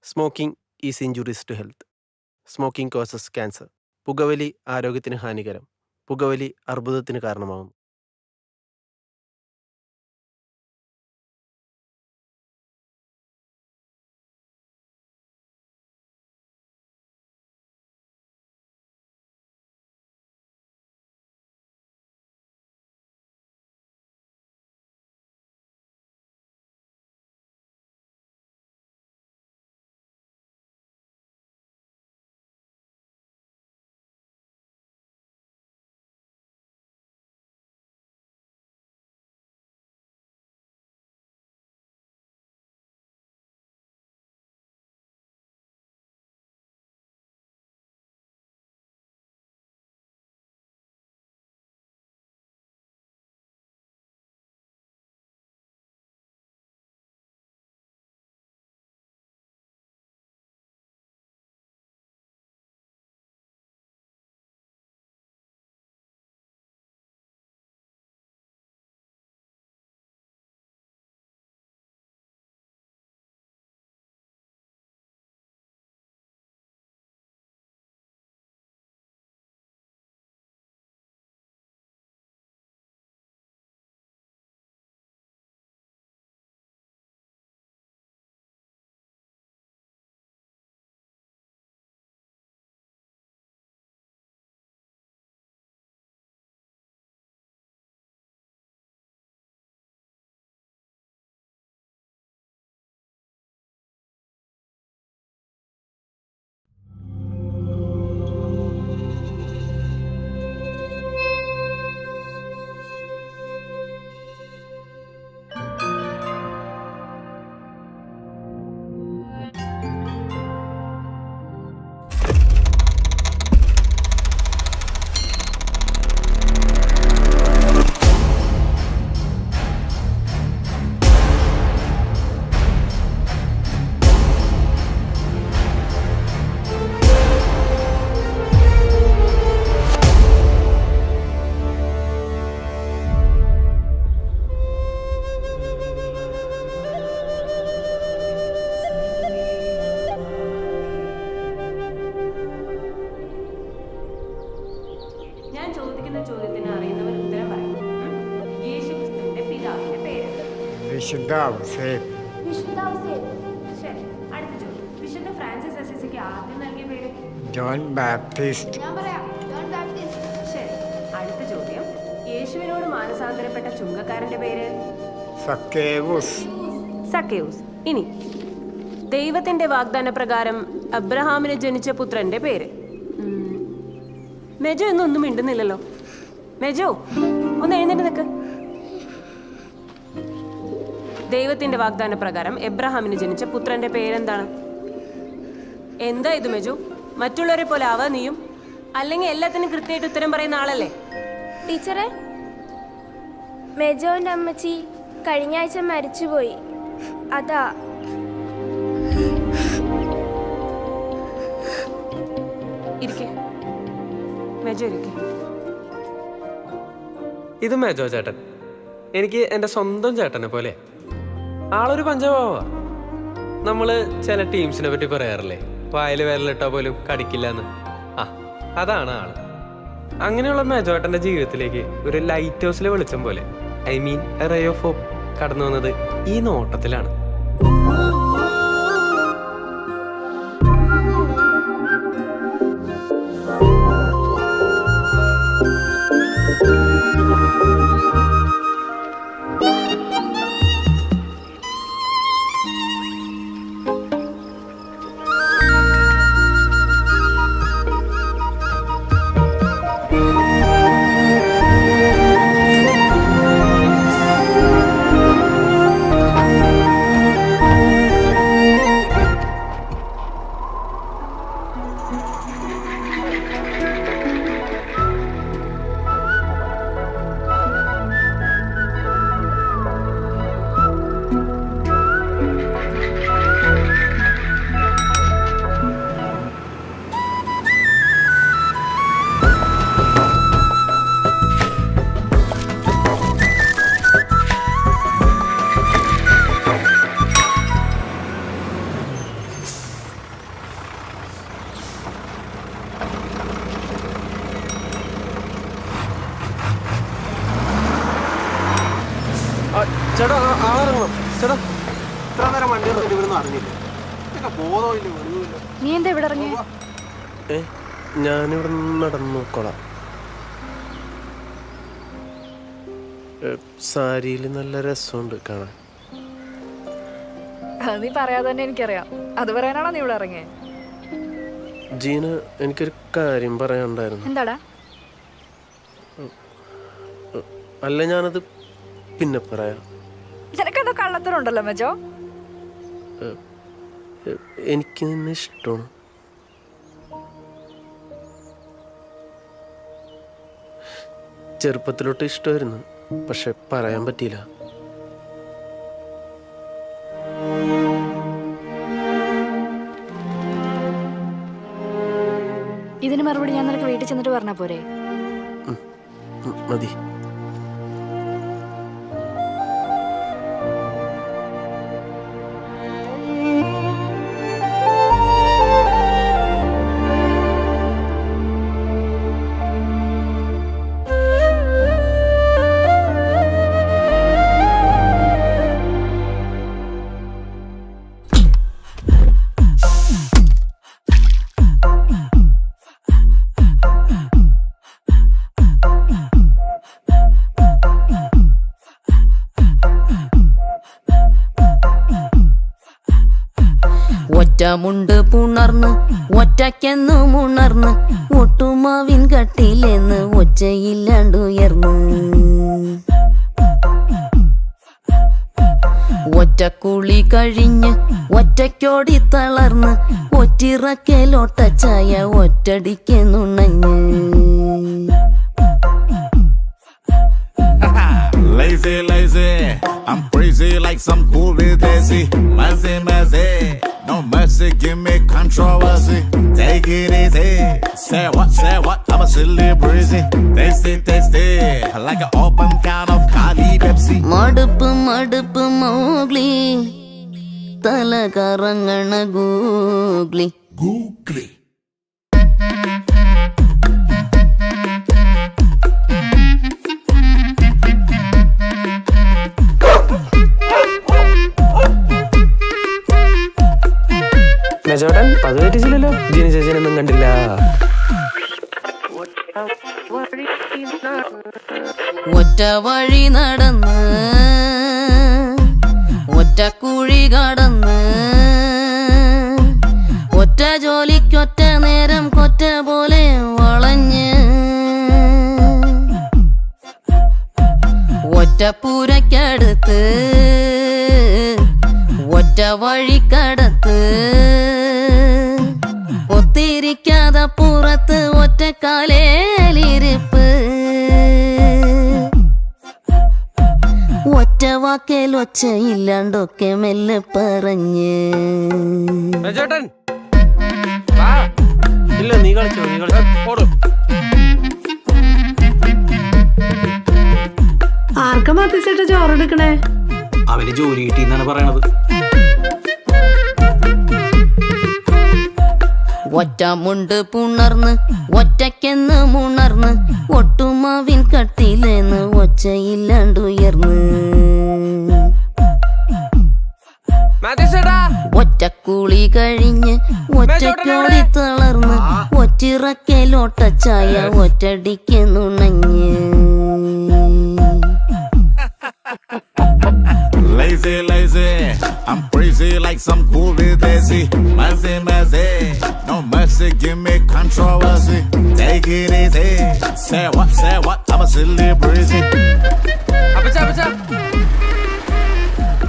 Smoking is injuries to health. Smoking causes cancer. പുകവലി ആരോഗ്യത്തിന് ഹാനികരം. പുകവലി അർബുദത്തിന് കാരണമാകുന്നു. ഞാൻ ചോദിക്കുന്ന ചോദ്യത്തിന് അറിയുന്നവർ ഉത്തരം പറയും. യേശുക്രിസ്തുവിന്റെ പിതാവിന്റെ പേര്. വിശുദ്ധ ഔസേപ്പ്. ശരി, അടുത്ത ചോദ്യം. വിശുദ്ധ ഫ്രാൻസിസ് അസീസിക്ക് ആദ്യം നൽകിയ പേര്? John Baptist. ശരി, അടുത്ത ചോദ്യം. യേശുവിനോട് മാനസാന്തരപ്പെട്ട ചുങ്കക്കാരന്റെ പേര്? സക്കേവുസ്. സക്കേവുസ്. ഇനി ദൈവത്തിന്റെ വാഗ്ദാന പ്രകാരം അബ്രഹാമിന് ജനിച്ച പുത്രന്റെ പേര്? മെജോ എന്നൊന്നും മിണ്ടുന്നില്ലല്ലോ. മെജോ, ഒന്ന് എഴുന്നേറ്റ് നിൽക്ക്. ദൈവത്തിന്റെ വാഗ്ദാന പ്രകാരം എബ്രഹാമിന് ജനിച്ച പുത്രന്റെ പേരെന്താണ്? എന്താ ഇത് മെജോ? മറ്റുള്ളവരെ പോലെ ആവാ നീയും? അല്ലെങ്കിൽ എല്ലാത്തിനും കൃത്യമായിട്ട് ഉത്തരം പറയുന്ന ആളല്ലേ? ടീച്ചറെ, മെജോന്റെ അമ്മച്ചി കഴിഞ്ഞ ആഴ്ച മരിച്ചുപോയി. അതാ. ഇരിക്കേ മെജോ, ഇരിക്കേ. ഇത് മേജോ ചേട്ടൻ. എനിക്ക് എൻ്റെ സ്വന്തം ചേട്ടനെ പോലെ. ആളൊരു പഞ്ചപാവ. നമ്മള് ചില ടീംസിനെ പറ്റി പറയാറില്ലേ, വായിൽ വിരലിട്ടാ പോലും കടിക്കില്ല എന്ന്. ആ, അതാണ് ആള്. അങ്ങനെയുള്ള മേജോട്ടന്റെ ജീവിതത്തിലേക്ക് ഒരു ലൈറ്റ് ഹൗസിലെ വെളിച്ചം പോലെ, I mean ray of hope, കടന്നു വന്നത് ഈ നോട്ടത്തിലാണ്. ചേട്ടാ ആളിറങ്ങണം ചേട്ടാ. ഇത്ര നേരം വണ്ടി ഇവിടുന്ന് അറിഞ്ഞില്ല. ബോധമില്ല, ഒന്നുമില്ല. നീ എന്താ ഇവിടെ ഇറങ്ങി? ഞാനിവിടെ നടന്നു നോക്കോളാം. സാരിയിൽ നല്ല രസമുണ്ട് കാണാൻ. അത് നീ പറയാതെ തന്നെ എനിക്കറിയാം. അത് പറയാനാണോ നീ ഇവിടെ ഇറങ്ങിയേ? ജീന, എനിക്കൊരു കാര്യം പറയാനുണ്ടായിരുന്നു. എന്താടാ? അല്ല, ഞാനത് പിന്നെ പറയാം. നിനക്കെന്തോ കള്ളത്തരമുണ്ടല്ലോ മെജോ. എനിക്ക് നിന്നെ ഇഷ്ടമാണ്. ചെറുപ്പത്തിലോട്ട് ഇഷ്ടമായിരുന്നു, പക്ഷെ പറയാൻ പറ്റിയില്ല. ഇതിന് മറുപടി ഞാൻ നിനക്ക് വീട്ടിൽ ചെന്നിട്ട് പറഞ്ഞാ പോരെ? മതി. ഒറ്റമുണ്ട് പുണർന്ന് ഒറ്റയ്ക്കെന്ന് മുണർന്ന് ഒട്ടുമാവിൻ കട്ടിലെന്ന് ഒച്ചയില്ലാണ്ടുയർന്ന് ഒറ്റക്കുളി കഴിഞ്ഞ് ഒറ്റയ്ക്കോടി തളർന്ന് ഒറ്റിറക്കലോട്ടച്ചായ ഒറ്റടിക്ക് നുണഞ്ഞ് Lazy, lazy, I'm crazy like some cool with Daisy. Messy, messy, no mercy, give me controversy. Take it easy, say what, I'm a silly breezy. Tasty, tasty, like an open can of Kali Pepsi. മടുപ്പ് മടുപ്പ് Mowgli തല കറങ്ങണ googly. Googly. ചേട്ടൻ അത് പറ്റിച്ചില്ലല്ലോ. ജീന ചേച്ചനൊന്നും കണ്ടില്ല. ഒറ്റ വഴി നടന്ന് ഒറ്റ കുഴി കടന്ന് ഒറ്റ ജോലിക്കൊറ്റ നേരം കൊറ്റ പോലെ വളഞ്ഞ് ഒറ്റ പൂരക്കടുത്ത് ഒറ്റ വഴിക്കടത്ത് ഒത്തിരിക്കാതെ പുറത്ത് ഒറ്റക്കാലേലിരിപ്പ് ഒറ്റ വാക്കേൽ ഒച്ചയില്ലാണ്ടൊക്കെ മെല്ലെ പറഞ്ഞ് ചേട്ടൻ ഇല്ല, നീ കളിച്ചോ, നീ കളിച്ചോ. ആർക്കാ മാത്തിച്ചേട്ട ചോറെടുക്കണേ? അവന് ജോലി കിട്ടിയെന്നാണ് പറയണത്. ഒറ്റമുണ്ട് പുണർന്ന് ഒറ്റയ്ക്കെന്ന് മുണർന്ന് ഒട്ടുമാവിൻ കട്ടിലെന്ന് ഒച്ചയില്ലാണ്ടുയർന്ന് ഒറ്റക്കുളി കഴിഞ്ഞ് ഒറ്റക്കോടി തളർന്ന് ഒറ്റിറക്കലോട്ടച്ചായ ഒറ്റടിക്ക് നുണഞ്ഞ് Lazy, lazy, I'm crazy like some cool with Daisy. Messy, messy, no mercy, give me controversy. Take it easy, say what, I'm a silly breezy.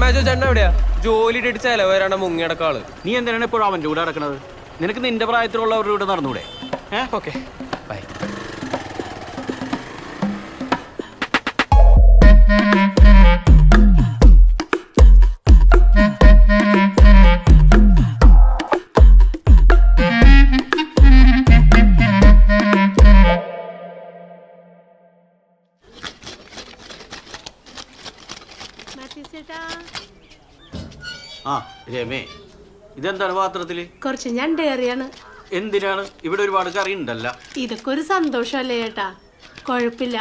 Mejo ചേട്ടൻ എവിടെയാ? ജോലി ഇട്ടിട്ട് ചെലവരാണ് മുങ്ങിയടക്കാള്. നീ എന്തിനാണ് ഇപ്പോഴും അവൻ്റെ കൂടെ നടക്കുന്നത്? നിനക്ക് നിന്റെ പ്രായത്തിലുള്ളവരുടെ കൂടെ നടന്നൂടെ? Okay bye. ആ രമേ, ഇതെന്താണ് പാത്രത്തില്? കുറച്ച് ഞാൻ ഡയറിയാണ്. എന്തിനാണ്? ഇവിടെ ഒരുപാട് കറി ഉണ്ടല്ല. ഇതൊക്കെ ഒരു സന്തോഷമല്ലേ ചേട്ടാ? കുഴപ്പമില്ല.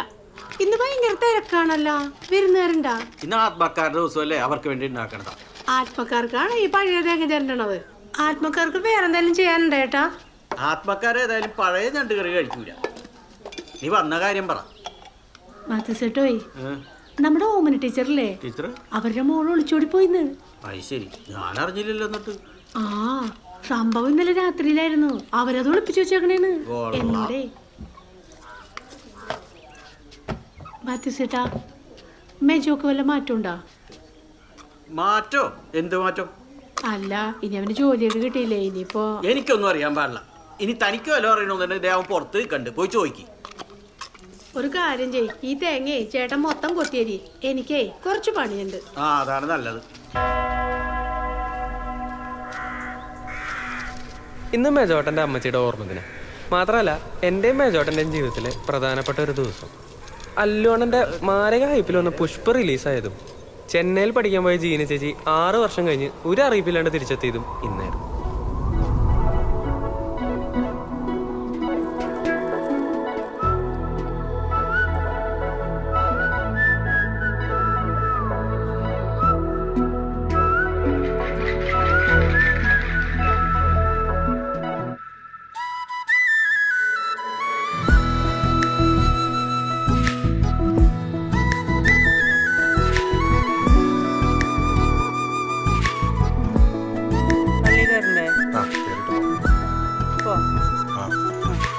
ഇന്ന് ഭയങ്കര തിരക്കാണല്ലോ. വിരുന്നുകാരുണ്ടാ? ഇന്ന് ആത്മക്കാരുടെ ദിവസമല്ലേ, അവർക്ക് വേണ്ടി ഉണ്ടാക്കണതാ. ആത്മക്കാർക്കാണ് ഈ പഴയ തേങ്ങ ചേരണ്ടത്. ആത്മക്കാർക്ക് വേറെന്തായാലും ചെയ്യാനുണ്ട് ഏട്ടാ. ആത്മക്കാരെ ഏതായാലും പഴയ ഞണ്ടുകറി കഴിക്കൂല. നീ വന്ന കാര്യം പറ. മാത്യസേട്ടോയ്, നമ്മുടെ ഓമന ടീച്ചറില്ലേ, ടീച്ചർ അവരുടെ മോള് ഒളിച്ചോടി പോയിന്ന്. അത് ശരി, ഞാൻ അറിഞ്ഞില്ലല്ലോ. എന്നിട്ട് ആ സംഭവം ഇന്നലെ രാത്രിയിലായിരുന്നു. അവരത് ഒളിപ്പിച്ചു വെച്ചേക്കണേന്ന് എന്നോടേ. മാത്യസേട്ടാ, മെജോക്ക് വല്ല മാറ്റമുണ്ടാ? മാറ്റോ? എന്ത് മാറ്റം? അല്ല, ഇനി അവന് ജോലിയൊക്കെ കിട്ടിയില്ലേ? ഇനിയിപ്പോ എനിക്കൊന്നും അറിയാൻ പാടില്ല. ഇനി തനിക്ക് വല്ലതും അറിയണമെന്നുണ്ടെങ്കിൽ അവൻ പുറത്ത് കണ്ട് പോയി ചോദിക്കും. ഒരു കാര്യം ചെയ്, ഈ തേങ്ങയെ ചേട്ടൻ മൊത്തം കൊത്തിയരി. എനിക്കേ കുറച്ച് പണിയുണ്ട്. ആ, അതാണ് നല്ലത്. ഇന്ന് മേജോട്ടൻ്റെ അമ്മച്ചിയുടെ ഓർമ്മദിന മാത്രമല്ല, എൻ്റെയും മേജോട്ടൻ്റെയും ജീവിതത്തിലെ പ്രധാനപ്പെട്ട ഒരു ദിവസം. അല്ലുവണ്ണൻ്റെ മാരക ഹൈപ്പിൽ വന്ന് പുഷ്പ റിലീസായതും ചെന്നൈയിൽ പഠിക്കാൻ പോയ ജീന ചേച്ചി 6 വർഷം കഴിഞ്ഞ് ഒരു അറിയിപ്പില്ലാണ്ട് തിരിച്ചെത്തിയതും ഇന്നായിരുന്നു.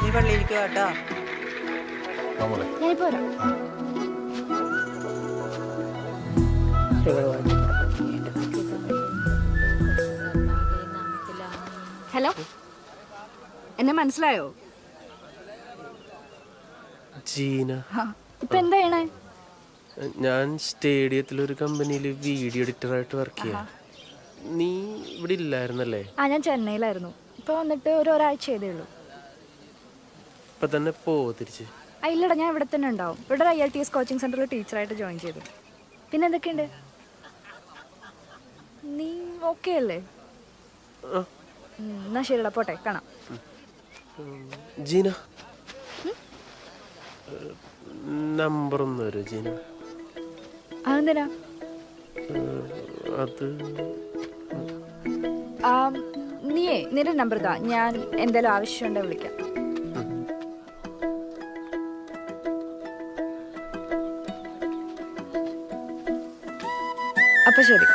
നീ പള്ളിയിലേക്ക് കേട്ടോ. ഞാനിപ്പോ വരാം. ഹലോ, എന്നെ മനസ്സിലായോ? ജീന, ഇപ്പൊ എന്താ ചെയ്യണേ? ഞാൻ സ്റ്റേഡിയത്തിലൊരു കമ്പനിയിൽ വീഡിയോ എഡിറ്ററായിട്ട് വർക്ക് ചെയ്യാം. നീ ഇവിടെ ഇല്ലായിരുന്നല്ലേ? ഞാൻ ചെന്നൈയിലായിരുന്നു. ഇപ്പൊ വന്നിട്ട് ഒരാഴ്ച ചെയ്തേ ഉള്ളൂ. ഇപ്പൊ തന്നെ തിരിച്ച്? ഇല്ലടാ, ഞാൻ ഇവിടെ തന്നെ ഉണ്ടാവും. ഇവിടെ ഒരു IITS കോച്ചിങ് സെന്ററിൽ ടീച്ചറായിട്ട് ജോയിൻ ചെയ്തു. പിന്നെ എന്തൊക്കെയുണ്ട്? നീ ഓക്കെ അല്ലേ? എന്നാ ശരിടാ, പോട്ടെ, കാണാം. ജീന, നമ്പർ ഒന്ന് വരും ജീന. അതെന്തിനാ? അത് നീയേ നിന്റെ നമ്പർ താ, ഞാൻ എന്തെങ്കിലും ആവശ്യമുണ്ടോ വിളിക്കാം. അപ്പൊ ശരി.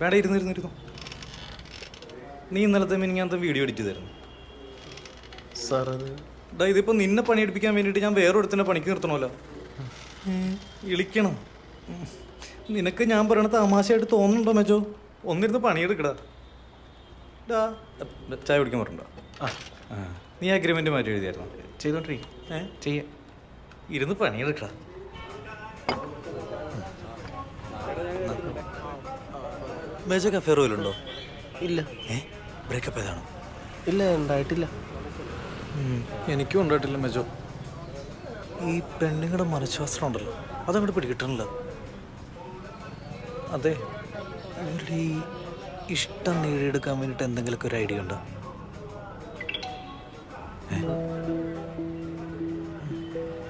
വേണ്ട, ഇരുന്നിരുന്നു. നീ ഇന്നലത്തെ മിനിങ്ങാത്ത വീഡിയോ എഡിറ്റ് ചെയ്തായിരുന്നു സാർ. ഇതിപ്പോൾ നിന്നെ പണിയെടുപ്പിക്കാൻ വേണ്ടിയിട്ട് ഞാൻ വേറൊരുത്തിനെ പണിക്ക് നിർത്തണമല്ലോ. ഇളിക്കണം. നിനക്ക് ഞാൻ പറയണ തമാശയായിട്ട് തോന്നുന്നുണ്ടോ മെജോ? ഒന്നിരുന്ന് പണിയെടുക്കടാ. ചായ കുടിക്കാൻ പറഞ്ഞോ? നീ അഗ്രിമെൻ്റ് മാറ്റി എഴുതിയായിരുന്നു? ചെയ്തോണ്ടിരിക്കും. ഇരുന്ന് പണിയെടുക്കടാ. മേജോ കഫേ റോയിലുണ്ടോ? ഇല്ല. ബ്രേക്കപ്പ് ഏതാണോ? ഇല്ല, ഉണ്ടായിട്ടില്ല. എനിക്കും ഉണ്ടായിട്ടില്ല മെജോ. ഈ പെണ്ണുങ്ങളുടെ മനഃശാസ്ത്രം ഉണ്ടല്ലോ, അതങ്ങോട്ട് പിടികിട്ടണില്ല. അതെ, ഇവരുടെ ഈ ഇഷ്ടം നേടിയെടുക്കാൻ വേണ്ടിയിട്ട് എന്തെങ്കിലുമൊക്കെ ഒരു ഐഡിയ ഉണ്ടോ?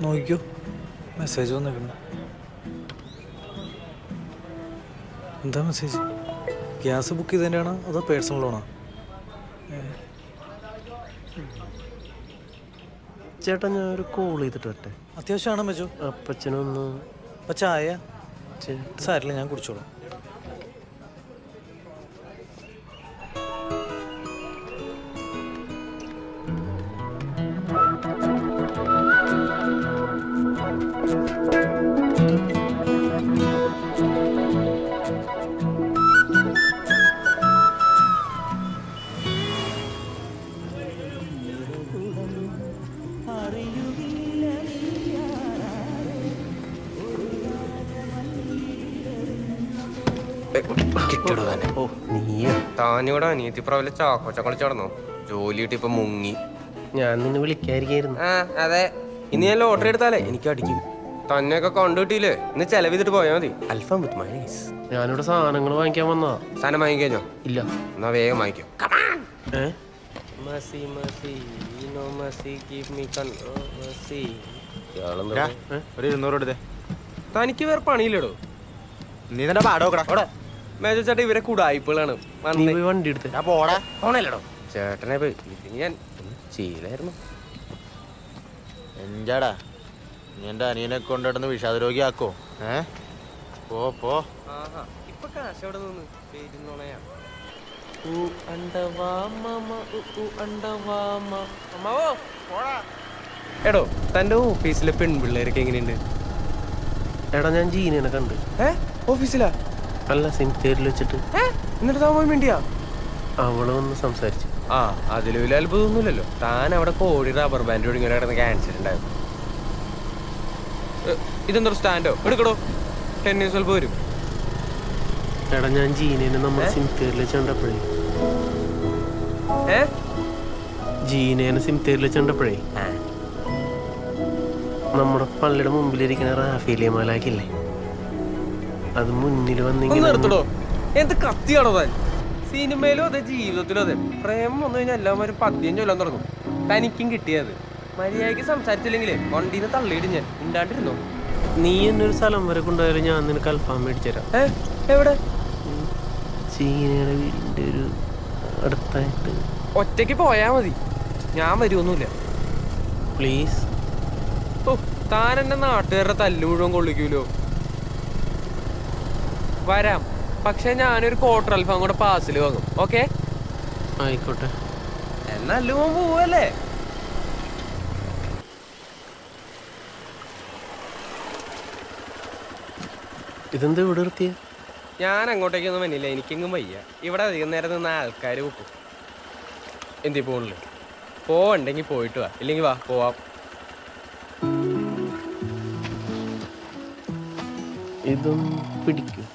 നോക്കിക്കോ, മെസ്സേജ് വന്നേക്കണം. എന്താ മെസ്സേജ്? ഗ്യാസ് ബുക്ക് ചെയ്തതിൻ്റെ ആണോ അതോ പേഴ്സണൽ ലോണോ? ചേട്ടാ, ഞാൻ ഒരു കോൾ ചെയ്തിട്ട് വരട്ടെ. അത്യാവശ്യമാണോ മെജോ? അപ്പച്ചനൊന്ന്. അപ്പം ചായ സാരില്ല, ഞാൻ കുടിച്ചോളാം. കിട്ടിയോടോ തന്നെ. ഓ നീയാ താനിവിടെ അനിയത്തിപ്രാവിലെ ചാക്കോച്ച കളിച്ചടന്നോ? ജോലി കിട്ടി ഇപ്പൊ മുങ്ങി. ഞാൻ നിന്നെ വിളിക്കായിരിക്കായിരുന്നു. ആ അതെ, ഇനി ഞാൻ ലോട്ടറി എടുത്താലേ എനിക്ക് അടിക്കും. തന്നെയൊക്കെ കണ്ടുകിട്ടിയില്ലേ, ഇന്ന് ചെലവ് ചെയ്തിട്ട് പോയാൽ മതി. അൽഫാം വിത്ത് മൈനീസ്. ഞാനിവിടെ സാധനങ്ങൾ വാങ്ങിക്കാൻ വന്നാ. സാധനം വാങ്ങിക്കോ? ഇല്ല. എന്നാ വേഗം വാങ്ങിക്കോ. ഒരു 200 എടുത്തേ. തനിക്ക് വേറെ പണിയില്ലടോ? നീ തന്നെ പാടോക്കടാ. മേജർ ചേട്ടാ ഇവരെ കൂടായ്പകളാണ്. വണ്ടി എടുത്ത് പോടാ. പോണല്ലടോ ചേട്ടനെ പോയി. ഇല്ലെങ്കിൽ ഞാൻ ചെയ്യില്ലായിരുന്നു. എന്താടാ നീ എന്റെ അനിയനെ കൊണ്ടിടന്ന് വിഷാദ രോഗിയാക്കോ? പോ. ഇപ്പൊ കാശ് എവിടെ നിന്ന് പേരുന്നോണയാ. എടോ തന്റെ ഓഫീസിലെ പെൺപിള്ളേരൊക്കെ എങ്ങനെയുണ്ട്? എടാ ഞാൻ ജീനനെ കണ്ട്. ഓഫീസിലാ? അല്ല, സിംതേരിൽ വെച്ചിട്ട്. എന്നിട്ട് താൻ പോയി മിണ്ടിയാ? അവള് വന്ന് സംസാരിച്ചു. ആ അതിൽ വലിയ അത്ഭുതമൊന്നുമില്ലല്ലോ. താൻ അവിടെ കോടി റബ്ബർ ബാൻഡ് ഒടുങ്ങിയ കിടന്ന് ക്യാൻസർ ഉണ്ടായിരുന്നു. ഇതെന്തോ സ്റ്റാൻഡോ? എടുക്കടോ, ടെന്നീസ് സ്വല്പം വരും. എടാ ഞാൻ ജീനേനെ നമ്മൾ സിംതേരിൽ വെച്ച് കണ്ടപ്പോഴേ ജീനേനെ സിംതേരിൽ വെച്ച് കണ്ടപ്പോഴേ നമ്മുടെ പള്ളിയുടെ മുമ്പിലിരിക്കുന്ന റാഫേലിയ മാലാക്കില്ലേ, അത് മുന്നിൽ വന്നിങ്ങനെ. എന്ത് കത്തിയാണോ താൻ? സിനിമയിലും അതെ, ജീവിതത്തിലും അതെ. പ്രേമം വന്നു കഴിഞ്ഞാൽ എല്ലാവരും പദ്യം ചൊല്ലാൻ തുടങ്ങും. തനിക്കും കിട്ടിയത് മര്യാദയ്ക്ക് സംസാരിച്ചില്ലെങ്കിലേ വണ്ടീന്ന് തള്ളിയിടും ഞാൻ. ഇണ്ടാണ്ടിരുന്നോ? നീ എന്നൊരു സ്ഥലം വരെ കൊണ്ടുപോയാലും ഞാൻ നിനക്ക് അൽഫാം മേടിച്ചുതരാം. എവിടെ? ചീനയുടെ വീടിന്റെ ഒരു അടുത്തായിട്ട്. ഒറ്റയ്ക്ക് പോയാ മതി, ഞാൻ വരുമൊന്നുമില്ല. പ്ലീസ്. ഓ താൻ എന്റെ നാട്ടുകാരുടെ തല്ലു മുഴുവൻ കൊള്ളിക്കൂലോ. വരാം, പക്ഷെ ഞാനൊരു ക്വാർട്ടർ അൽഫാം കൂടെ പാസിൽ വാങ്ങും. ഓക്കെ ആയിക്കോട്ടെ. എന്നല്ലോ പോവല്ലേ? ഇതെന്താ ഇവിടെ നിർത്തിയ? ഞാൻ അങ്ങോട്ടേക്കൊന്നും വന്നില്ല, എനിക്കെങ്ങും വയ്യ. ഇവിടെ അധികം നേരം നിന്ന് ആൾക്കാർ വെക്കും. എന്തി പോണില്ലേ? പോവണ്ടെങ്കിൽ പോയിട്ട് വാ, ഇല്ലെങ്കിൽ വാ പോവാം. ഇതും പിടിക്കും.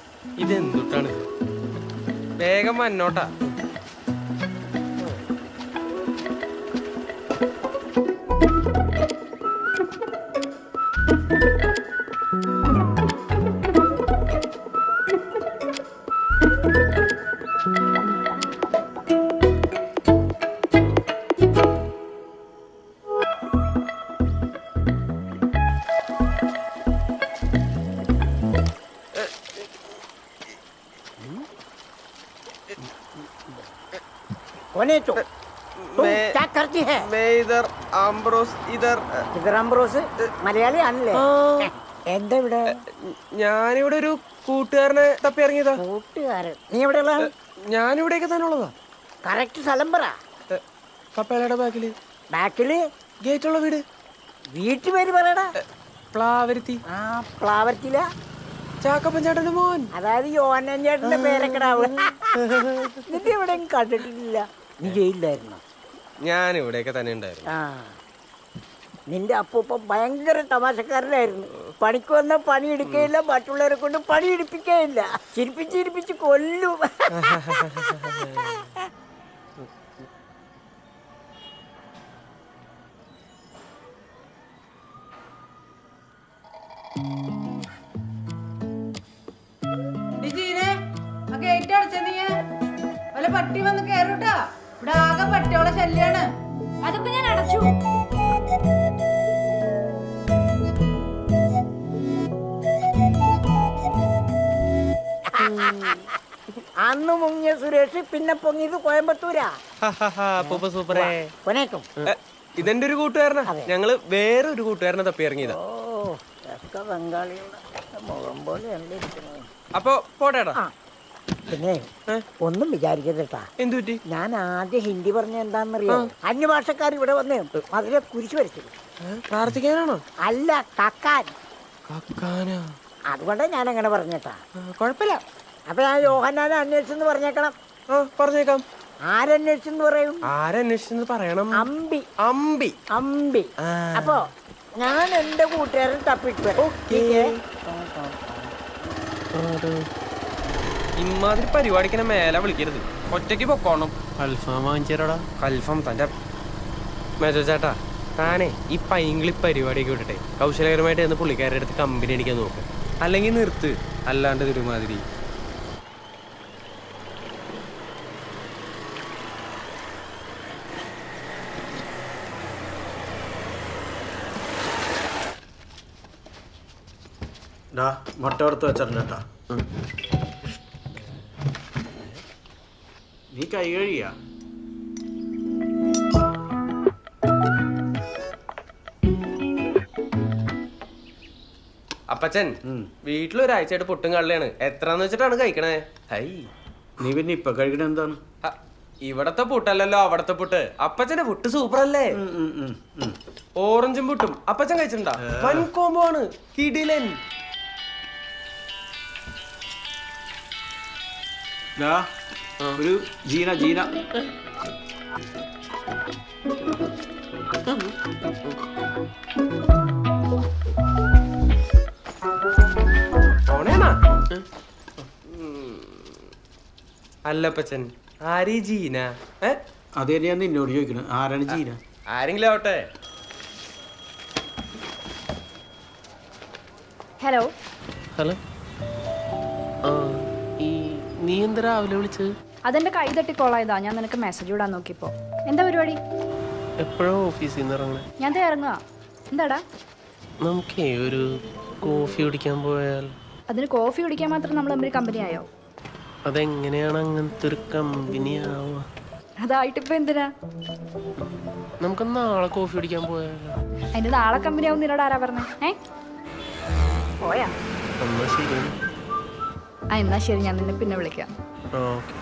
ഇതെന്തുട്ടാണ്? വേഗം വന്നോട്ടാ. മലയാളി ആണല്ലേ? എന്താ ഇവിടെ? ഞാനിവിടെ ഒരു കൂട്ടുകാരനെ തപ്പി ഇറങ്ങിയതാ. കൂട്ടുകാരൻ? നീ എവിടെ ഉള്ള? ഞാനിവിടെയൊക്കെ തന്നെ ഉള്ളതാ. കറക്റ്റ് സ്ഥലം പറ. കപ്പേളയുടെ ബാക്കില്. ബാക്കില് ഗേറ്റുള്ള വീട്. വീട്ടു പേര് പറയടാ. പ്ലാവരുത്തി. ആ പ്ലാവരത്തില ചാക്കപ്പൻ ചേട്ടന്റെ മോൻ. അതായത് യോഹന്നാൻ ചേട്ടന്റെ പേരൊക്കെടാവ്. നിന്റെ എവിടെയും കണ്ടിട്ടില്ല. നീ ജയിലിലായിരുന്നു? ഞാൻ ഇവിടെയൊക്കെ തന്നെ ഉണ്ടായിരുന്നു. ആ നിന്റെ അപ്പൂപ്പ ഭയങ്കര തമാശക്കാരനായിരുന്നു. പണിക്ക് വന്ന പണിയെടുക്കുകയില്ല, മറ്റുള്ളവരെ കൊണ്ട് പണിയെടുപ്പിക്കുകയില്ല. ചിരിപ്പിച്ചിരിപ്പിച്ച് കൊല്ലും. പട്ടി വന്ന് കേറൂട്ടാ. ഇവിടെ ആകെ പട്ടിയോളെ ശല്യാണ്. അതൊക്കെ ഞാൻ അടച്ചു. അന്ന് മുങ്ങിയ സുരേഷ് പിന്നെ പൊങ്ങിയത് കോയമ്പത്തൂരാ. കൊനേക്കും ഇതെന്റെ ഒരു കൂട്ടുകാരനാ. ഞങ്ങള് വേറെ ഒരു കൂട്ടുകാരനെ തപ്പി ഇറങ്ങിയതാ. ഒക്കെ ബംഗാളിയുടെ മുഖം പോലെ അപ്പൊ പോട്ടേടാ. പിന്നെ ഒന്നും വിചാരിക്കരുതട്ടാ. എന്തു പറ്റി? ഞാൻ ആദ്യം ഹിന്ദി പറഞ്ഞ എന്താണെന്നറിയോ? അന്യഭാഷക്കാർ ഇവിടെ വന്ന് അതിലെ കുരിശ് വരച്ചു. പ്രാർത്ഥിക്കാനാണോ? അല്ല, കക്കാൻ. കക്കാനാ? അതുകൊണ്ടാ ഞാൻ അങ്ങനെ പറഞ്ഞേട്ടാ. കൊഴപ്പില്ല. അപ്പൊ ഞാൻ യോഹന്നാനെ അന്വേഷിച്ചെന്ന് പറഞ്ഞേക്കണം. പറഞ്ഞേക്കാം. ആരന്വേഷിച്ചെന്ന് പറയും? ആരന്വേഷിച്ചെന്ന് പറയണം? അമ്പി. അമ്പി. അമ്പി. അപ്പൊ ഞാൻ എന്റെ കൂട്ടുകാരൻ തപ്പിട്ട് വരാം. ഇമാതിരി പരിപാടിക്കനെ മേലെ വിളിക്കരുത്. ഒറ്റയ്ക്ക് പൊക്കോണം. അൽഫാം വാങ്ങിച്ചാടാ. അൽഫാം തൻ്റെ മേജോ ചേട്ടാ, താനേ ഈ പൈങ്കിളി പരിപാടിയൊക്കെ വിട്ടിട്ടെ കൗശലകരമായിട്ട് എന്ന് പുള്ളിക്കാരുടെ അടുത്ത് കമ്പനി അടിക്കാൻ നോക്ക്. അല്ലെങ്കിൽ നിർത്ത്, അല്ലാണ്ട് ഒരുമാതിരി. മുട്ട എടുത്ത് വെച്ചിട്ടുണ്ടാ. നീ കൈ കഴിയാ? അപ്പച്ചൻ വീട്ടിലൊരാഴ്ചയായിട്ട് പുട്ടും കള്ളിയാണ്. എത്രാന്ന് വെച്ചിട്ടാണ് കഴിക്കണേ? ഹൈ, നീ പിന്നെ ഇപ്പൊ കഴിക്കണ എന്താണ്? ഇവിടത്തെ പുട്ടല്ലല്ലോ അവിടത്തെ പുട്ട്. അപ്പച്ചന്റെ പുട്ട് സൂപ്പർ അല്ലേ? ഓറഞ്ചും പുട്ടും അപ്പച്ചൻ കഴിച്ചിട്ടുണ്ടാ? വൻ കോംബോ ആണ്, കിടിലൻ. ഒരു ജീന ജീന അല്ലപ്പച്ചൻ, ആരീ ജീന? അത് തന്നെയാണ് നിന്നോട് ചോദിക്കണത്, ആരാണ് ജീന? ആരെങ്കിലും ആവട്ടെ. ഹലോ. ഹലോ, നീ എന്താ രാവിലെ വിളിച്ചത്? അതെന്റെ കൈ തട്ടി കോളായതാ. ഞാൻ നിനക്ക് മെസ്സേജ് ഇടാൻ നോക്കിയപ്പോ. എന്താ പരിപാടി? എപ്പോഴോ ഓഫീസിൽ നിന്ന് ഇറങ്ങണേ. ഞാൻ ഇറങ്ങുക. എന്താടാ? നമുക്കേ ഒരു കോഫി കുടിക്കാൻ പോയാൽ? അതിന് കോഫി കുടിക്കാൻ മാത്രം നമ്മൾ തമ്മിൽ കമ്പനി ആയോ? അതെങ്ങനെയാണ് അങ്ങനത്തെ ഒരു കമ്പനി ആവുക? അതായിട്ടിപ്പോ എന്തിനാ? നമുക്ക് നാളെ കോഫി കുടിക്കാൻ പോയാലോ? അതിന്റെ നാളെ കമ്പനി ആവും നിന്നോട് ആരാ പറഞ്ഞേ? പോയാ? എന്നാ ശരി. എന്നാ ശരി, ഞാൻ നിന്നെ പിന്നെ വിളിക്കാം. ഓക്കെ.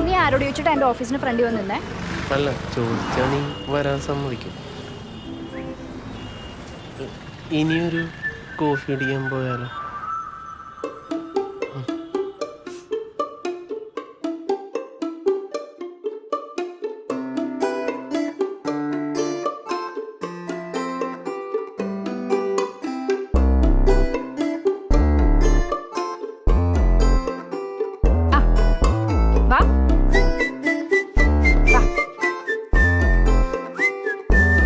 നീ ആരോട് ചോദിച്ചിട്ട് എൻ്റെ ഓഫീസിന് ഫ്രണ്ട് വന്ന് നിന്നേ? അല്ല, ചോദിച്ചാ നീ വരാൻ സമ്മതിക്കും. ഇനിയൊരു കോഫി കുടിക്കാൻ പോയാലോ?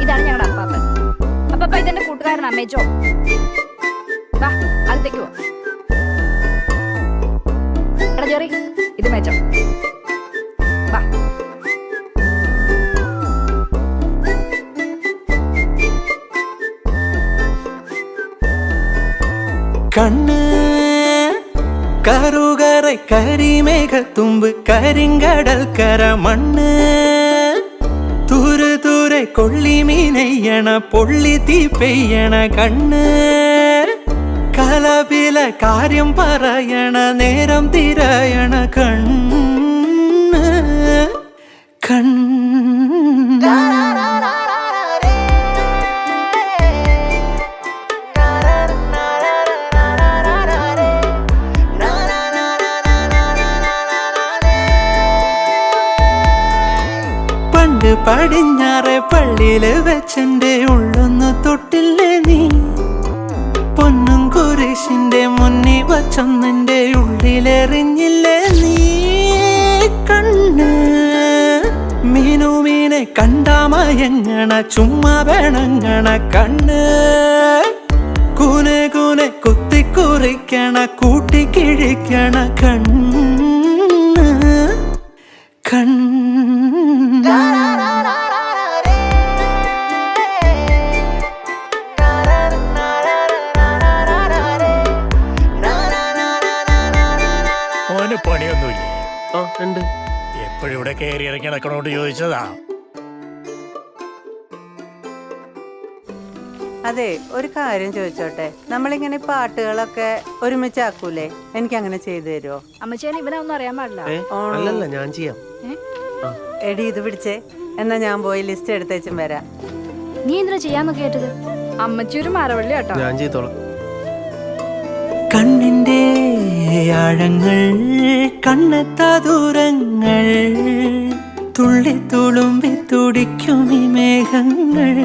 ഇതാണ് ഞങ്ങളുടെ അപ്പാപ്പൻ. അപ്പാപ്പ ഇതെന്റെ കൂട്ടുകാരനാ മേജോ. വാ, അകത്തേക്ക് പോ. എടാ ജെറി, ഇത് മേജോ. വാ. കണ്ണ് കറുകரை കരിമേഘത്തുമ്പ് കരിങ്കടൽ കര മണ്ണ് തുരു തുരെ കൊള്ളി മീനെയ്യണ പൊള്ളി തീ പെയ്യണ കണ്ണ് കലപില കാര്യം പറയണ നേരം തിരയണ കണ്ണ് കണ്ണ് പടിഞ്ഞാറെ പള്ളിയില് വെച്ചെന്റെ ഉള്ളൊന്ന് തൊട്ടില്ലേ നീ? പൊന്നും കുരിശിന്റെ മുന്നിൽ വച്ചൊന്നെന്റെ ഉള്ളിലെറിഞ്ഞില്ലേ നീ? കണ്ണ് മീനുമീനെ കണ്ടാമയങ്ങണ ചുമ്മാ വേണങ്ങണ കണ്ണ് കൂനെ കൂനെ കുത്തിക്കുറിക്കണ കൂട്ടിക്കിഴിക്കണ കണ്ണ് കണ്ണ് പണിയൊന്നുമില്ലേ? ഉണ്ട്. എപ്പോഴും ഇവിടെ കയറി ഇറങ്ങി നടക്കണോണ്ട് ചോദിച്ചതാ. അതെ, ഒരു കാര്യം ചോദിച്ചോട്ടെ, നമ്മളിങ്ങനെ പാട്ടുകളൊക്കെ ഒരുമിച്ചാക്കൂലേ? എനിക്ക് അങ്ങനെ ചെയ്തു തരുമോ? അമ്മച്ചേനെ ഇവനൊന്നും അറിയാൻ പാടില്ല. അല്ലല്ല, ഞാൻ ചെയ്യാം. എടി ഇത് പിടിച്ചേ, എന്നാ ഞാൻ പോയി ലിസ്റ്റ് എടുത്തേച്ചും വരാം. നീ എന്തിനാ ചെയ്യാന്ന് കേട്ടത്? അമ്മച്ചി ഒരു മരവള്ളി കേട്ടോ. ഞാൻ ചെയ്തോളാം. കണ്ണിന്റെ ആഴങ്ങൾ കണ്ണെത്താ ദൂരങ്ങൾ തുള്ളിത്തുളുമ്പി തുടിക്കും ഈ മേഘങ്ങൾ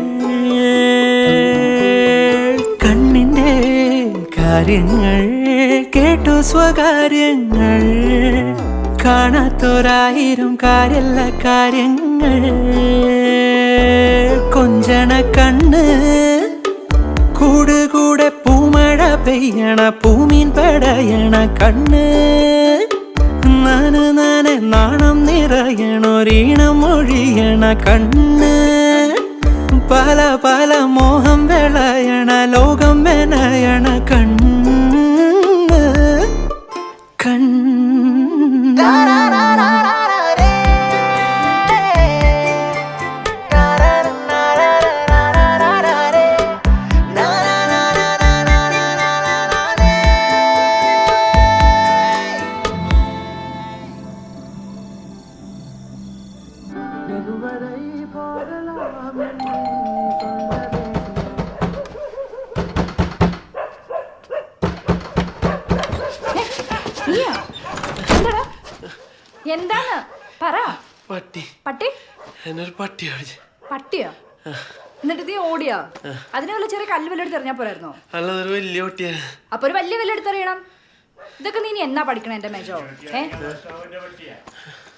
കണ്ണിന്റെ കാര്യങ്ങൾ കേട്ടു സ്വകാര്യങ്ങൾ കാണാത്തൊരായിരം കാര്യല്ല കാര്യങ്ങൾ കൊഞ്ചണ കണ്ണ് കൂടുകൂടെ പൂമഴ പെയ്യണ പൂമീൻ പടയണ കണ്ണ് നാന് നാനെ നാണം നിറയണൊരീണം ഒഴിയണ കണ്ണ് പല പല മോഹം വിളയണ ലോകം വെനയണ കണ്ണ് കണ്ണ് എന്താണ് പറ. പട്ടി പട്ടി എന്നൊരു പട്ടി ഓടിച്ചു. പട്ടിയോ? എന്നിട്ട് നീ ഓടിയോ? അതിനെ വല്ല ചെറിയ കല്ല് വല്ലെടുത്ത് എറിഞ്ഞാ പോരായിരുന്നോ? അല്ലതൊരു വലിയ പട്ടിയാ. അപ്പൊ ഒരു വലിയ വല്ലെടുത്ത് എറിയണം. ഇതൊക്കെ നീ എന്നാ പഠിക്കണ എന്റെ മേജോ?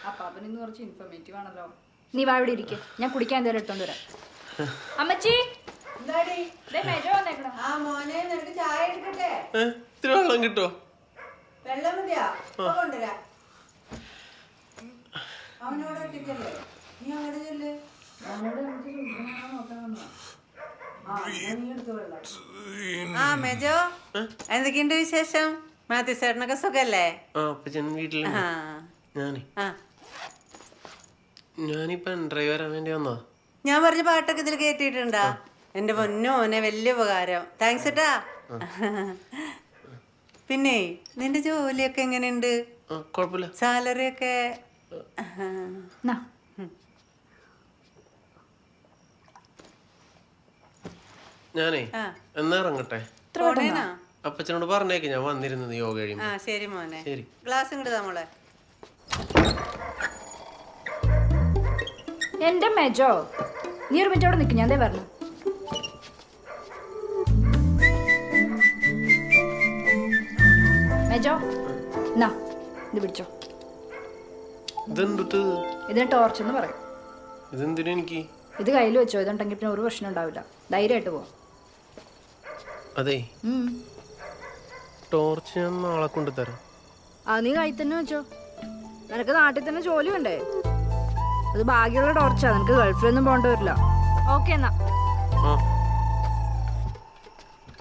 അപ്പൊ അവനിന്ന് കുറച്ച് ഇൻഫോർമേറ്റീവ് ആണല്ലോ. നീ വാ ഇവിടെ ഇരിക്കും, ഞാൻ കുടിക്കാൻ എന്തായാലും എടുത്തോണ്ട് വരാം. അമ്മച്ചി മേജോ വന്നേക്കണം. ചായ എടുക്കട്ടെ? ഇത്തിരി വെള്ളം കിട്ടോ? വെള്ളം മതിയാ? കൊണ്ടുവരാ. അവനോട് ഒറ്റയ്ക്കല്ലേ? നീ അങ്ങോട്ട് ചെല്ല്. ആ മെജോ, എന്തൊക്കെയുണ്ട് വിശേഷം? മാത്യു ചേട്ടനൊക്കെ സുഖല്ലേ? ഞാനിപ്പോ ഡ്രൈവർ വരാൻ വേണ്ടി വന്നോ? ഞാൻ പറഞ്ഞ പാട്ടൊക്കെ ഇതിൽ കേട്ടിട്ടുണ്ടാ? എന്റെ പൊന്നോനെ വലിയ ഉപകാരം. താങ്ക്സ് ഏട്ടാ. പിന്നെ നിന്റെ ജോലിയൊക്കെ എങ്ങനെയുണ്ട്? കുഴപ്പമില്ല. സാലറി ഒക്കെ? ഞാനേ എന്നാ ഇറങ്ങട്ടെ? അപ്പച്ചനോട് പറഞ്ഞേക്ക് ഞാൻ വന്നിരുന്നത് യോഗ കഴിയുമ്പോ. ശരി മോനെ. ശരി. ഗ്ലാസ് ഇങ്ങോട്ട് നമ്മളെ. എന്റെ മേജോ, നീ ഒരു മിനിറ്റ് അവിടെ നിൽക്കും, ഞാൻ പറഞ്ഞു. മേജോ എന്നാ ഇത് പിടിച്ചോ. ഇതിന് ടോർച്ച് എന്ന് പറയും. ഇതെന്തിനാ എനിക്ക്? ഇത് കയ്യിൽ വെച്ചോ, ഇതുണ്ടെങ്കിൽ പിന്നെ ഒരു പ്രശ്നം ഉണ്ടാവില്ല. ധൈര്യമായിട്ട് പോ. അതെ, ടോർച്ച് ഞാൻ നാളെ കൊണ്ടുതരാം. നീ കയ്യിൽ തന്നെ വെച്ചോ. നിനക്ക് നാട്ടിൽ തന്നെ ജോലി വേണ്ടേ? അത് ഭാഗ്യമുള്ള ടോർച്ചാ, നിനക്ക് ഗൾഫിലൊന്നും പോകേണ്ടി വരില്ല. ഓക്കെ എന്നാ.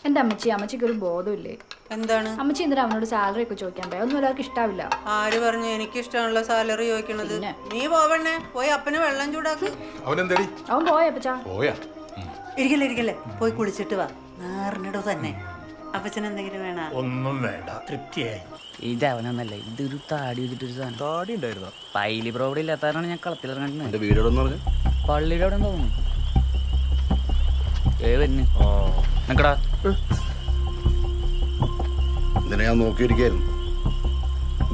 എന്റെ അമ്മച്ചിക്ക് ഒരു ബോധമില്ലേ? എന്താണ് അമ്മച്ചി എന്തിനാ അവനോട് സാലറി ഒക്കെ ചോദിക്കാൻ? ഒന്നും എല്ലാവർക്കും ഇഷ്ടാവില്ല. ആര് പറഞ്ഞു എനിക്ക് ഇഷ്ടമുള്ള സാലറി ചോദിക്കണത്? നീ പോവണ്ണേ, പോയി അപ്പന് വെള്ളം ചൂടാക്ക്. അവൻ പോയപ്പച്ചാ. ഇരിക്കല്ലേ, പോയി കുളിച്ചിട്ട് വാ. നേറിനിടോ തന്നെ. അപ്പച്ചന് എന്തെങ്കിലും വേണ? ഒന്നും വേണ്ട, തൃപ്തിയായി. ഇത് അവനൊന്നല്ല, ഇതൊരു താടി വെച്ചിട്ടൊരു സാധനം. താടി ഉണ്ടായിരുന്നോ? പൈലി പ്രോവിടെ ഇല്ലാത്തതാണ് ഞാൻ കളത്തിലിറങ്ങുന്നത്. വീട് പള്ളിയുടെ അവിടെ തോന്നുന്നു. നിക്കടാ. നിന്നെ ഞാൻ നോക്കിയിരിക്കായിരുന്നു.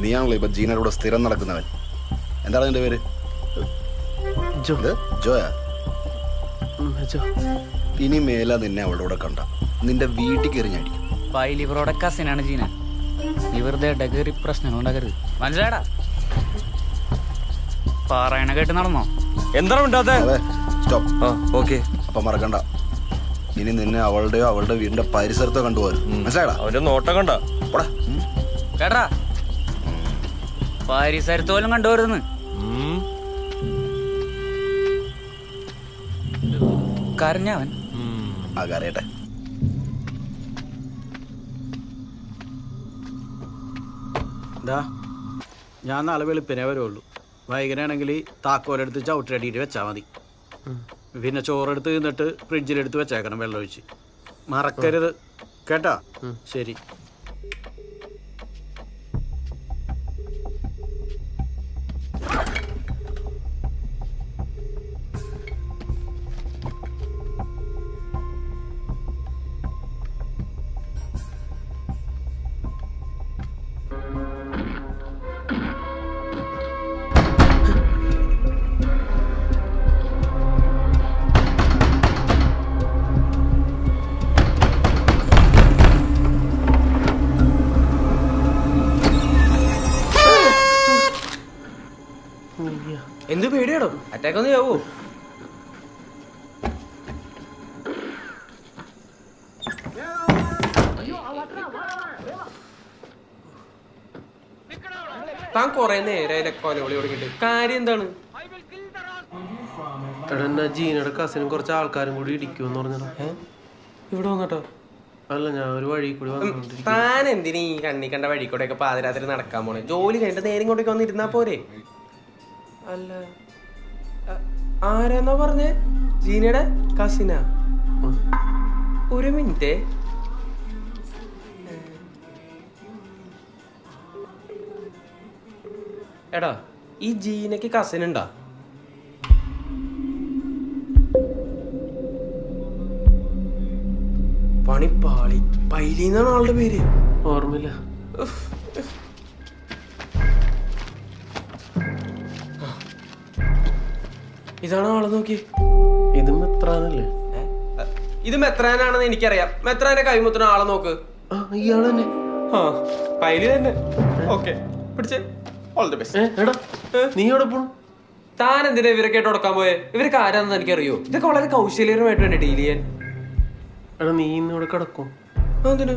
നീയാണല്ലോ ഇപ്പൊ ജീനയുടെ കൂടെ സ്ഥിരം നടക്കുന്നവൻ. എന്താണ് നിന്റെ പേര്? ജോയാ. ഇനി മേല നിന്നെ അവളുടെ കൂടെ കണ്ട നിന്റെ വീട്ടിൽ കയറി ഞാടിക്കും. പൈലിവറോടെ കസിനാണ് ജീന. നീ വെറുതെ ഇടകേറി പ്രശ്നങ്ങൾ ഉണ്ടാക്കരുത്, മനസ്സിലാടാ? പറയണ കേട്ട് നടന്നോ? എന്താ സ്റ്റോപ്പ്. അപ്പൊ മറക്കണ്ട, ഇനി നിന്നെ അവളുടെയോ അവളുടെ വീടിന്റെ പരിസരത്തോ കണ്ടുപോലും. മനസ്സിലാടാ? അവന്റെ നോട്ടം കണ്ട കേട്ടാ? പരിസരത്ത് പോലും കണ്ടുപോരുന്ന്. കരഞ്ഞവൻ കരയട്ടെ. ഞാൻ നാളെ വെളുപ്പിനെ വരുള്ളൂ. വൈകുന്നേരമാണെങ്കിൽ താക്കോലെടുത്ത് ചവിട്ടിയടിയിട്ട് വെച്ചാൽ മതി. പിന്നെ ചോറെടുത്ത് നിന്നിട്ട് ഫ്രിഡ്ജിലെടുത്ത് വെച്ചേക്കണം വെള്ളം ഒഴിച്ച്. മറക്കരുത് കേട്ടാ? ശരി. എന്ത് പേടിയാടോ? അറ്റാക്ക് ഒന്ന് ആവോ? താൻ കൊറേ നേരെ കൊലവിളി തുടങ്ങിട്ട് കാര്യം എന്താണ്? എടാ ജീനയുടെ കസിനും കുറച്ച് ആൾക്കാരും കൂടി ഇടിക്കുമെന്ന് പറഞ്ഞടാ. ഇവിടെ വന്നട്ടോ? അല്ല, ഞാൻ ഒരു വഴി കൂടി വന്നോണ്ടിരിക്കും. താൻ എന്തിനീ കണ്ണി കണ്ട വഴി കൂടെ ഒക്കെ പാതിരാത്രി നടക്കാൻ പോണേ? ജോലി കഴിഞ്ഞിട്ട് നേരം കൊണ്ടേക്ക് വന്നിരുന്നാ പോരെ? അല്ല, ആരാന്നാ പറഞ്ഞേ? ജീനയുടെ കസിനാ? ഒരു മിനിറ്റ്. എടാ, ഈ ജീനക്ക് കസിൻ ഉണ്ടാ? പണിപ്പാളി പൈലി എന്നാണ് ആളുടെ പേര്. ഓർമ്മയില്ല. ഇതാണ് ആള്, നോക്കി. ഇത് മെത്രാനല്ലേ? ഇത് മെത്രാനാണെന്ന് എനിക്കറിയാം. മെത്രാന്റെ കൈമുത്തുന്ന ആളെ നോക്ക്. ഇയാള് തന്നെ. പൈലി തന്നെ. ഓക്കെ, പിടിച്ചേ. All the best. എടാ, നീ എവിടെ പോണു? താൻ എന്തിനാ ഇവരൊക്കെ ആയിട്ട് ഉടക്കാൻ പോയെ? ഇവരൊക്കെ ആരാണെന്ന് എനിക്കറിയോ? ഇതൊക്കെ വളരെ കൗശല്യപരമായിട്ട് വേണ്ടി ഡീൽ ചെയ്യാൻ. എടാ, നീ ഇന്നിവിടെ കിടക്കും. എന്തിനു?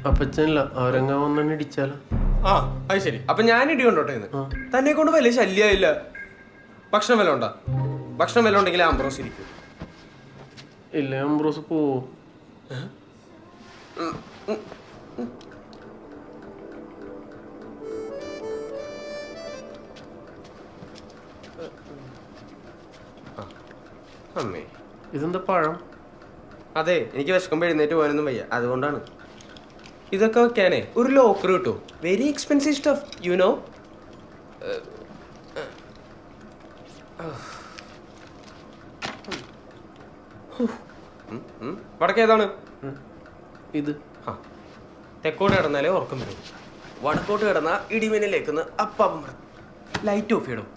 അപ്പച്ചനില്ല, അവരെങ്ങാ വന്നെ ഇടിച്ചാലോ? ആ, അത് ശരി. അപ്പൊ ഞാൻ ഇടി കൊണ്ടോട്ടെ? തന്നെ കൊണ്ട് വലിയ ശല്യമായില്ല. ഭക്ഷണം വല്ല ഉണ്ടാ? ഭക്ഷണം വല്ല ഉണ്ടെങ്കിൽ ആംബ്രോസ് ഇരിക്കും. ഇല്ല, ആംബ്രോസ് പോവോ? അമ്മേ, ഇതെന്താ പഴം? അതെ, എനിക്ക് വിശക്കുമ്പോൾ എഴുന്നേറ്റ് പോകാനൊന്നും വയ്യ, അതുകൊണ്ടാണ്. ഇതൊക്കെ വെക്കാനേ ഒരു ലോക്കർ കിട്ടും. Very expensive stuff, you know. വടക്ക് ഏതാണ്? ഇത്. തെക്കോട്ട് കിടന്നാലേ ഉറക്കം വരും. വടക്കോട്ട് കിടന്ന ഇടിമിന്നലേക്കുന്ന അപ്പം ലൈറ്റ് ഓഫ് ചെയ്യണം.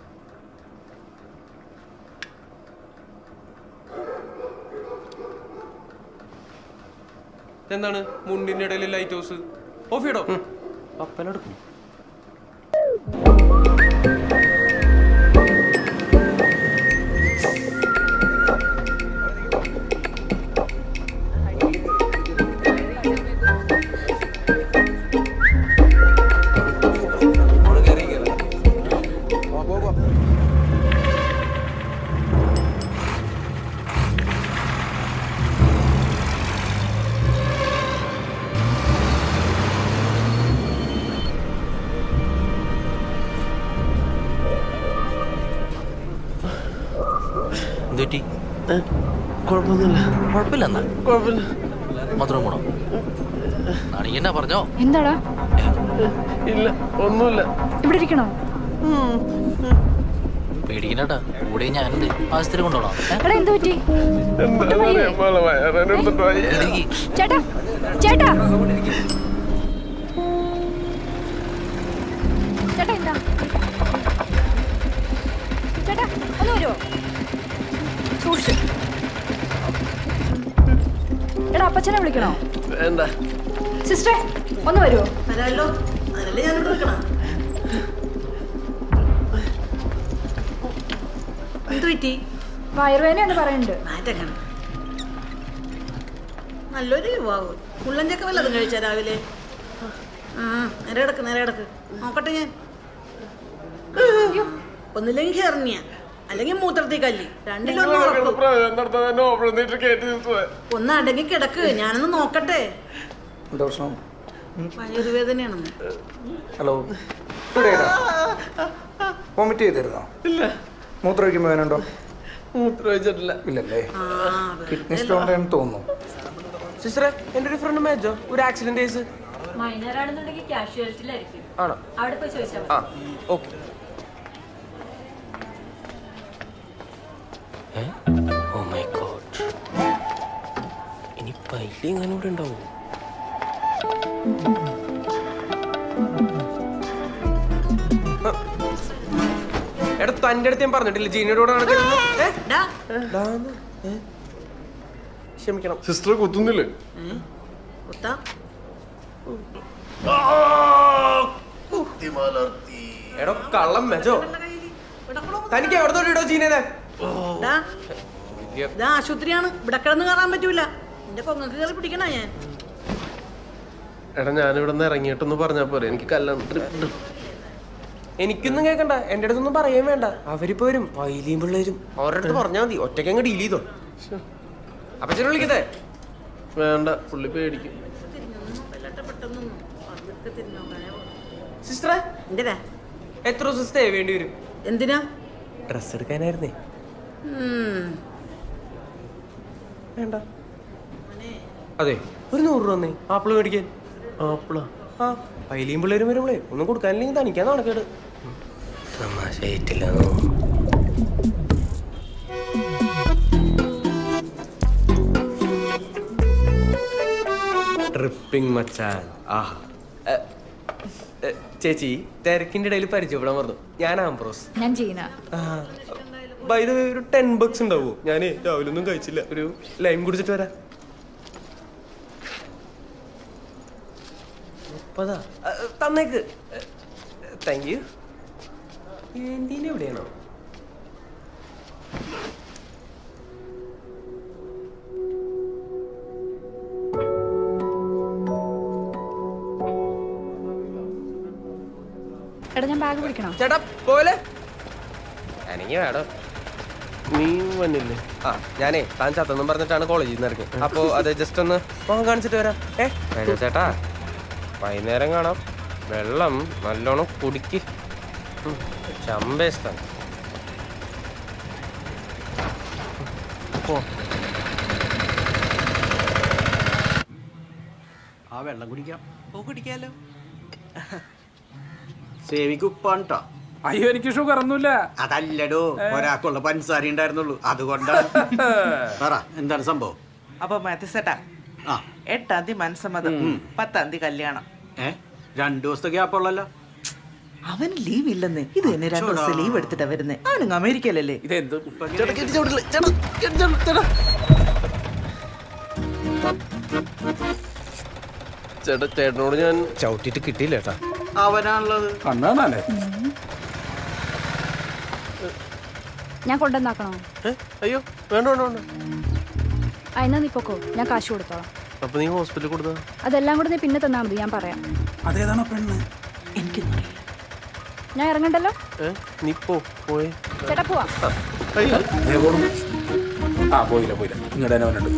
എന്താണ് മുണ്ടിന്റെ ഇടയിൽ ലൈറ്റ് ഹൗസ്? ഓഫ് ചെയ്യടോ. പപ്പലെടുക്കും. എന്താടാ? ഇല്ല, ഒന്നുമില്ല. ഇവിടെ ഇരിക്കണോ? പേടിക്കണ്ടാ, കൂടെ ഞാനുണ്ട്. ആശുപത്രി കൊണ്ടോളാം. എടാ, എന്ത് പറ്റി? ചേട്ടാ, ചേട്ടാ, ചേട്ടാ, എന്താ? ചേട്ടാ, ഒന്ന് വരുമോ? സൂക്ഷിച്ചു. എടാ, അപ്പച്ചനെ വിളിക്കണോ? വേണ്ട. സിസ്റ്ററെ, ഒന്ന് വരുമോ? വരാമല്ലോ, അതല്ലേ ഞാനിവിടെ നിൽക്കണം. എന്ത് പറ്റി? വയറുവേദനയെന്ന് പറയുന്നുണ്ട്. മാറ്റക്കണം. നല്ലൊരു യുവാവ്. മുള്ളഞ്ചൊക്കെ വല്ലതും കഴിച്ചാ രാവിലെ? നേരെ കിടക്ക്, നേരെ കിടക്ക്. നോക്കട്ടെ ഞാൻ. ഒന്നില്ലെങ്കിൽ ഹെർണിയ, അല്ലെങ്കിൽ മൂത്രത്തിൽ കല്ലി. രണ്ടിലൊന്നും ഒന്ന് അടങ്ങി കിടക്ക്, ഞാനൊന്ന് നോക്കട്ടെ. വയറുവേദനയാണെന്ന്. ഹലോ, വോമിറ്റ് ചെയ്തിരുന്നോ? ഇല്ല. മൂത്രമൊഴിക്കുമ്പോൾ വേനുണ്ടോ? മൂത്രമൊഴിച്ചിട്ടില്ല. ഇല്ലല്ലേ? കിഡ്നി സ്റ്റോൺ ആണെന്ന് തോന്നുന്നു. സിസ്റ്ററെ, എൻ്റെ ഒരു ഫ്രണ്ട് മേജോ ഒരു ആക്സിഡന്റ് കേസ്. മൈനർ ആണെന്നുണ്ടെങ്കിൽ കാഷ്വാലിറ്റിയിലായിരിക്കും. ആണോ? അവിടെ പോയി ചോദിച്ചാൽ ആ, ഓക്കെ. ഓ മൈ ഗോഡ്, ഇനി പൈലി എങ്ങനെ ഇവിടെ ഉണ്ടാവും? എടാ, തൻ്റെ അടുത്ത് ഞാൻ പറഞ്ഞിട്ടില്ല ജീനയുടെ കൂടെ നടക്കരുതെന്ന്. ക്ഷമിക്കണം സിസ്റ്റർ. കുത്തുന്നില്ലേ? എടോ കള്ളം മെജോ, തനിക്ക് എവിടെ തൊട്ടിടോ ചീനേനെ? ഇത് ആശുപത്രിയാണ്, ഇവിടെ കിടന്ന് കയറാൻ പറ്റൂല. എന്റെ കൊങ്ങക്ക് കയറി പിടിക്കണ ഞാൻ. എടാ ഞാനിവിടെ നിന്ന് ഇറങ്ങിയിട്ടൊന്ന് പറഞ്ഞാ പോരെ, എനിക്ക് കല്ലാണ്. എനിക്കൊന്നും കേൾക്കണ്ട, എന്റെ അടുത്തൊന്നും പറയാൻ വേണ്ട. അവരിപ്പോ വരും, വൈലിയും പിള്ളേരും. അവരുടെ അടുത്ത് പറഞ്ഞാൽ മതി, ഒറ്റയ്ക്ക് അങ്ങ് ഡീൽ ചെയ്തോ. അപ്പൊ ചെറു വിളിക്കട്ടെ? വേണ്ട, പുള്ളി പേടിക്കും. സിസ്റ്ററെ എന്തിനാ? എത്ര ദിവസം സ്റ്റേ വേണ്ടി വരും? എന്തിനാ? ഡ്രസ് എടുക്കാനായിരുന്നേ. വേണ്ട. അതെ, ഒരു 100 രൂപ തന്നേ ആപ്പിള് മേടിക്കാൻ. ആപ്പിളാ? ആ, വൈലിയും പിള്ളേരും വരുമ്പോളേ ഒന്നും കൊടുക്കാനില്ലെങ്കിൽ തനിക്കാൻ നടക്കേട്. ട്രിപ്പിംഗ് മച്ചാൻ. ആഹാ. ചേച്ചി, തിരക്കിന്റെ ഇടയിൽ പരിചയപ്പെടാൻ പറഞ്ഞു. ഞാൻ ആംബ്രോസ്. ഞാൻ ജീന. ബൈ ദ വേ, ഒരു $10 ഉണ്ടാവോ? ഞാനേ രാവിലെ ഒന്നും കഴിച്ചില്ല, ഒരു ലൈം കുടിച്ചിട്ട് വരാം. 30 തന്നേക്ക്. Thank you. എന്തിനെ എവിടെയാണോ? എടാ ഞാൻ ബാഗ് പിടിക്കണോ? ചേട്ടാ പോലെ എനിക്ക് വേടോ. നീ വന്നില്ലേ? ആ, ഞാനേ താൻ ചത്തെന്നും പറഞ്ഞിട്ടാണ് കോളേജിൽ നിന്ന് ഇറങ്ങി. അപ്പോ അത് ജസ്റ്റ് ഒന്ന് മുഖം കാണിച്ചിട്ട് വരാം. വേണോ ചേട്ടാ? വൈകുന്നേരം കാണാം. വെള്ളം നല്ലോണം കുടിക്ക്. ചമ്പേസ്താണ്. ആ വെള്ളം കുടിക്കാം. കുടിക്കാലോ. സേവിക്ക് ഉപ്പാണ് ട്ടോ. അയ്യോ, എനിക്ക് ഷുഗർ ഒന്നുമില്ല. അതല്ലടോ, ഒരാൾക്കുള്ള പഞ്ചസാര ഉണ്ടായിരുന്നുള്ളൂ, അതുകൊണ്ടാണ്. പറ, എന്താണ് സംഭവം? അപ്പൊ മാത്യസേട്ടാ, 8-ാം തീയതി മനസ്സമ്മതം, 10-ാം തീയതി കല്യാണം. 2 ദിവസത്തെ ഗ്യാപ്പുള്ളല്ലോ. അവൻ ലീവ് ഇല്ലെന്ന്. ഇത് തന്നെ 2 ദിവസം ലീവ് എടുത്തിട്ടാ വരുന്നേ. അവനും അമേരിക്കയിലല്ലേ. ഇതെന്ത് ചേട്ടനോട് ഞാൻ ചവിട്ടിട്ട് കിട്ടിയില്ല ചേട്ടാ. അവനാണുള്ളത്. കണ്ണാണല്ലേ? ഞാൻ കൊണ്ടുവന്നാക്കണോ? അയ്യോ വേണ്ട വേണ്ട വേണ്ട. എന്നാ നീ പൊക്കോ, ഞാൻ കാശ് കൊടുത്തോളാം. അപ്പൊ നീ ഹോസ്പിറ്റലിൽ കൊടുത്താ? അതെല്ലാം കൂടെ നീ പിന്നെ തന്നാ മതി, ഞാൻ പറയാം. അതേതാണോ പെണ്ണ്? എനിക്കൊന്നും അറിയില്ല. ഞാൻ ഇറങ്ങണ്ടല്ലോ. നീ പോയേ ചേട്ടാ പോവാ. പോയില്ല ഇങ്ങോട്ട് തന്നെ വന്നിട്ട്.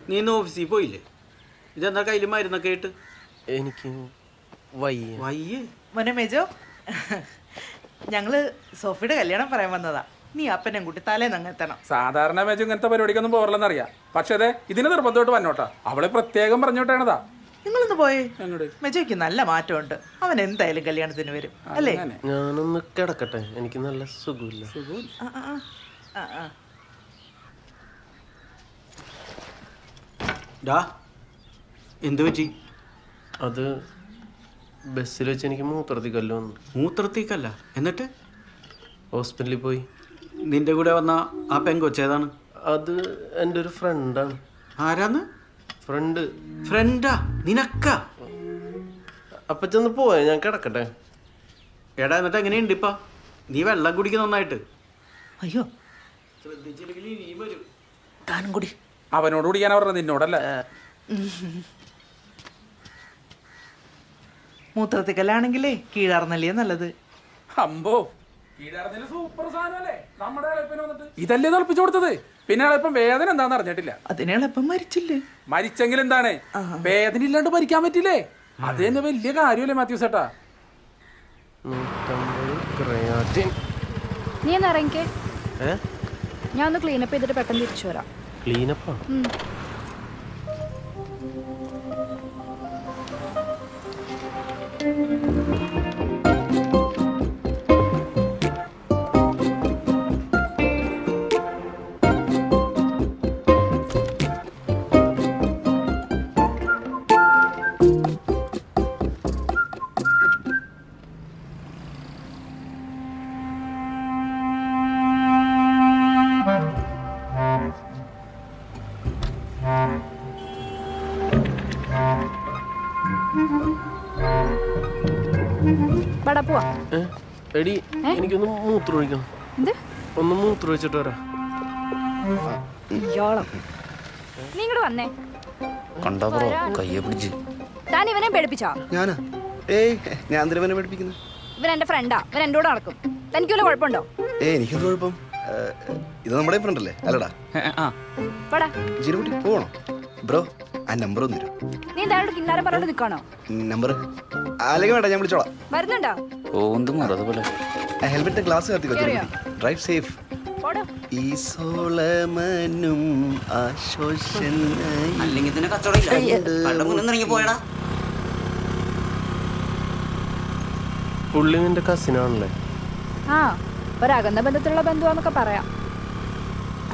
നീ ഇന്ന് ഓഫീസിൽ പോയില്ലേ? ഇതെന്താ കയ്യിൽ മരുന്നൊക്കെ ആയിട്ട്? എനിക്ക് വയ്യേ. മോനെ മേജോ, ഞങ്ങള് സോഫിയുടെ കല്യാണം പറയാൻ വന്നതാ. നീ അപ്പനെ കൂട്ടി തലേന്ന് അങ്ങ് എത്തണം. സാധാരണ മേജ് ഇങ്ങനത്തെ പരിപാടിക്കൊന്നും പോറില്ലെന്നറിയാം. പക്ഷേ അതെ, ഇതിന് നിർബന്ധമായിട്ട് വന്നോട്ടാ. അവളെ പ്രത്യേകം പറഞ്ഞോട്ടാണതാ. നിങ്ങളൊന്ന് പോയേ. മെജോയ്ക്ക് നല്ല മാറ്റമുണ്ട്. അവൻ എന്തായാലും കല്യാണത്തിന് വരും അല്ലേ? ഞാനൊന്ന് കിടക്കട്ടെ, എനിക്ക് നല്ല സുഖമില്ല. എന്ത് പറ്റി? അത് ബസ്സിൽ വെച്ച് എനിക്ക് മൂത്രത്തിക്കല്ല് വന്നു. മൂത്രത്തിക്കല്ല? എന്നിട്ട് ഹോസ്പിറ്റലിൽ പോയി. നിന്റെ കൂടെ വന്ന ആ പെങ്കൊച്ചേതാണ്? അത് എൻ്റെ ഒരു ഫ്രണ്ടാണ്. ആരാന്ന്? ഫ്രണ്ടാ? നിനക്കാ? അപ്പൊ ചെന്ന് പോയാ, ഞാൻ കിടക്കട്ടെ. എടാ, എന്നിട്ട് എങ്ങനെയുണ്ട് ഇപ്പ? നീ വെള്ളം കുടിക്കുന്ന നന്നായിട്ട്. അയ്യോ, ശ്രദ്ധിച്ചില്ലെങ്കിൽ നീ വരും. താനും കൂടി. അവനോട് കുടിക്കാനാ പറഞ്ഞത്, നിന്നോടല്ല. മൂത്രത്തിക്കല്ലാണെങ്കിലേ കീഴാർന്നല്ലേ നല്ലത്. അമ്പോ, സൂപ്പർ സാധനല്ലേ നമ്മുടെ എളുപ്പം വന്നിട്ട്. ഇതല്ലേ തിളപ്പിച്ചു കൊടുത്തത്. പിന്നെ എളുപ്പം വേദന എന്താന്ന് അറിഞ്ഞിട്ടില്ല. അതിനെളുപ്പം മരിച്ചില്ലേ? മരിച്ചെങ്കിൽ എന്താണ്, വേദന ഇല്ലാണ്ട് മരിക്കാൻ പറ്റില്ലേ? അത് തന്നെ വലിയ കാര്യമല്ലേ മാത്യു ചേട്ടാ. നീ ഒന്ന് ഇറങ്ങിക്കേ. ഞാൻ ഒന്ന് ക്ലീനപ്പ് ചെയ്തിട്ട് പെട്ടെന്ന് തിരിച്ചു വരാം. ക്ലീനപ്പാ? വാടാ പോവാ. എടി എനിക്കൊന്ന് മൂത്രം ഒഴിക്കണം. എന്ത്? ഒന്ന് മൂത്രം ഒഴിച്ചിട്ട് വരാം. ഇയാളോ നീ ഇങ്ങോട്ട് വന്നേ. കണ്ടാ ബ്രോ കയ്യെ പിടിച്ച്. താൻ ഇവനെ പേടിപ്പിച്ചോ? ഞാനാ? ഏയ് ഞാൻ എന്തിനാ പഠിപ്പിക്കുന്നത്? ഇവൻ എന്റെ ഫ്രണ്ടാ, ഇവൻ എന്നോട് നടക്കും. തനിക്ക് വല്ല കുഴപ്പമുണ്ടോ? എനിക്കെന്ത് കുഴപ്പം? ഇത് നമ്മുടെ ഫ്രണ്ട് അല്ലേ? അല്ലടാ. വാടാ. ജിനുകുട്ടി പോകണോ? ബ്രോ ആ നമ്പർ ഒന്ന് തരും. നീ എന്തായാലും കിന്നാരം പറഞ്ഞോണ്ട് നിൽക്കണോ? നമ്പർ അല്ലെങ്കിൽ വേണ്ട, ഞാൻ വിളിച്ചോളാം. വരുന്നുണ്ടോ? അതുപോലെ ഹെൽമെറ്റ് ഗ്ലാസ് കത്തി. Drive safe. ഈ സോളമനും അല്ലെങ്കിൽ തന്നെ കച്ചവടം പോയടാ. പുള്ളി നിന്റെ കസിനാണല്ലേ? ആ, ഒരകന്ന ബന്ധത്തിലുള്ള ബന്ധുവാന്നൊക്കെ പറയാം.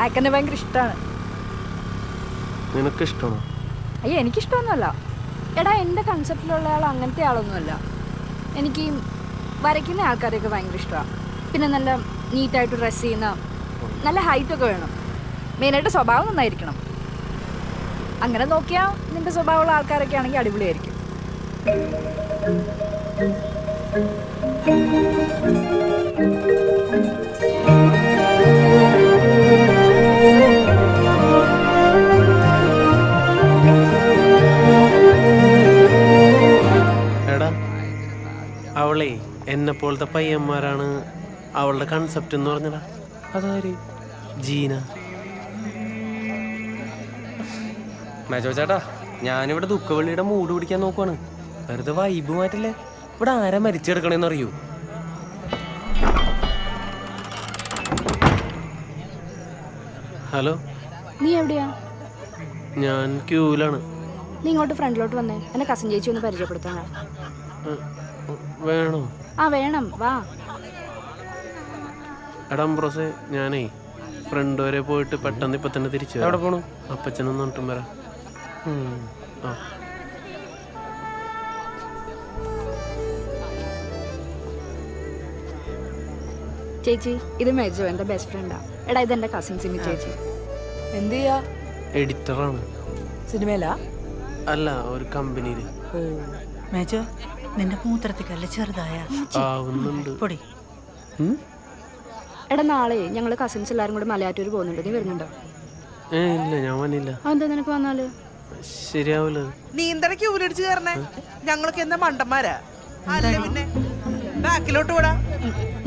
അയക്കെന്നെ ഭയങ്കര ഇഷ്ടമാണ്. നിനക്ക് ഇഷ്ടമാണോ? അയ്യോ എനിക്കിഷ്ടമൊന്നുമല്ല. എടാ എൻ്റെ കൺസെപ്റ്റിലുള്ള ആൾ അങ്ങനത്തെ ആളൊന്നുമല്ല. എനിക്ക് വരയ്ക്കുന്ന ആൾക്കാരെയൊക്കെ ഭയങ്കര ഇഷ്ടമാണ്. പിന്നെ നല്ല നീറ്റായിട്ട് ഡ്രസ്സ് ചെയ്യുന്ന, നല്ല ഹൈറ്റൊക്കെ വേണം. മെയിനായിട്ട് സ്വഭാവം നന്നായിരിക്കണം. അങ്ങനെ നോക്കിയാൽ നിൻ്റെ സ്വഭാവമുള്ള ആൾക്കാരൊക്കെ ആണെങ്കിൽ അടിപൊളിയായിരിക്കും. എടാ അവളെ എന്നെ പോലത്തെ പയ്യന്മാരാണ് അവളുടെ കൺസെപ്റ്റ് എന്ന് പറഞ്ഞടാ. അതാര്? ജീന. മേജോ ചേട്ടാ, ഞാനിവിടെ ദുഃഖവെള്ളിയുടെ മൂട് പിടിക്കാൻ നോക്കുവാണ്. വെറുതെ വൈബ് മാറ്റല്ലേ. ഇവിടെ ആരാ മരിച്ചെടുക്കണേന്ന് അറിയൂ? ഹലോ, നീ എവിടെയാ? ഞാൻ ക്യൂവിലാണ്. നീ ഇങ്ങോട്ട് ഫ്രണ്ടിലോട്ട് വന്നേ. എന്നെ കസിൻ ചേച്ചി ഒന്ന് പരിചയപ്പെടുത്താനാ. വേണോ? ആ വേണം, വാ. എടാ അംബ്രോസേ, ഞാനേ ഫ്രണ്ട് വരെ പോയിട്ട് പെട്ടെന്ന് ഇപ്പൊ തന്നെ തിരിച്ചു. എവിടെ പോണു? അപ്പച്ചനൊന്നും പറഞ്ഞിട്ടും വരാം. ആ ചേച്ചി, ഇത് മെജോ, എൻ്റെ ബെസ്റ്റ് ഫ്രണ്ടാ. എടാ ഇത് എൻ്റെ കസിൻ സിമി ചേച്ചി. എന്ത് ചെയ്യാ? എഡിറ്ററാണ്. സിനിമയിലാ? അല്ല, ഒരു കമ്പനിയിൽ. മേജോ, നിന്റെ മൂത്രത്തിക്കല്ല ചെറുതായ ആവുന്നുണ്ട്. പൊടി. എടാ നാളെ ഞങ്ങൾ കസിൻസ് എല്ലാവരും കൂടെ മലയാറ്റൂർ പോകുന്നുണ്ട്. നീ വരുന്നുണ്ടോ? ഇല്ല, ഞാൻ വന്നില്ല. എന്താ നിനക്ക് വന്നാല് ശരിയാവില്ല. നീ എന്താണ് ക്യൂവിലടിച്ച് കയറണേ? ഞങ്ങളൊക്കെ എന്താ മണ്ടന്മാരാ? അല്ല പിന്നെ ബാക്കിലോട്ട് വിടാ.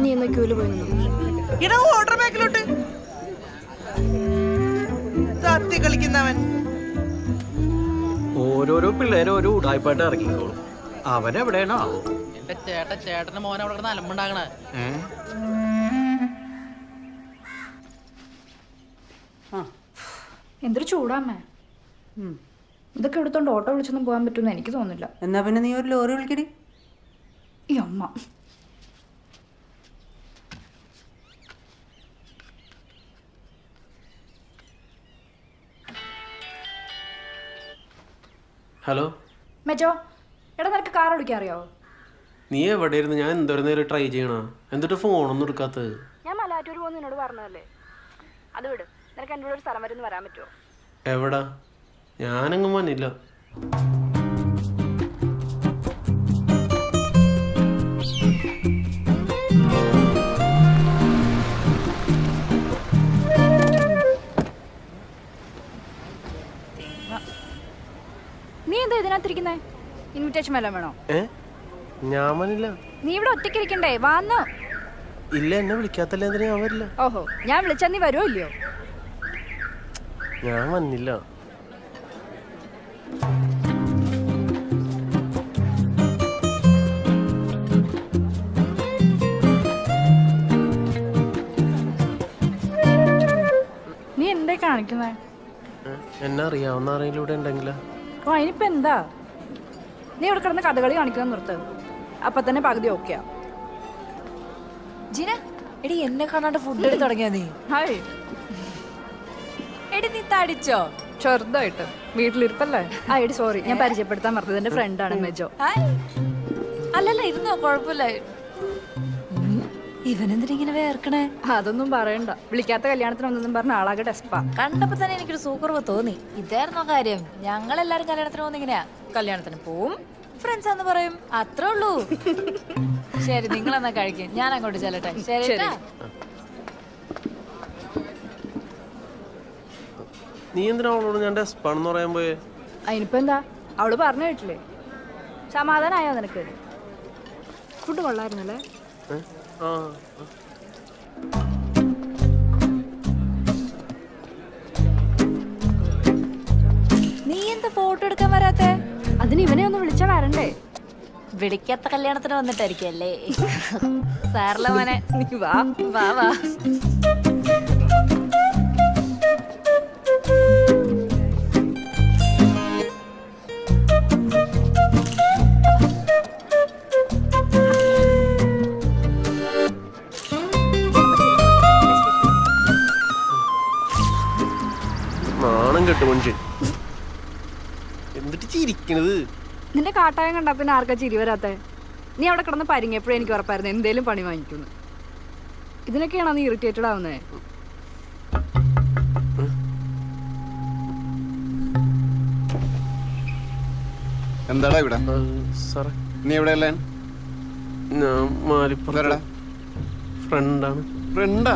നീ എന്നാ ക്യൂവിൽ പോയി നിന്നു. ഇടാ ഓർഡർ ബാക്കിലോട്ട്. തത്തി കളിക്കുന്നവൻ. ഓരോരോ പിള്ളേരും ഓരോ ഉടായ്പായിട്ട് ഇറങ്ങിക്കോളും. അവനെവിടെയാണോ? എന്റെ ചേട്ടന്റെ മോൻ അവിടെ അലമ്പുണ്ടാകണേ. എന്തൊരു ചൂടാമ്മേ. ഇതൊക്കെ എടുത്തോണ്ട് ഓട്ടോ വിളിച്ചൊന്നും പോകാൻ പറ്റുമെന്ന് എനിക്ക് തോന്നുന്നില്ല. എന്നാ പിന്നെ നീ ഒരു ലോറി വിളിക്കടി. ഈ അമ്മ. ഹലോ മെജോ, എടാ നിനക്ക് കാർ ഓടിക്കാൻ അറിയാവോ? നീ എവിടെ ഇരുന്ന്? ഞാൻ എന്തോരം നേരം ട്രൈ ചെയ്യണ, എന്നിട്ട് ഫോണൊന്നും എടുക്കാത്തത്? ഞാൻ മലയാറ്റൂർ പോകുന്ന നിന്നോട് പറഞ്ഞതല്ലേ. അത് വിട്. നിനക്ക് എൻ്റെ കൂടെ ഒരു സ്ഥലം വരെ ഒന്ന് വരാൻ പറ്റുമോ? എവിടാ? ഞാനെങ്ങും വന്നില്ല. നീ എന്താ ഇതിനകത്തിരിക്കുന്നേ? ഇൻവിറ്റേഷൻ വല്ലതും വേണോ? ഞാൻ വന്നില്ല. നീ ഇവിടെ ഒറ്റയ്ക്ക് ഇരിക്കണ്ടേ? വാന്നോ. ഇല്ല, എന്നെ വിളിക്കാത്തല്ലേ, എന്തിനാ ഞാൻ വരില്ല. ഓഹോ, ഞാൻ വിളിച്ചാൽ നീ വരുമോ ഇല്ലയോ? ഞാൻ വന്നില്ല. നീ എന്താ കാണിക്കുന്നേ? എന്നെ അറിയാവുന്ന ആരെങ്കിലും ഇവിടെ ഉണ്ടെങ്കിലാ? ഓ, അതിനിപ്പോ എന്താ? നീ ഇവിടെ കിടന്ന് കഥകളി കാണിക്കാൻ നിർത്ത്. അപ്പൊ തന്നെ പകുതി ഓക്കെയാ. ജിന, എടി എന്നെ കാണാണ്ട് ഫുഡ് എടുത്ത് തുടങ്ങിയാ നീ? ഹായ്. എടി നീ തടിച്ചോ? ചെറുതായിട്ട്. വീട്ടിലിരിപ്പല്ലേ? ആ എടി സോറി, ഞാൻ പരിചയപ്പെടുത്താൻ മറന്നത്. എന്റെ ഫ്രണ്ടാണ് മെജോ. അല്ലല്ല, ഇരുന്നോ, കുഴപ്പമില്ല. ഇവനെന്തിനാ ഇങ്ങനെ വേർക്കണേ? അതൊന്നും പറയണ്ട. വിളിക്കാത്ത കല്യാണത്തിനൊന്നും പറഞ്ഞ ആളാകെ ഡെസ്പാ. കണ്ടപ്പോ തന്നെ എനിക്കൊരു സൂക്കർവ് തോന്നി. ഇതായിരുന്നോ കാര്യം? ഞങ്ങളെല്ലാരും കല്യാണത്തിന് പോകുന്ന ഇങ്ങനെയാ. കല്യാണത്തിന് പോവും, ഫ്രണ്ട്സ് ആന്ന് പറയും, അത്രേ ഉള്ളൂ. ശരി, നിങ്ങളെന്നാ കഴിക്കും, ഞാൻ അങ്ങോട്ട് ചെല്ലട്ടെ. ശരി. നീ എന്തിനാ അവളോട് ഞാൻ ഡെസ്പാണെന്ന് പറയാൻ പോയേ? അതിനിപ്പോ എന്താ, അവള് പറഞ്ഞു കേട്ടില്ലേ? സമാധാനായോ നിനക്ക്? ഫുഡ് കൊള്ളായിരുന്നല്ലേ? നീ എന്താ ഫോട്ടോ എടുക്കാൻ വരാത്തെ? അതിന് ഇവനെ ഒന്ന് വിളിച്ചാ വരണ്ടേ? വിളിക്കാത്ത കല്യാണത്തിന് വന്നിട്ടായിരിക്കും അല്ലേ? സാറിലെ മോനെ, നീ വാ. വാ. നാണം കെട്ടു മനുഷ്യൻ. എന്നിട്ട് ചിരിക്കണത്? നിന്റെ കാട്ടായം കണ്ടാ പിന്നെ ആർക്കാ ചിരി വരാത്തെ? നീ അവിടെ കിടന്ന് പരിങ്ങിയപ്പോഴും എനിക്ക് ഉറപ്പായിരുന്നു എന്തേലും പണി വാങ്ങിക്കുന്നു. ഇതിനൊക്കെയാണോ നീ ഇറിറ്റേറ്റഡ് ആവുന്നേ? എന്താടാ ഇവിടെ? സാറേ, നീ എവിടെയല്ലേ? ഞാൻ മാലിപ്പുറം ഫ്രണ്ടാണ്. ഫ്രണ്ടാ?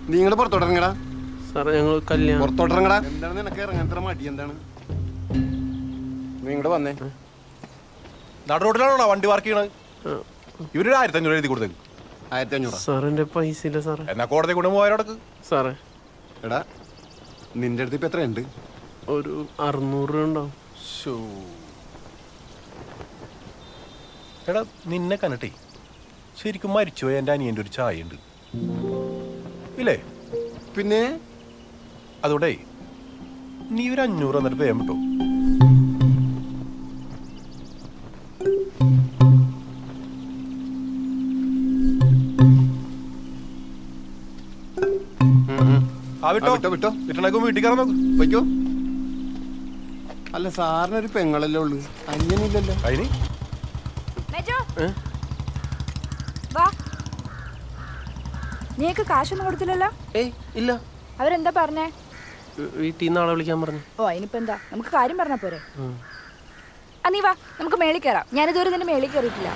നീ ഇങ്ങോട്ട് പുറത്തോട്ടിറങ്ങടാ. സാറേ, ഞങ്ങൾ കല്യാണം. പുറത്തോട്ടിറങ്ങടാ. എന്താണ് നിനക്ക് ഇറങ്ങാൻ ഇത്ര മടി? എന്താണ് നീ ഇങ്ങോട്ട് വന്നേ? നട റോഡിലാണോ വണ്ടി പാർക്ക് ചെയ്യണത്? ഇവരൊരു 1500 എഴുതി കൊടുത്തേക്ക്. 1500? സാറിന്റെ പൈസ ഇല്ല സാറേ. എന്നാ കോടതി കൊണ്ട് 3000 അടക്ക്. സാറേ, എടാ നിന്റെ അടുത്ത് ഇപ്പൊ എത്രയുണ്ട്? ഒരു 600 രൂപ ഉണ്ടാവും. എടാ നിന്നെ കണ്ടിട്ടേ ശരിക്കും മരിച്ചുപോയ എൻ്റെ അനിയൻ്റെ ഒരു ചായ ഉണ്ട് ഇല്ലേ? പിന്നെ അതുകൊണ്ടേ നീ ഒരു 500 എന്നിട്ട് പേയ്യാൻ പറ്റോ? വിട്ടോ. വീട്ടിലേക്ക് വീട്ടിൽ കയറാൻ നോക്ക്. വയ്ക്കോ. അല്ല സാറിനൊരു പെങ്ങളല്ലേ ഉള്ളു, അനിയനില്ലല്ലോ. അതിന് നീക്ക് കാശൊന്നും കൊടുത്തില്ലല്ലോ? ഏയ് ഇല്ല. അവരെന്താ പറഞ്ഞേ? വീട്ടിൽ നിന്ന് ആളെ വിളിക്കാൻ പറഞ്ഞു. ഓ, അതിനിപ്പോ എന്താ, നമുക്ക് കാര്യം പറഞ്ഞാ പോരെ? നീ വാ, നമുക്ക് മേളിൽ കയറാം. ഞാനിതുവരെ തന്നെ മേളിൽ കയറിയിട്ടില്ല.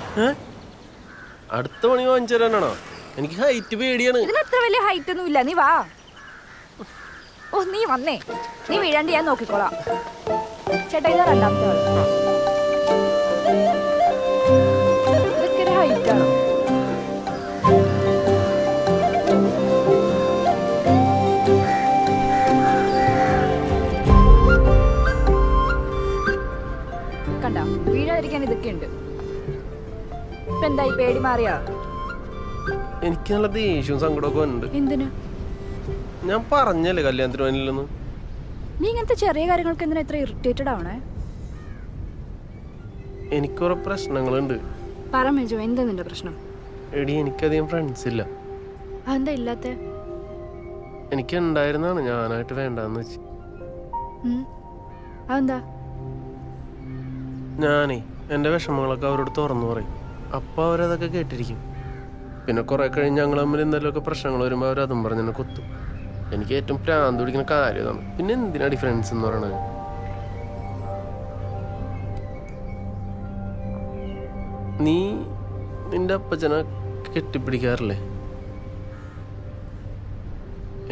അടുത്ത പണി വാങ്ങിച്ചു തരാനാണോ? എനിക്ക് ഹൈറ്റ് പേടിയാണ്. ഇതിനത്ര വലിയ ഹൈറ്റ് ഒന്നും ഇല്ല. നീ വാ. ഓ, നീ വന്നേ. നീ വീഴാണ്ട് ഞാൻ നോക്കിക്കോളാം. ചേട്ടാ, ഇതാ രണ്ടാമത്തെ ആള്. ഇതൊക്കെ ഒരു ഹൈറ്റ് ആണോ? കണ്ട, വീഴാതിരിക്കാൻ ഇതൊക്കെ ഉണ്ട്. ഇപ്പൊ എന്തായി, പേടി മാറിയാ? എനിക്ക് നല്ല ദേഷ്യവും സങ്കടമൊക്കെ ഉണ്ട്. എന്തിന്? ഞാൻ പറഞ്ഞല്ലേ കല്യാണത്തിന് വന്നില്ലെന്ന്. നീ ഇങ്ങനത്തെ ചെറിയ കാര്യങ്ങൾക്ക് എന്തിനാ ഇത്ര ഇറിറ്റേറ്റഡ് ആവണേ? എനിക്ക് കുറെ പ്രശ്നങ്ങളുണ്ട്. പറ മേജോ, എന്താ നിന്റെ പ്രശ്നം? എടി, എനിക്കധികം ഫ്രണ്ട്സ് ഇല്ല. അതെന്താ ഇല്ലാത്ത? എനിക്ക് ഉണ്ടായിരുന്നാണ്, ഞാനായിട്ട് വേണ്ടാന്ന് വെച്ച്. അതെന്താ? ഞാനേ എൻ്റെ വിഷമങ്ങളൊക്കെ അവരോട് തുറന്നു പറയും. അപ്പോൾ അവരതൊക്കെ കേട്ടിരിക്കും. പിന്നെ കുറെ കഴിഞ്ഞ് ഞങ്ങൾ തമ്മിൽ എന്തെങ്കിലുമൊക്കെ പ്രശ്നങ്ങൾ വരുമ്പോൾ അവരതും പറഞ്ഞ് എന്നെ കൊത്തും. എനിക്ക് ഏറ്റവും പ്രാന്ത് പിടിക്കുന്ന കാര്യം അതാണ്. പിന്നെ എന്തിനാ ഡിഫറൻസ് എന്ന് പറയണത്? നീ നിന്റെ അപ്പച്ചനെ കെട്ടിപ്പിടിക്കാറില്ലേ?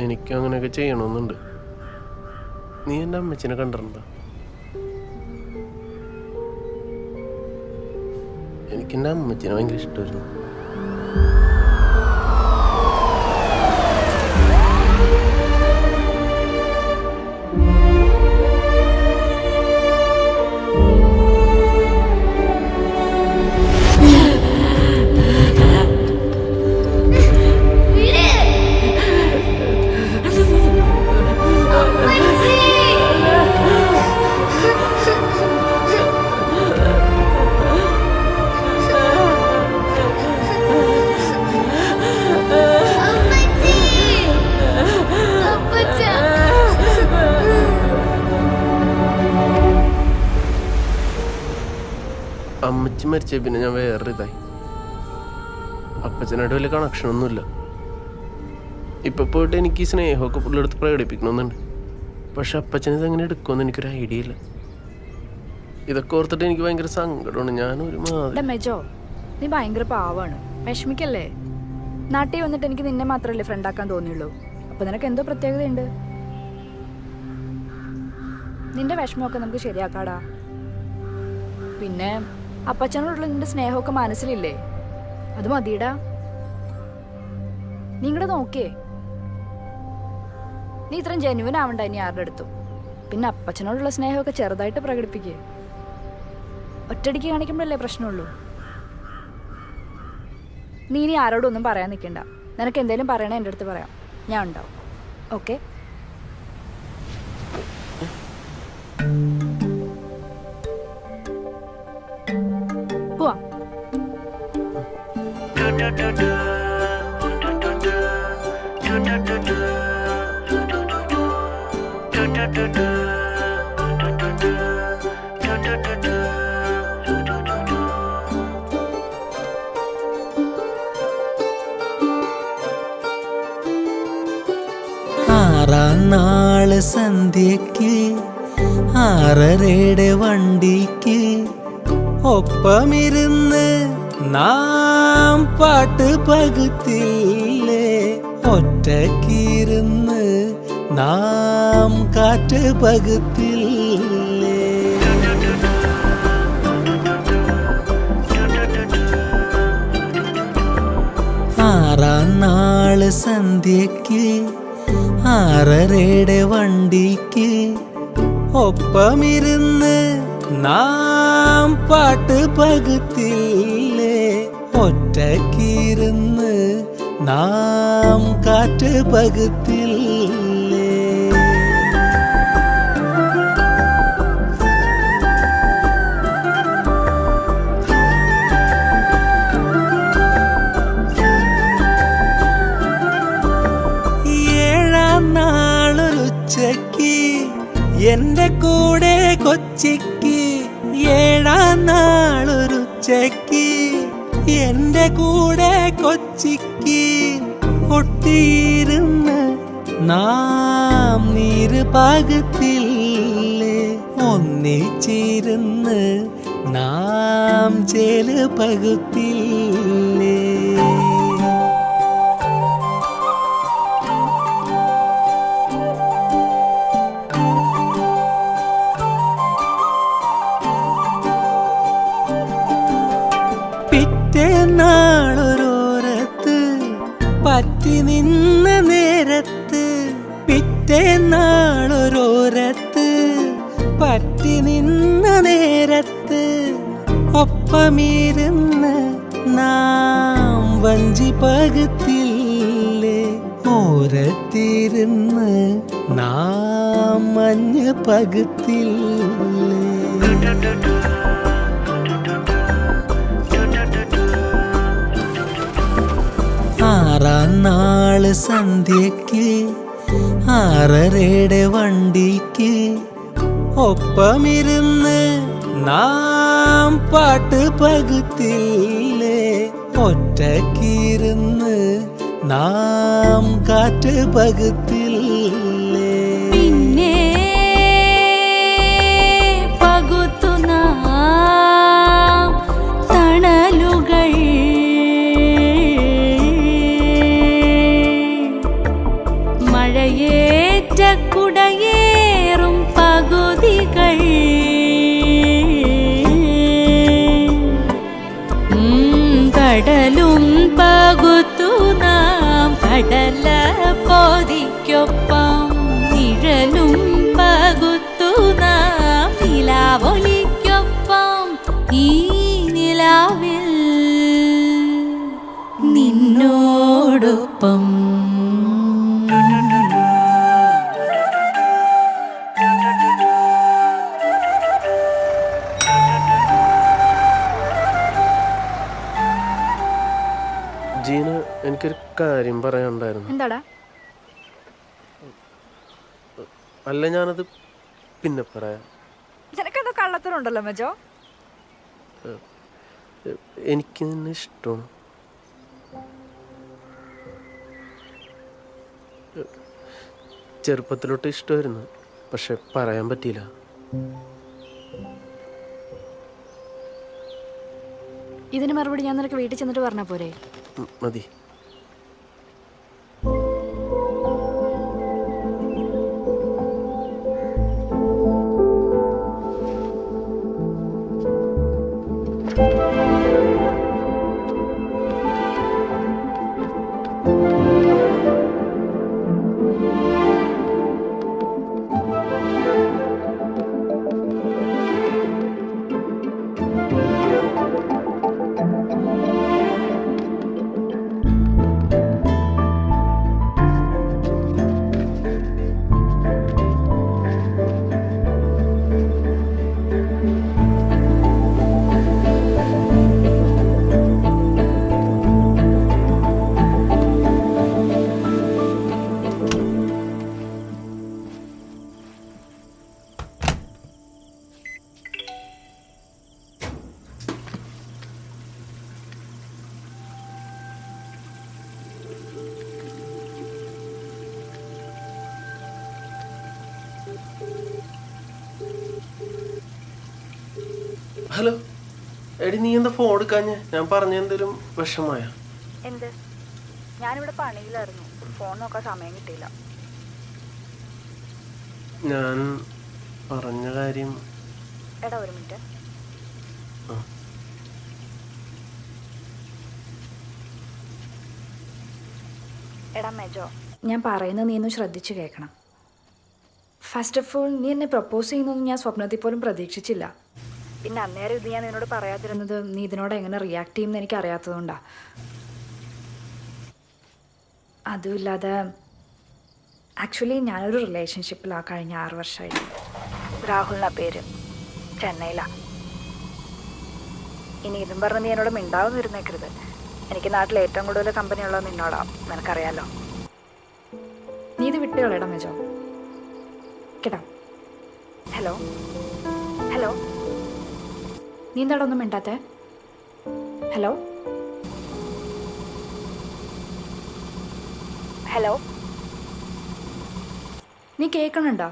എനിക്കും അങ്ങനെയൊക്കെ ചെയ്യണമെന്നുണ്ട്. നീ എൻ്റെ അമ്മച്ചിനെ കണ്ടിട്ടുണ്ടോ? എനിക്കെൻ്റെ അമ്മച്ചിനെ ഭയങ്കര ഇഷ്ടമായിരുന്നു. അമ്മച്ചി മരിച്ച പിന്നെ ഞാൻ വേറൊരിതായി. അപ്പച്ചനായിട്ട് വലിയ കണക്ഷനൊന്നുമില്ല. ഇപ്പൊ പോയിട്ട് എനിക്ക് സ്നേഹമൊക്കെ പുള്ളിയെടുത്ത് പ്രകടിപ്പിക്കണമെന്നുണ്ട്. പക്ഷെ അപ്പച്ചനിത് എങ്ങനെ എടുക്കുമെന്ന് എനിക്കൊരു ഐഡിയ ഇല്ല. ഇതൊക്കെ ഓർത്തിട്ട് എനിക്ക് ഭയങ്കര സങ്കടമാണ്. ഞാനൊരു എടാ മെജോ, നീ ഭയങ്കര പാവാണ്, വിഷമിക്കല്ലേ. നാട്ടിൽ വന്നിട്ട് എനിക്ക് നിന്നെ മാത്രമല്ലേ ഫ്രണ്ടാക്കാൻ തോന്നിയുള്ളൂ. അപ്പൊ നിനക്ക് എന്തോ പ്രത്യേകതയുണ്ട്. നിന്റെ വിഷമമൊക്കെ നമുക്ക് ശരിയാക്കാടാ. പിന്നെ അപ്പച്ചനോടുള്ള നിന്റെ സ്നേഹമൊക്കെ മനസ്സിലില്ലേ, അത് മതിയിടാ. നിങ്ങടെ നോക്കിയേ, നീ ഇത്രയും ജെന്യുവൻ ആവണ്ട ഇനി ആരുടെ അടുത്തും. പിന്നെ അപ്പച്ചനോടുള്ള സ്നേഹമൊക്കെ ചെറുതായിട്ട് പ്രകടിപ്പിക്കേ. ഒറ്റടിക്ക് കാണിക്കുമ്പോഴല്ലേ പ്രശ്നമുള്ളൂ. നീ ഇനി ആരോടും ഒന്നും പറയാൻ നിൽക്കണ്ട. നിനക്ക് എന്തേലും പറയണേ എൻ്റെ അടുത്ത് പറയാം, ഞാൻ ഉണ്ടാവും. ഓക്കെ? പോവാം. ആറാം നാള് സന്ധ്യക്ക് 6:30 വണ്ടിക്ക് ഒപ്പമിരുന്ന് നാം പാട്ട് പകുത്തില്ലേ, ഒറ്റക്കിരുന്ന് നാം കാറ്റ് പകുത്തില്ലേ. ആറാം നാള് സന്ധ്യക്ക് 6:30 വണ്ടിക്ക് ഒപ്പമിരുന്ന് നാം പാട്ട് പകുത്തില്ലേ, ഒറ്റക്കിരുന്ന് നാം കാറ്റ് പകുത്തില്ലേ. ഉച്ചക്ക് എന്റെ കൂടെ കൊച്ചിക്ക്, 7-ാം നാളൊരുച്ചക്ക് എന്റെ കൂടെ കൊച്ചിക്ക് ഒട്ടിയിരുന്ന് നാം നീര് പകുത്തില്ലേ, ഒന്നിച്ചിരുന്ന് നാം ചേല് പകുത്തില്ലേ. പിറ്റേന്നാളൊരോരത്ത് പറ്റി നിന്ന നേരത്ത്, പിറ്റേന്നാളൊരോരത്ത് പറ്റി നിന്ന നേരത്ത് ഒപ്പമിരുന്ന് നാം വഞ്ചി പകുത്തില്ലേ, ഓരത്തിരുന്ന് നാം മഞ്ഞ് പകുത്തില്ലേ. ആറാം നാള് സന്ധ്യക്ക് 6:30 വണ്ടിക്ക് ഒപ്പമിരുന്ന് നാം പാട്ട് പകുത്തില്ലേ, ഒറ്റക്കിരുന്ന് നാം കാറ്റ് പകുത്തില്ലേ. പിന്നെ പകുത്തു നാം തണലുകൾ, മഴയേറ്റ കുടയേറും പകുതികൾ, കടലും പകുത്തു നാം കടല പൊതിക്കൊപ്പം, നിഴലും പകുത്തു നാം നിലാവൊലിക്കൊപ്പം, ഈ നിലാവിൽ നിന്നോടൊപ്പം. ജീന, എനിക്കൊരു കാര്യം പറയാനുണ്ടായിരുന്നു. എന്താടാ? അല്ല, ഞാനത് പിന്നെ പറയാം. നിനക്കെന്തോ കള്ളത്തരമുണ്ടല്ലോ മജോ. എനിക്ക് നിന്നെ ഇഷ്ടമാണ്. ചെറുപ്പത്തിലോട്ട് ഇഷ്ടമായിരുന്നു, പക്ഷെ പറയാൻ പറ്റിയില്ല. ഇതിന് മറുപടി ഞാൻ നിനക്ക് വീട്ടിൽ ചെന്നിട്ട് പറഞ്ഞാൽ പോരെ? മതി. ഹലോ, എടി നീ എന്താ ഫോൺ എടുക്കാഞ്ഞേ? ഞാൻ പറഞ്ഞ എന്തേലും വിഷമായ? എന്ത്? ഞാനിവിടെ പണിയിലായിരുന്നു, ഫോൺ നോക്കാൻ സമയം കിട്ടിയില്ല. ഞാൻ പറഞ്ഞ കാര്യം. എടാ ഒരു മിനിറ്റ്. എടാ മെജോ, ഞാൻ പറയുന്നത് നീ ഒന്ന് ശ്രദ്ധിച്ചു കേൾക്കണം. ഫസ്റ്റ് ഓഫ് ഓൾ, നീ എന്നെ പ്രപ്പോസ് ചെയ്യുന്നൊന്നും ഞാൻ സ്വപ്നത്തിൽ പോലും പ്രതീക്ഷിച്ചില്ല. പിന്നെ അന്നേരം ഇത് ഞാൻ നിന്നോട് പറയാതിരുന്നത് നീ ഇതിനോട് എങ്ങനെ റിയാക്ട് ചെയ്യുമെന്ന് എനിക്ക് അറിയാത്തതുകൊണ്ടാണ്. അതുമില്ലാതെ ആക്ച്വലി ഞാനൊരു റിലേഷൻഷിപ്പിലാണ് കഴിഞ്ഞ 6 വർഷമായിട്ട്. രാഹുലിനാ പേര്, ചെന്നൈയിലാണ്. ഇനി ഇതും പറഞ്ഞ് നീ എന്നോട് മിണ്ടാവുന്ന ഇരുന്നേക്കരുത്. എനിക്ക് നാട്ടിൽ ഏറ്റവും കൂടുതൽ കമ്പനി ഉള്ളത് നിന്നോടാ, നിനക്കറിയാലോ. നീ ഇത് വിട്ടുകളയടാ മെജോ, കേട്ടോ? ഹലോ ഹലോ, നീ എന്താടാ ഒന്നും മിണ്ടാത്തേ? ഹലോ ഹലോ, നീ കേൾക്കണുണ്ടോ?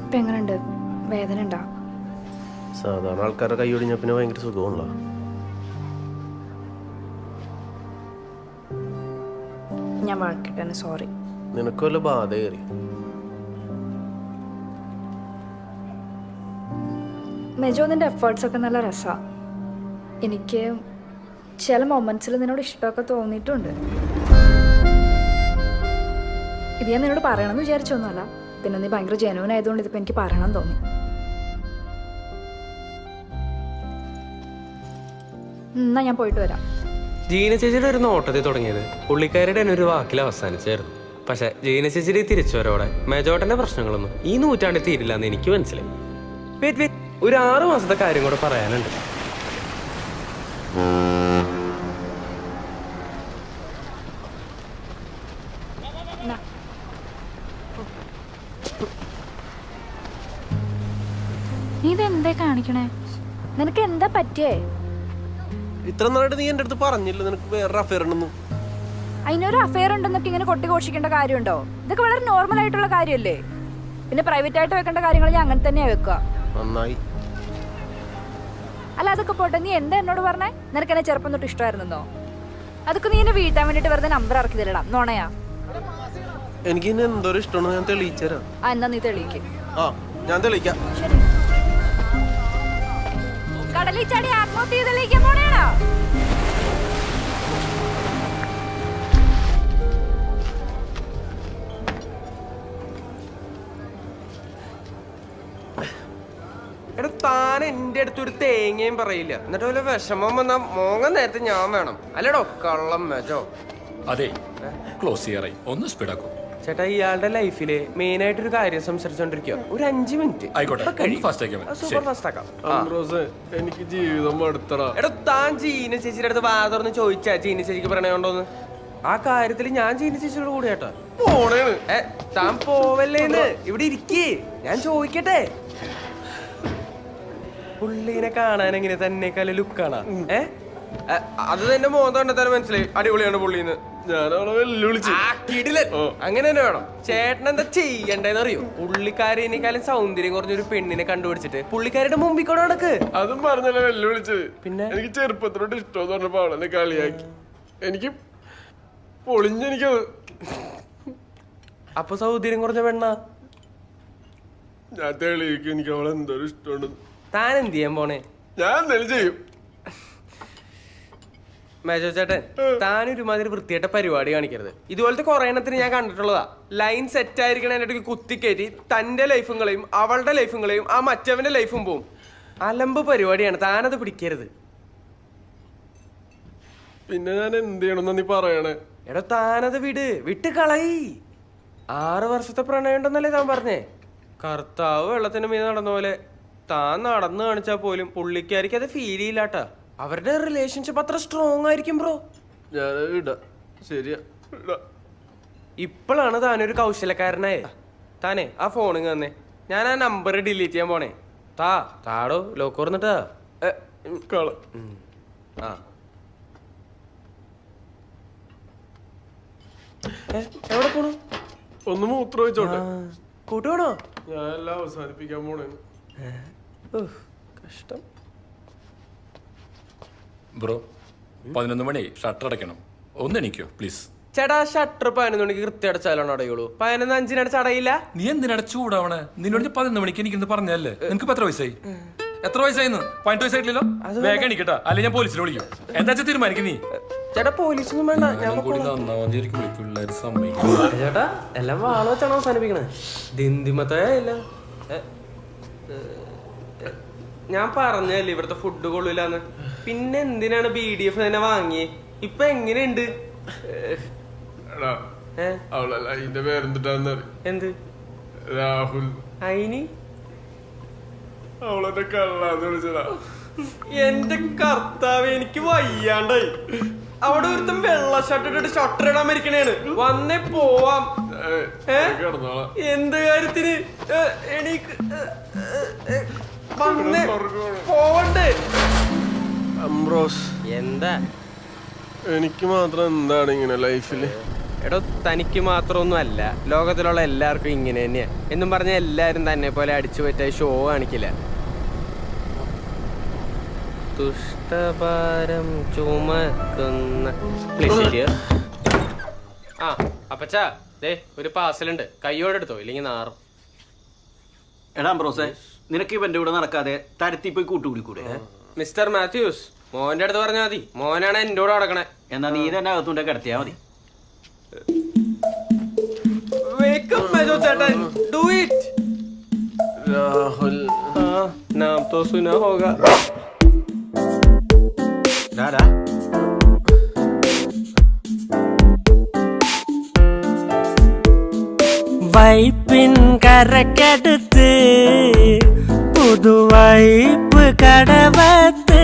ഇപ്പം എങ്ങനെയുണ്ട്? വേദന ഉണ്ടോ? സാധാരണ ആൾക്കാരുടെ കൈ ഒടിഞ്ഞ പിന്നെ ഭയങ്കര സുഖമുള്ള. ഞാൻ വഴക്കിട്ടെ, സോറി. നിനക്ക് വല്ല ബാധ കയറി? മെജോ, നിന്റെ എഫേർട്സ് ഒക്കെ നല്ല രസമാണ്. എനിക്ക് ചില മൊമെന്റ്സിൽ നിന്നോട് ഇഷ്ടമൊക്കെ തോന്നിയിട്ടുണ്ട്. ഇത് ഞാൻ നിന്നോട് പറയണമെന്ന് വിചാരിച്ചൊന്നുമല്ല, പിന്നെ നീ ഭയങ്കര ജെനുവൻ ആയതുകൊണ്ട് ഇതിപ്പോൾ എനിക്ക് പറയണം തോന്നി. എന്നാ ഞാൻ പോയിട്ട് വരാം. ജീന ചേച്ചിയുടെ ഒരു നോട്ടത്തിൽ തുടങ്ങിയത് പുള്ളിക്കാരുടെ തന്നെ ഒരു വാക്കിൽ അവസാനിച്ചായിരുന്നു. പക്ഷെ ജീന ചേച്ചിയുടെ തിരിച്ചുവരോടെ മെജോട്ടന്റെ പ്രശ്നങ്ങളൊന്നും ഈ നൂറ്റാണ്ടിൽ തീരില്ല എന്ന് എനിക്ക് മനസ്സിലായി. ഒരു 6 മാസത്തെ കാര്യം കൂടെ പറയാനുണ്ട്. നീ ഇതെന്താ കാണിക്കണേ? നിനക്ക് എന്താ പറ്റിയേ? ഇത്ര നാളായിട്ട് നീ എൻ്റെ അടുത്ത് പറഞ്ഞില്ല നിനക്ക് വേറെ അഫെയർ ഉണ്ടെന്നും. അതിനൊരു അഫെയർ ഉണ്ടെന്നൊക്കെ ഇങ്ങനെ കൊട്ടിഘോഷിക്കേണ്ട കാര്യമുണ്ടോ? ഇതൊക്കെ വളരെ നോർമൽ ആയിട്ടുള്ള കാര്യമല്ലേ? പിന്നെ പ്രൈവറ്റ് ആയിട്ട് വെക്കേണ്ട കാര്യങ്ങൾ ഞാൻ അങ്ങനെ തന്നെയാ വെക്കുക. നന്നായി. അല്ല അതൊക്കെ പോട്ടെ, നീ എന്താ എന്നോട് പറഞ്ഞേ? നിനക്ക് എന്നെ ചെറുപ്പം തൊട്ട് ഇഷ്ടമായിരുന്നോ? അതൊക്കെ നീ എന്നെ വീട്ടാൻ വേണ്ടിട്ട് വെറുതെ നമ്പർ ഇറക്കി തരടാ, നോണയാ. എനിക്ക് ഇനി എന്തോരം ഇഷ്ടമാണോ ഞാൻ തെളിയിച്ചു തരാം. ആ എന്നാ നീ തെളിയിക്ക്. ആ ഞാൻ തെളിയിക്കാം. കടലിൽ ചാടി ആത്മഹത്യ തെളിയിക്കാൻ പോണേണോ? എടാ താൻ എന്റെ അടുത്തൊരു തേങ്ങയും പറയില്ല, എന്നിട്ട് വല്ല വിഷമം വന്നാ മോങ്ങ നേരത്തെ ഞാൻ വേണം അല്ലടോ കള്ളം മെജോ. അതെ ക്ലോസ് ചെയ്യാറായി, ഒന്ന് സ്പീഡാക്കും. ചേട്ടാ ഇയാളുടെ ലൈഫില് മെയിൻ ആയിട്ടൊരു കാര്യം സംസാരിച്ചോണ്ടിരിക്കുക, ഒരു 5 മിനിറ്റ് സൂപ്പർ ഫാസ്റ്റ് ആക്കാം. എനിക്ക് ജീവിതം മടുത്തടാ. എടാ താൻ ജീന ചേച്ചിയുടെ അടുത്ത് വാ തുറന്ന് ചോദിച്ചാ ജീന ചേച്ചിക്ക് പ്രണയമുണ്ടോന്ന്? ആ കാര്യത്തിൽ ഞാൻ ജീന ചേച്ചിയോട് കൂടി കേട്ടോ പോണേണ്. താൻ പോവല്ലേന്ന്, ഇവിടെ ഇരിക്കേ, ഞാൻ ചോദിക്കട്ടെ. പുള്ളീനെ കാണാൻ എങ്ങനെ തന്നെക്കാല ലുക്കാണാ? അത് തന്നെ മോന്ത കണ്ടെത്താൻ മനസ്സിലായി, അടിപൊളിയാണ് പുള്ളീന്ന്. ഞാനവളെ വെല്ലുവിളിച്ചു. അങ്ങനെ തന്നെ വേണം. ചേട്ടൻ എന്താ ചെയ്യണ്ടേന്ന് അറിയോ? പുള്ളിക്കാരേക്കാളും സൗന്ദര്യം കുറഞ്ഞൊരു പെണ്ണിനെ കണ്ടുപിടിച്ചിട്ട് പുള്ളിക്കാരുടെ മുമ്പിൽ കൂടെ നടക്ക്. അതും പറഞ്ഞല്ലേ വെല്ലുവിളിച്ചത്. പിന്നെ എനിക്ക് ചെറുപ്പത്തിലോട്ട് ഇഷ്ടമെന്ന് പറഞ്ഞപ്പോ അവളെന്നെ കളിയാക്കി. എനിക്ക് പൊളിഞ്ഞെനിക്കത്. അപ്പൊ സൗന്ദര്യം കുറഞ്ഞ പെണ്ണാ? ഞാൻ തെളിയിക്കും എനിക്ക് അവളെ എന്തോരം ഇഷ്ടമുണ്ട്. താൻ എന്ത് ചെയ്യാൻ പോണേ? ഞാൻ എന്തെങ്കിലും ചെയ്യും. മേജോ ചേട്ടൻ താനൊരുമാതിരി വൃത്തിയായിട്ട പരിപാടി കാണിക്കരുത്. ഇതുപോലത്തെ കുറെ എണ്ണത്തിന് ഞാൻ കണ്ടിട്ടുള്ളതാ. ലൈൻ സെറ്റ് ആയിരിക്കണ എന്നിട്ട് കുത്തിക്കയറ്റി തന്റെ ലൈഫും കളയും, അവളുടെ ലൈഫും കളയും, ആ മറ്റവന്റെ ലൈഫും പോവും. അലമ്പ് പരിപാടിയാണ്, താനത് പിടിക്കരുത്. പിന്നെ ഞാൻ എന്ത് ചെയ്യണമെന്ന് നീ പറയണേ? എടോ താനത് വിട്ട് കളയി. 6 വർഷത്തെ പ്രണയം ഉണ്ടെന്നല്ലേ താൻ പറഞ്ഞേ? കർത്താവ് വെള്ളത്തിന് മീതെ നടന്ന പോലെ താൻ നടന്നു കാണിച്ചാ പോലും പുള്ളിക്കാരിക്ക് അത് ഫീൽ ചെയ്യില്ലാട്ടാ. അവരുടെ റിലേഷൻഷിപ്പ് അത്ര സ്ട്രോങ് ആയിരിക്കും ബ്രോ. ശരിയാ. ഇപ്പോഴാണ് താനൊരു കൗശലക്കാരനായേ. താനേ ആ ഫോണിങ് തന്നെ, ഞാൻ ആ നമ്പർ ഡിലീറ്റ് ചെയ്യാൻ പോണേ. താടോ ലോക്ക് ഓർന്നിട്ടാ. ആ എവിടെ പോണു? ഒന്ന് മൂത്രം വെച്ചോട്ടെ. കൂട്ടുവേണോ? ഞാൻ എല്ലാം അവസാനിപ്പിക്കാൻ പോണേ. കഷ്ടം. ബ്രോ 11 മണി ഷട്ടർ അടയ്ക്കണം, ഒന്ന് എണീക്കോ പ്ലീസ്. ചേട്ടാ ഷട്ടർ 11 മണിക്ക് കൃത്യം അടച്ചാലോണ് അടയുള്ളൂ. 11:05 അടച്ചടയില്ല. നീ എന്തിനാ ചൂടാവണേ? നിന്നോട് 11 മണിക്ക് എനിക്കിന്ന് പറഞ്ഞല്ലേ. നിനക്ക് എത്ര വയസ്സായി? എത്ര വയസ്സായിന്ന്? 18 വയസ്സായിട്ടില്ലല്ലോ. വേഗം എണീക്കട്ടാ, അല്ലെങ്കിൽ ഞാൻ പോലീസിനെ വിളിക്കും. എന്താ വെച്ചാൽ തീരുമാനിക്കും നീ. ചേട്ടാ പോലീസൊന്നും വേണ്ട, ചേട്ടാ എല്ലാം വാള വെച്ചാണ് അവസാനിപ്പിക്കണേ. ദിന്തിമത്തല്ല. ഞാൻ പറഞ്ഞല്ലേ ഇവിടുത്തെ ഫുഡ് കൊള്ളൂലെന്ന്. പിന്നെ എന്തിനാണ് BDF തന്നെ വാങ്ങിയേ? ഇപ്പൊ എങ്ങനെയുണ്ട്? അവളല്ല അതിന്റെ പേരെന്തിട്ടാന്ന് എന്ത്? രാഹുൽ. അയിനി അവളെന്നെ കള്ളാന്ന് വിളിച്ചതാ. എന്റെ കർത്താവ്, എനിക്ക് വയ്യാണ്ടായി. അവിടെ ഒരുത്തം വെള്ള ഷർട്ട് ഇട്ടിട്ട് ഷട്ടർ ഇടാൻ മരിക്കണേണ്. വന്നേ പോവാം. എന്ത് കാര്യത്തിന്? എനിക്ക് പോവണ്ടേ? അംബ്രോസ്, എന്താ എനിക്ക് മാത്രം എന്താണ് ഇങ്ങനെ ലൈഫില്? എടോ തനിക്ക് മാത്രമൊന്നും അല്ല, ലോകത്തിലുള്ള എല്ലാവർക്കും ഇങ്ങനെ തന്നെയാ എന്നും പറഞ്ഞ എല്ലാരും തന്നെ പോലെ അടിച്ചു പറ്റാൻ ഷോ കാണിക്കില്ല. ദുഷ്ടഭാരം ചുമക്കുന്ന അപ്പച്ചാ ദേ ഒരു പാർസലുണ്ട്, കയ്യോടെടുത്തോ ഇല്ലെങ്കിൽ നാറും. എടാ അംബ്രോസേ, നിനക്ക് ഇവന്റെ കൂടെ നടക്കാതെ തരത്തി പോയി കൂട്ടുകൂടിക്കൂടെ? മിസ്റ്റർ മാത്യൂസ്, മോന്റെ അടുത്ത് പറഞ്ഞാൽ മതി. മോനാണ് എന്റെ കൂടെ നടക്കണേ. എന്നാ നീ തന്നെ അകത്തുകൊണ്ട് കിടത്തിയാ മതി. രാഹുൽ നാം തോ സുനാ ഹോഗാ. വൈപ്പിൻ കരക്കടുത്ത് പുതുവൈപ്പ് കടവത്ത്,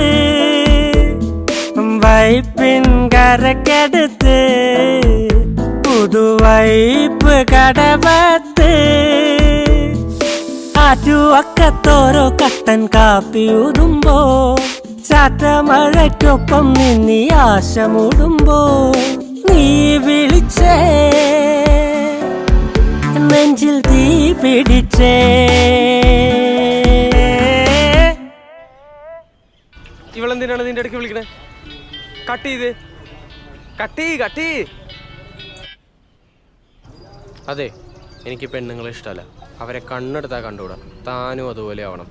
വൈപ്പിൻ കരക്കടുത്ത് പുതുവൈപ്പ് കടവത്ത്, ആറ്റുവക്കത്തോരോ കട്ടൻ കാപ്പി ഊതുമ്പോ, ചാറ്റമഴയ്ക്കൊപ്പം നിന്നീ ആശ മൂടുമ്പോ, നീ വിളിച്ചേ നെഞ്ചിൽ തീ പിടിച്ചേ. എന്തിനാണ് നിന്റെ ഇടയ്ക്ക് വിളിക്കണേ? കട്ട് ചെയ്ത് കട്ട്. അതെ, എനിക്ക് പെണ്ണുങ്ങളെ ഇഷ്ടമല്ല. അവരെ കണ്ണെടുത്താൽ കണ്ടുകൂടാ. താനും അതുപോലെ ആവണം.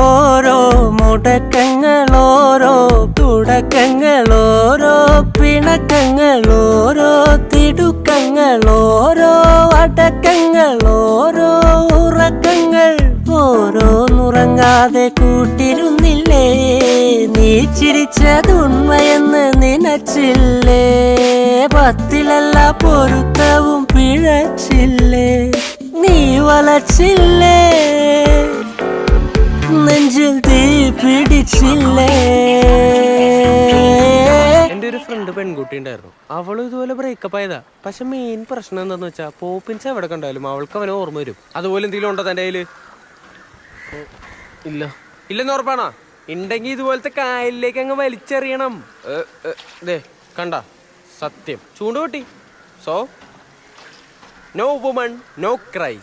ഓരോ മുടക്കങ്ങൾ, ഓരോ തുടക്കങ്ങൾ, ഓരോ പിണക്കങ്ങൾ, ഓരോ തിടുക്കങ്ങൾ, ഓരോ അടക്കങ്ങൾ, ഓരോ ഉറക്കങ്ങൾ, ഓരോന്നുറങ്ങാതെ കൂട്ടിരുന്നില്ലേ? നീ ചിരിച്ചതുണ്മയെന്ന് നനച്ചില്ലേ? പത്തിലല്ല പൊരുത്തവും പിഴച്ചില്ലേ? നീ വലച്ചില്ലേ? നെഞ്ചിൽ തീ പിടിച്ചില്ലേ? എൻ്റെ ഒരു ഫ്രണ്ട് പെൺകുട്ടി ഉണ്ടായിരുന്നു. അവളും ഇതുപോലെ ബ്രേക്കപ്പ് ആയതാ. പക്ഷെ മെയിൻ പ്രശ്നം എന്താന്ന് വെച്ചാൽ പോപ്പിൻസ് എവിടെ കണ്ടാലും അവൾക്ക് അവനെ ഓർമ്മ വരും. അതുപോലെ എന്തെങ്കിലും ഉണ്ടോ തൻ്റെ കയ്യില്? ഇല്ലെന്ന് ഉറപ്പാണോ? ഉണ്ടെങ്കിൽ ഇതുപോലത്തെ കായലിലേക്ക് അങ്ങ് വലിച്ചെറിയണം. കണ്ട സത്യം ചൂണ്ടുപൊട്ടി. So no woman no cry.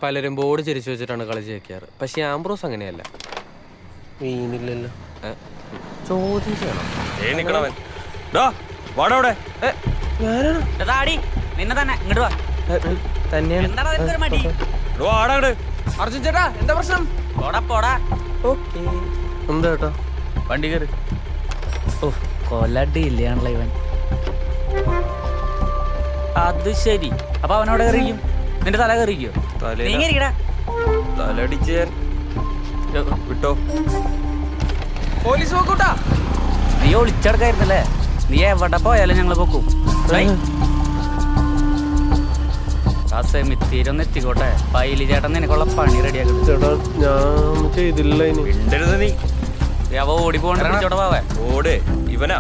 പലരും ബോർഡ് ചിരിച്ചു വെച്ചിട്ടാണ് കളി ജയിക്കാറ്. പക്ഷെ ആംബ്രോസ് അങ്ങനെയല്ല. മീനില്ലല്ലോ. ചോദ്യം ചെയ്യണം. നിന്നെ തന്നെ ഇങ്ങോട്ട് വാ. അർജുൻ ചേട്ടാ, എന്താ പ്രശ്നം? എന്താ ചേട്ടാ? വണ്ടി കയറി. ഓ, കൊല്ലടി ഇല്ലാണല്ലോ ഇവൻ. അത് ശരി. അപ്പൊ അവനോട് കയറിക്കും. നിന്റെ തല കയറിക്കോ? തലടിച്ച് വിട്ടോ. പോലീസ് നോക്കൂട്ടാ. നീ ഒളിച്ചടക്കായിരുന്നല്ലേ? നീ എവിടെ പോയാലും ഞങ്ങള് പൊക്കും. ആ സെമിത്തേരൊന്ന് എത്തിക്കോട്ടെ. പൈലി ചേട്ടൻ നിനക്കുള്ള പണി റെഡിയാക്കണം. ചേട്ടാ ഞാൻ ചെയ്തില്ല. നീ അവ ഓടിപ്പോണ്ടോടെ പോവേ. ഓട്. ഇവനാ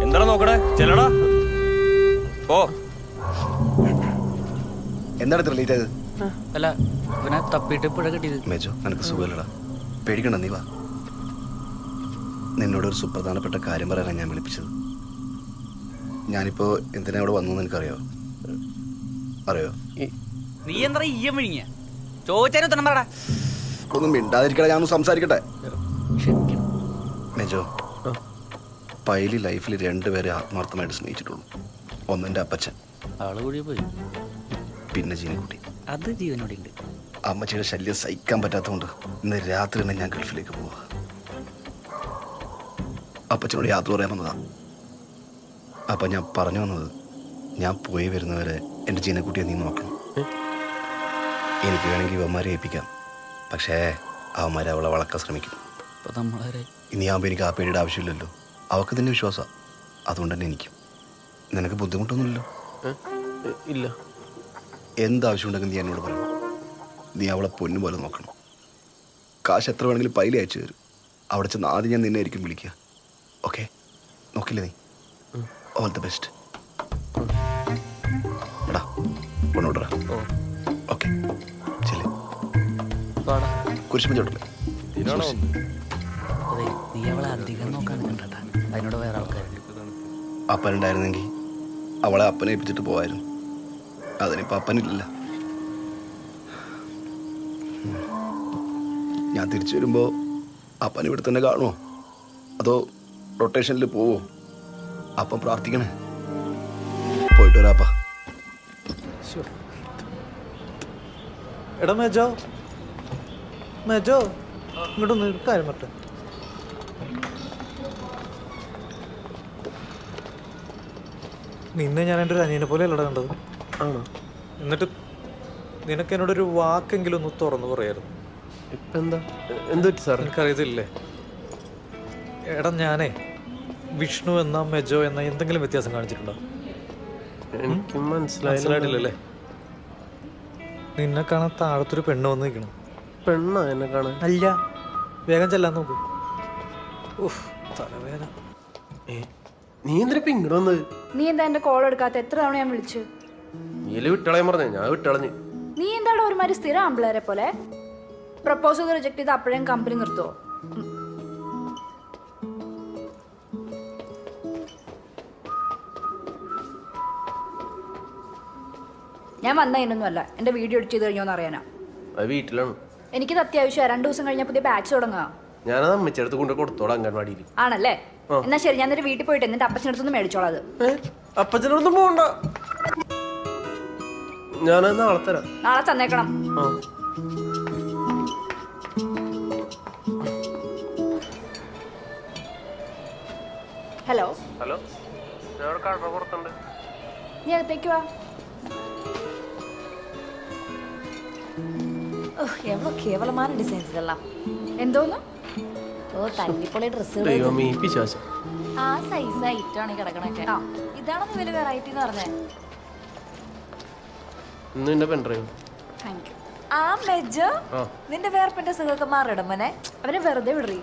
എന്താ നോക്കണേ? ചെല്ലടാ പോ. എന്താണ് ഇത്ര ലേറ്റ് ആയത്? അല്ല, ഇവനെ തപ്പിട്ട് പുഴ കിട്ടിയത്. മേജോ, നിനക്ക് സുഖമല്ലടാ. പേടിക്കണ്ട, നീ വാ. നിന്നോടൊരു സുപ്രധാനപ്പെട്ട കാര്യം പറയാനാണ് ഞാൻ വിളിപ്പിച്ചത്. ഞാനിപ്പോ എന്തിനാ ഇവിടെ വന്നു എനിക്കറിയോ? അറിയോ? നീ എന്താ ഈയം വിഴിഞ്ഞ? ചോദിച്ചാലും ഉത്തരം പറടാ. ഒന്നും മിണ്ടാതിരിക്കട, ഞാനൊന്ന് സംസാരിക്കട്ടെ. മേജോ, പൈലി ലൈഫിൽ രണ്ടുപേരെ ആത്മാർത്ഥമായിട്ട് സ്നേഹിച്ചിട്ടുള്ളൂ. ഒന്നെൻ്റെ അപ്പച്ചൻ, ആള് കൂടി പോയി. പിന്നെ ജീനക്കുട്ടി. അത് ജീവനോടെ ഉണ്ട്. അമ്മച്ചിയുടെ ശല്യം സഹിക്കാൻ പറ്റാത്തതുകൊണ്ട് ഇന്ന് രാത്രി തന്നെ ഞാൻ ഗൾഫിലേക്ക് പോവാ. അപ്പച്ചനോട് യാത്ര പറയാൻ വന്നതാ. അപ്പം ഞാൻ പറഞ്ഞു വന്നത്, ഞാൻ പോയി വരുന്നവരെ എൻ്റെ ജീനക്കുട്ടിയെ നീ നോക്കണം. എനിക്ക് വേണമെങ്കിൽ ഇവന്മാരെ ഏൽപ്പിക്കാം. പക്ഷേ അവന്മാരെ അവളെ വളക്കാൻ ശ്രമിക്കും. ഇനി ആകുമ്പോൾ എനിക്ക് ആ പേടിയുടെ ആവശ്യമില്ലല്ലോ. അവൾക്ക് തന്നെ വിശ്വാസമാണ്. അതുകൊണ്ട് തന്നെ എനിക്കും. നിനക്ക് ബുദ്ധിമുട്ടൊന്നുമില്ലല്ലോ? ഇല്ല. എന്താവശ്യമുണ്ടെങ്കിൽ നീ എന്നോട് പറയണം. നീ അവളെ പൊന്നു പോലെ നോക്കണം. കാശ് എത്ര വേണമെങ്കിലും പൈലി അയച്ചു തരും. അവിടെ ചെന്ന് ആദ്യം ഞാൻ നിന്നെ ആയിരിക്കും വിളിക്കുക. ഓക്കെ? നോക്കില്ലേ നീ? All the best. എടാ കൊണ്ടോട്ടറാ. ഓക്കെ ചെല്ലേ. കുരിശുമഞ്ചോട്ടല്ലേ? അതെ, നീ അവളെ അധികം നോക്കാൻ നിൽക്കണ്ട. അതിനോട് വേറെ ആൾക്കാരുണ്ട്. അപ്പനുണ്ടായിരുന്നെങ്കിൽ അവളെ അപ്പനെ ഏൽപ്പിച്ചിട്ട് പോവായിരുന്നു. അതിനിപ്പോൾ അപ്പനില്ല. ഞാൻ തിരിച്ചു വരുമ്പോൾ അപ്പൻ ഇവിടെ തന്നെ കാണുമോ അതോ റൊട്ടേഷനിൽ പോവോ? അപ്പം പ്രാർത്ഥിക്കണേ. പോയിട്ട് വരാപ്പാ. എടാ മേജോ, മേജോ ഇങ്ങോട്ടൊന്ന് കാര്യം പറ്റേ. നിന്നെ ഞാൻ എൻ്റെ ഒരു അനിയനെ പോലെ അല്ലടാ കണ്ടത്. ആണോ? എന്നിട്ട് നിനക്ക് എന്നോടൊരു വാക്കെങ്കിലും ഒന്ന് തുറന്നു പറയായിരുന്നു. ഇപ്പം എന്താ? എന്ത് പറ്റി സാർ? എനിക്കറിയത്തില്ലേ, എടാ ഞാനേ വിഷ്ണു എന്ന മെജോ എന്ന എന്തെങ്കിലും വ്യത്യാസം കാണിച്ചിട്ടുണ്ടോ? എനിക്ക് മനസ്സിലായിട്ടില്ലല്ലേ? നിന്നെ കാണാൻ താഴത്തൊരു പെണ്ണ് വന്ന് നിൽക്കണം. പെണ്ണാ എന്നെ കാണാൻ? അല്ല, വേഗം ചെല്ലാൻ നോക്ക്. തലവേദന. നീ എന്തിനാ ഇങ്ങോട്ട് വന്നത്? നീ എന്താ എന്റെ കോൾ എടുക്കാത്ത? എത്ര തവണ ഞാൻ വിളിച്ചു. നീല വിട്ടളയാൻ പറഞ്ഞേ, ഞാൻ വിട്ടളഞ്ഞ്. നീ എന്താണ് ഒരുമാതിരി സ്ഥിരം ആമ്പിളേരെ പോലെ? പ്രപ്പോസൽ റിജക്ട് ചെയ്ത് അപ്പോഴേയും കമ്പനി നിർത്തുവോ? ഞാൻ വന്നതിനൊന്നും അല്ല, എന്റെ വീഡിയോ എഡിറ്റ് ചെയ്ത് കഴിഞ്ഞോന്ന് അറിയാനാ. അത് വീട്ടിലാണ്. എനിക്കിത് അത്യാവശ്യം. 2 ദിവസം കഴിഞ്ഞാൽ പുതിയ ബാച്ച് തുടങ്ങുക. ഞാനത് അമ്മച്ചടുത്ത് കൊണ്ട് കൊടുത്തോളാം അംഗൻവാടിയിൽ. ആണല്ലേ? എന്നാ ശരി, ഞാൻ എന്നിട്ട് വീട്ടിൽ പോയിട്ട് എന്നിട്ട് അപ്പച്ചനടുത്തൊന്ന് മേടിച്ചോളാം. അത് അപ്പച്ചനടുത്ത് പോകണ്ട, ഞാനത് നാളെ തരാം. നാളെ തന്നേക്കണം. ഹലോ ഹലോ, ഞാൻ കട പുറത്തുണ്ട്. നീ അകത്തേക്ക് വാ. എவ்வளோ കേവലமான ഡിസൈൻസ് ഇതെല്ലാം. എന്തോന്ന്? ഓ തല്ലിപ്പൊളി ഡ്രസ്സുകൾ. ദൈവമേ, ഈ പിശാചം. ആ സൈസ് ഐറ്റാണ് കിടക്കണൊക്കെ. ഇതാണെന്ന് വലിയ വെറൈറ്റി എന്ന് പറഞ്ഞേ. ഇന്ന് എന്റെ പെൺഡ്രൈവ്. ആ മെജോ, നിന്റെ വേർപ്പിന്റെ സുഖമൊക്കെ മാറിയിടും മോനെ. അവനെ വെറുതെ വിടറി.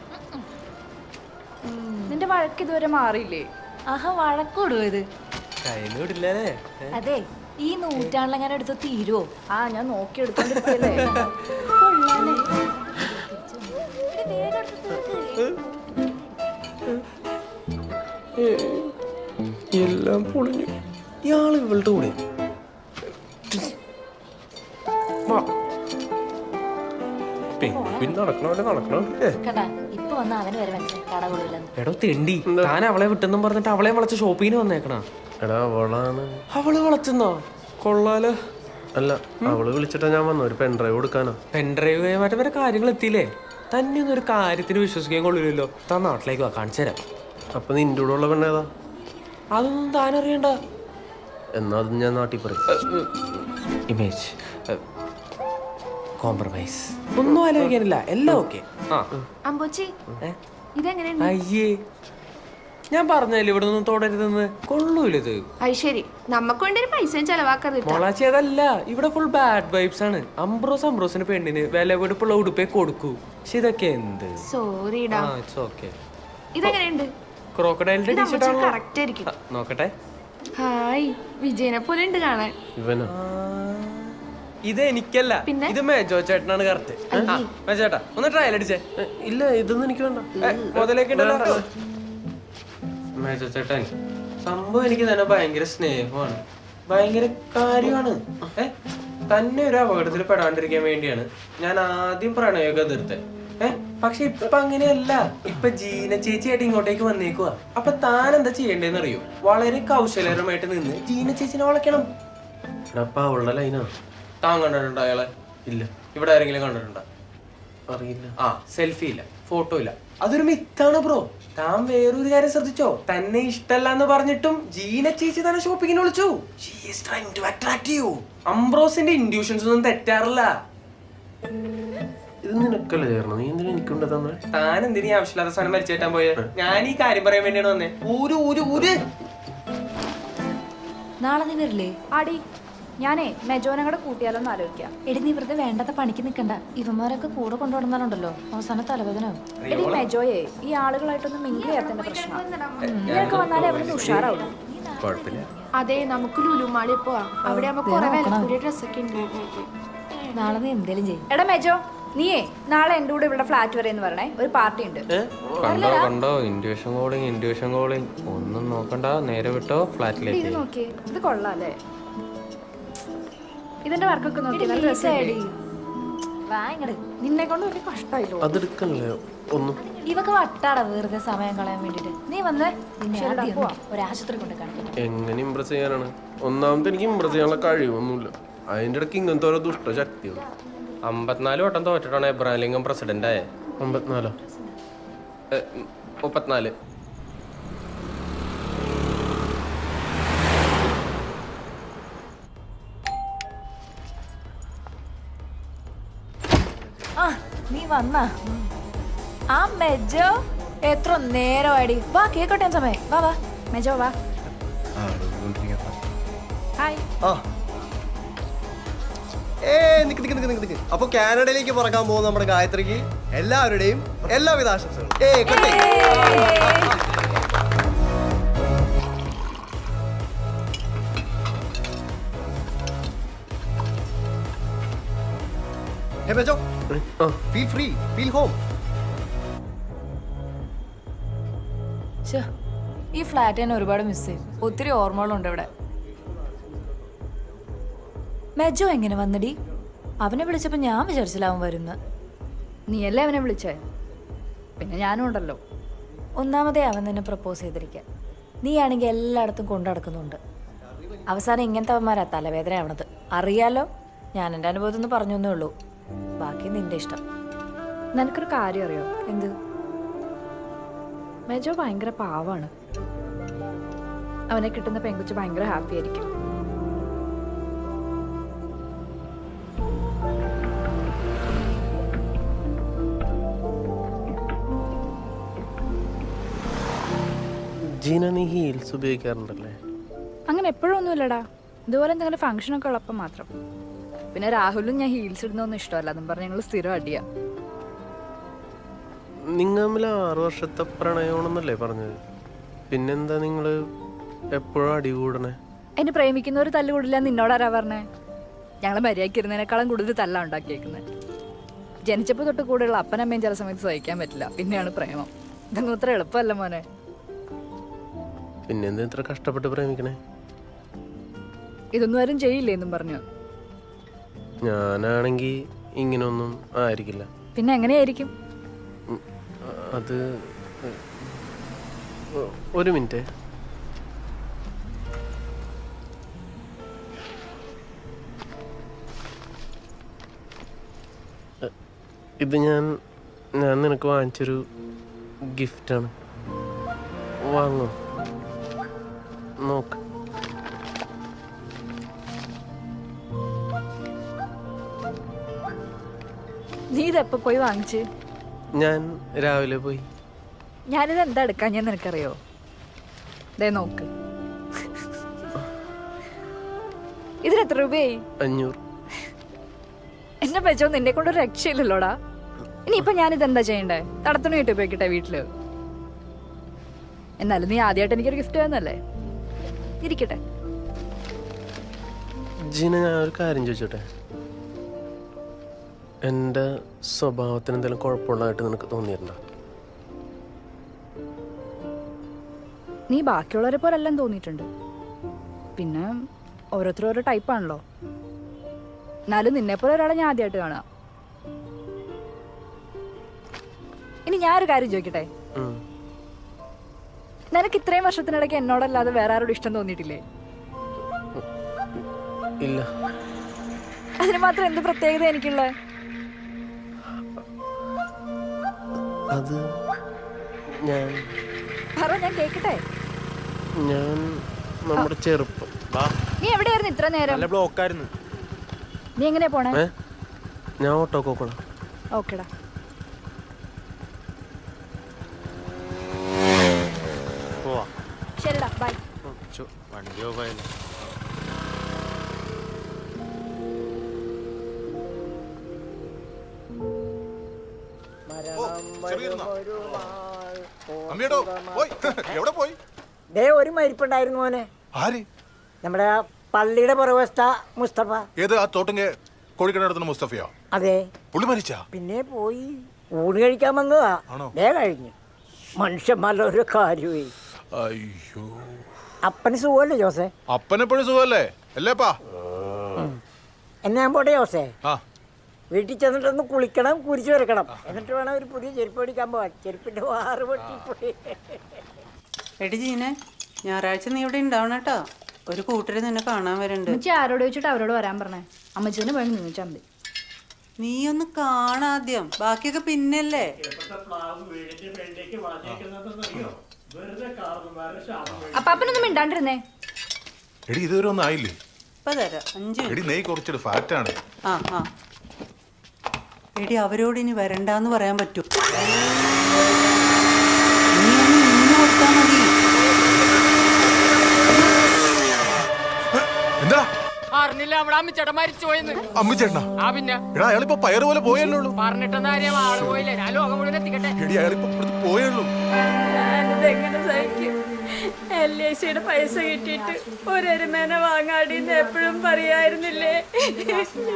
നിന്റെ വഴക്ക് ഇതുവരെ മാറിയില്ലേ? ആഹാ, വഴക്കൂടുവോ ഇത്? അതെ, ഈ നൂറ്റാണ്ടിലെങ്ങനെ എടുത്ത് തീരുവോ? ആ, ഞാൻ നോക്കി എടുത്തോണ്ടിരിക്കല്ലേ. എല്ലാം പൊളിഞ്ഞു. ഇയാള് ഇവളുടെ കൂടെ ഇപ്പൊ വന്ന അവന് വരെ മനസ്സിലായി കട കൊള്ളില്ലെന്ന്. എടോ തെണ്ടി, താൻ അവളെ വിട്ടെന്നും പറഞ്ഞിട്ട് അവളെ വളച്ച് ഷോപ്പിങ്ങിന് വന്നേക്കണ. എടാ അവളാണ്. അവള് വളച്ചെന്നോ? കൊള്ളാലോ. അല്ല, അവള് വിളിച്ചിട്ടാ ഞാൻ വന്നു. ഒരു പെൺഡ്രൈവ് കൊടുക്കാനോ? പെൺഡ്രൈവ് മറ്റേ വരെ കാര്യങ്ങൾ എത്തിയില്ലേ? തന്നെ ഒന്നും ഒരു കാര്യത്തിന് വിശ്വസിക്കാൻ കൊള്ളില്ലല്ലോ. താൻ നാട്ടിലേക്ക് വാ, കാണിച്ചു തരാം. അപ്പൊ നിന്റെ കൂടെ ഉള്ള പെണ്ണേതാ? അതൊന്നും താൻ അറിയണ്ട. എന്നാ അത് ഞാൻ നാട്ടിൽ പറയും. ഇമേജ് കോംപ്രമൈസ്, ഒന്നും ആലോചിക്കാനില്ല, എല്ലാം ഓക്കെ. അമ്പോച്ചി ഇതെങ്ങനെയുണ്ട്? അയ്യേ, ഞാൻ പറഞ്ഞല്ലേ ഇവിടെ ഒന്നും തുടരുതെന്ന്. കൊള്ളൂലത്. അത് ശരി, നമുക്ക് വേണ്ടി ഒരു പൈസയും ചെലവാക്കരുത്. മോളാച്ചി അതല്ല, ഇവിടെ ഫുൾ ബാഡ് വൈബ്സ് ആണ്. അംബ്രോസിന് പെണ്ണിന് വിലപിടിപ്പുള്ള ഉടുപ്പേ കൊടുക്കൂ. പക്ഷെ ഇതൊക്കെ എന്ത്? സോറിടാ. ഇതെങ്ങനെയുണ്ട്? ക്രോക്കഡൈലിന്റെ ടീഷർട്ട് കറക്റ്റ് ആയിരിക്കും. നോക്കട്ടെ. ഹായ്, വിജയനെ പോലെ ഉണ്ട് കാണാൻ. ഇവനോ? ഇത് എനിക്കല്ല, ഇത് മേജോ ചേട്ടനാണ്. കറക്റ്റ്. മേജോട്ടാ, ഒന്ന് ട്രയൽ അടിച്ചേ. ഇല്ല, ഇതൊന്നും എനിക്ക് വേണ്ട. മുതലേക്കുണ്ടല്ലോ മേജോ ചേട്ടൻ. സംഭവം എനിക്ക് തന്നെ ഭയങ്കര സ്നേഹമാണ്, ഭയങ്കര കാര്യമാണ്. തന്നെ ഒരു അപകടത്തിൽ പെടാണ്ടിരിക്കാൻ വേണ്ടിയാണ് ഞാൻ ആദ്യം പ്രണയമൊക്കെ എതിർത്തത്. പക്ഷെ ഇപ്പൊ അങ്ങനെയല്ല. ഇപ്പൊ ജീന ചേച്ചിയായിട്ട് ഇങ്ങോട്ടേക്ക് വന്നേക്കുവാ. അപ്പൊ താൻ എന്താ ചെയ്യേണ്ടതെന്ന് അറിയോ? വളരെ കൗശലപരമായിട്ട് നിന്ന് ജീന ചേച്ചിനെ വളയ്ക്കണം. അപ്പൊ അവളുടെ ലൈനാ. താൻ കണ്ടിട്ടുണ്ടോ അയാളെ? ഇല്ല. ഇവിടെ ആരെങ്കിലും കണ്ടിട്ടുണ്ടോ? അറിയില്ല. സെൽഫി ഇല്ല, ഫോട്ടോ ഇല്ല. അതൊരു മിത്താണ് ബ്രോ. താൻ വേറൊരു കാര്യം ശ്രദ്ധിച്ചോ? തന്നെ ഇഷ്ടല്ല എന്ന് പറഞ്ഞിട്ടും ജീന ചേച്ചി തന്നെ ഷോപ്പിങ്ങിന് വിളിച്ചു. അംബ്രോസിന്റെ ഇൻഡ്യൂഷൻസ് ഒന്നും തെറ്റാറില്ല. ഇത് നിനക്കല്ലേ ചേർന്നു? നീ എന്തിനാ എനിക്കുണ്ട് തന്നെ? താൻ എന്തിനാ ആവശ്യമില്ലാത്ത സാധനം മരിച്ചേറ്റാൻ പോയത്? ഞാൻ ഈ കാര്യം പറയാൻ വേണ്ടിയാണ് വന്നേ. നാളെ നീ വരില്ലേ? ആടി, ഞാനേ മെജോനെ കൂടെ കൂട്ടിയാലോന്ന് ആലോചിക്കാം. എടി, നീ വെറുതെ വേണ്ടാത്ത പണിക്ക് നിൽക്കണ്ട. ഇവന്മാരൊക്കെ കൂടെ കൊണ്ടുവന്നാലുണ്ടല്ലോ അവസാന തലവേദന. എടി മെജോയെ, ഈ ആളുകളായിട്ടൊന്നും മിങ്കിൾ ചെയ്യാത്തതിന്റെ പ്രശ്നം. ഇങ്ങനെയൊക്കെ വന്നാലേ അവരൊന്ന് ഉഷാറാവും. അതെ, നമുക്ക് ലുലുമാളി പോവാ. അവിടെ ആവുമ്പോ കുറെ വിലക്കൂടിയ ഡ്രസ്സൊക്കെ ഉണ്ട്. നാളെ നീ എന്തേലും ചെയ്യും. എടാ മെജോ, നീയേ നാളെ എന്റെ കൂടെ ഇവിടെ ഫ്ലാറ്റ് വരെ എന്ന് പറഞ്ഞേ, ഒരു പാർട്ടി ഉണ്ട്. കണ്ടോ ഇൻഡ്യൂഷൻ കോളിംഗ് ഒന്നും നോക്കണ്ട, നേരെ വിട്ടോ ഫ്ലാറ്റിലേക്ക്. ഇത് നോക്കിയേ, ഇത് കൊള്ളാല്ലേ? ഇതിന്റെ വർക്കൊക്കെ നോക്കി നിന്നെ കൊണ്ട് വലിയ കഷ്ടമായില്ലോ. അതെടുക്കണല്ലേ ഒന്നും. ഇവക്ക് വട്ടാടാ വെറുതെ സമയം കളയാൻ വേണ്ടിട്ട്. നീ വന്ന് ഒരാശുപത്രി കൊണ്ട് കാണിക്കണം. എങ്ങനെ ഇംപ്രസ് ചെയ്യാനാണ്? ഒന്നാമത്തെ എനിക്ക് ഇംപ്രസ് ചെയ്യാനുള്ള കഴിവൊന്നുമില്ല. അതിന്റെ ഇടയ്ക്ക് ഇങ്ങനത്തെ ഓരോ ദുഷ്ടശക്തികൾ. 54 വട്ടം തോറ്റിട്ടാണ് എബ്രഹാം ലിങ്കൻ പ്രസിഡന്റ് ആയ. 54 34. നീ വന്നാ? ആ മെജോ, എത്ര നേരമായിടി. വാ കേക്ക് കട്ടാൻ സമയം. വാ വാ മെജോ വാ. ഹായ്. അപ്പൊ കാനഡയിലേക്ക് പറക്കാൻ പോകുന്ന നമ്മുടെ ഗായത്രിക്ക് എല്ലാവരുടെയും എല്ലാവിധ ആശംസകളും. Feel free, feel home. ഈ ഫ്ലാറ്റ് തന്നെ ഒരുപാട് മിസ് ചെയ്യും. ഒത്തിരി ഓർമ്മകളുണ്ട് ഇവിടെ. മെജോ എങ്ങനെ വന്നടി? അവനെ വിളിച്ചപ്പോ ഞാൻ വിചാരിച്ചില്ല അവൻ വരുന്ന. നീയല്ലേ അവനെ വിളിച്ചേ? പിന്നെ ഞാനും ഉണ്ടല്ലോ. ഒന്നാമതേ അവൻ തന്നെ പ്രപ്പോസ് ചെയ്തിരിക്കുക. നീ ആണെങ്കിൽ എല്ലായിടത്തും കൊണ്ടു നടക്കുന്നുണ്ട്. അവസാനം ഇങ്ങനത്തെ അവന്മാരാ തലവേദന ആവണത്. അറിയാലോ, ഞാൻ എൻ്റെ അനുഭവത്തിൽ നിന്ന് പറഞ്ഞൊന്നേ ഉള്ളൂ. ബാക്കി നിന്റെ ഇഷ്ടം. നിനക്കൊരു കാര്യം അറിയോ? എന്ത്? മെജോ ഭയങ്കര പാവാണ്. അവനെ കിട്ടുന്ന പെൺകുച്ച് ഭയങ്കര ഹാപ്പി ആയിരിക്കും. ജീന, നീ ഹീൽസ് ഉപയോഗിക്കാറുണ്ടല്ലേ? അങ്ങനെ എപ്പോഴും ഒന്നുമില്ലടാ. ഇതുപോലെ എന്തെങ്കിലും ഫംഗ്ഷനൊക്കെ ഉള്ളപ്പോൾ മാത്രം. പിന്നെ രാഹുലും ഞാൻ ഹീൽസ് ഇടുന്നൊന്നും ഇഷ്ടമല്ല. അതും പറഞ്ഞ് ഞങ്ങൾ സ്ഥിരം അടിയാ. നിങ്ങൾ തമ്മിൽ 6 വർഷത്തെ പ്രണയമാണെന്നല്ലേ പറഞ്ഞത്? പിന്നെന്താ നിങ്ങള് എപ്പോഴും അടി കൂടണേ? എന്നെ പ്രേമിക്കുന്നവർ തല്ലുകൂടില്ല നിന്നോടാരാ പറഞ്ഞേ? ഞങ്ങൾ മര്യാദയ്ക്കിരുന്നതിനേക്കാളും കൂടുതൽ തല്ല ഉണ്ടാക്കിയേക്കുന്നത്. ജനിച്ചപ്പോൾ തൊട്ട് കൂടെയുള്ള അപ്പനമ്മയും ചില സമയത്ത് സഹിക്കാൻ പറ്റില്ല. പിന്നെയാണ് പ്രേമം. ഇതൊന്നും അത്ര എളുപ്പമല്ല മോനെ. പിന്നെന്താ ഇത്ര കഷ്ടപ്പെട്ട് പ്രേമിക്കണേ? ഇതൊന്നും ആരും ചെയ്യില്ലേ എന്നും പറഞ്ഞു. ഞാനാണെങ്കി ഇങ്ങനൊന്നും ആയിരിക്കില്ല. പിന്നെ എങ്ങനെയായിരിക്കും? അത് ഒരു മിനിറ്റ്. ഇത് ഞാൻ നിനക്ക് വാങ്ങിച്ചൊരു ഗിഫ്റ്റാണ്. വാങ്ങോ, നോക്ക്. നീ ഇതെപ്പോ പോയി വാങ്ങിച്ച്? ഞാൻ രാവിലെ പോയി. ഞാനിത് എന്താ എടുക്കാൻ ഞാൻ നിനക്കറിയോ? ദേ നോക്ക്. ഇതിനെത്ര രൂപയായി? 500. എന്നെ വെച്ചോ, നിന്നെ കൊണ്ടൊരു രക്ഷയില്ലല്ലോടാ. ഇനിയിപ്പൊ ഞാനിതെന്താ ചെയ്യണ്ടേ? തടത്തുണിയിട്ട് ഉപയോഗിക്കട്ടെ വീട്ടില്? എന്നാലും നീ ആദ്യമായിട്ട് എനിക്കൊരു ഗിഫ്റ്റ് തന്നല്ലേ, ഇരിക്കട്ടെ. ജീന, ഞാൻ ഒരു കാര്യം ചോദിച്ചോട്ടെ? എൻ്റെ സ്വഭാവത്തിന് എന്തെങ്കിലും കുഴപ്പമുള്ളതായിട്ട് നിനക്ക് തോന്നിയിട്ടുണ്ടോ? നീ ബാക്കിയുള്ളവരെ പോലെ എല്ലാം തോന്നിയിട്ടുണ്ട്. പിന്നെ ഓരോരുത്തരും ഓരോ ടൈപ്പാണല്ലോ. എന്നാലും നിന്നെപ്പോലെ ഒരാളെ ഞാൻ ആദ്യമായിട്ട് കാണാം. ഇനി ഞാനൊരു കാര്യം ചോദിക്കട്ടെ? നിനക്ക് ഇത്രയും വർഷത്തിനിടയ്ക്ക് എന്നോടല്ലാതെ വേറെ ആരോടും ഇഷ്ടം തോന്നിയിട്ടില്ലേ? ഇല്ല. അതിന് മാത്രം എന്ത് പ്രത്യേകത എനിക്കുള്ള? അത് ഞാൻ കേക്കട്ടെ. ഞാൻ നമ്മുടെ ചെറുപ്പം. നീ എവിടെയായിരുന്നു ഇത്ര നേരം? ബ്ലോക്കായിരുന്നു. നീ എങ്ങനെയാ പോണേ? ഞാൻ ഓട്ടോ പോക്കോളാം. ഓക്കെടാ. ശരിടാ, ബൈ. വണ്ടി ഓഫായില്ല. ഒരു മരിപ്പുണ്ടായിരുന്നു മോനെ. ആര്? നമ്മുടെ പള്ളിയുടെ പുറവസ്ഥ മുസ്തഫ. ഏത്? ആ തോട്ടുങ്ങ കോഴിക്കട മുസ്തഫയോ? അതെ. പുള്ളി മരിച്ചാ? പിന്നെ പോയി ഊണ് കഴിക്കാൻ വന്നതാ. കഴിഞ്ഞു. മനുഷ്യന്മാരുടെ ഒരു കാര്യമേ. അയ്യോ, അപ്പന് സുഖമല്ലേ ജോസേ? അപ്പനെപ്പോഴും സുഖമല്ലേ? അല്ലേപ്പാ? എന്നാ ഞാൻ പോട്ടെ ജോസേ? ആ, വീട്ടിൽ ചെന്നിട്ടൊന്ന് കുളിക്കണം, കുരിച്ചു വരക്കണം. എന്നിട്ട് വേണം ഒരു പുതിയ ചെരുപ്പ് മേടിക്കാൻ പോവാൻ. ചെരുപ്പിന്റെ വാറ് പൊട്ടിപ്പോയി. എടി ജീനെ, ഞായറാഴ്ച നീ ഇവിടെ ഉണ്ടാവണം കേട്ടോ. ഒരു കൂട്ടര് നിന്നെ കാണാൻ വരുന്നുണ്ട്. അമ്മച്ചി ആരോട് ചോദിച്ചിട്ട് അവരോട് വരാൻ പറഞ്ഞേ? അമ്മച്ചിനെ പോയി നിന്നിച്ചാ മതി. നീ ഒന്ന് കാണാദ്യം, ബാക്കിയൊക്കെ പിന്നല്ലേ. അപ്പാപ്പനൊന്നും മിണ്ടാണ്ടിരുന്നേ. എടി ഇതുവരെ ഒന്നും ആയില്ലേ? ഇപ്പൊ തരാം, 5 എടി നെയ് കുറച്ചൊരു ഫാറ്റാണ്. ആ എടി അവരോട് ഇനി വരണ്ടാന്ന് പറയാൻ പറ്റൂ. എന്താ അറിഞ്ഞില്ല നമ്മുടെ അമ്മിച്ചേട്ടൻ മരിച്ചു പോയെന്ന്. അമ്മിച്ചേട്ടനാ? ആ പിന്നെ എടാ അയാളിപ്പോ പയറ് പോലെ പോയല്ലോ. പറഞ്ഞിട്ടെന്ന കാര്യം ആള് പോയില്ലേ, ഞാൻ ലോകം മുഴുവൻ എത്തിക്കട്ടെ. എടി അയാളിപ്പോ ഇവിടുന്ന് പോയുള്ളൂ. ഞാനിതെങ്ങനെ സഹിക്കും? LICയുടെ പൈസ കിട്ടിയിട്ട് ഒരെരുമേനെ വാങ്ങാടിന്ന് എപ്പോഴും പറയായിരുന്നില്ലേ?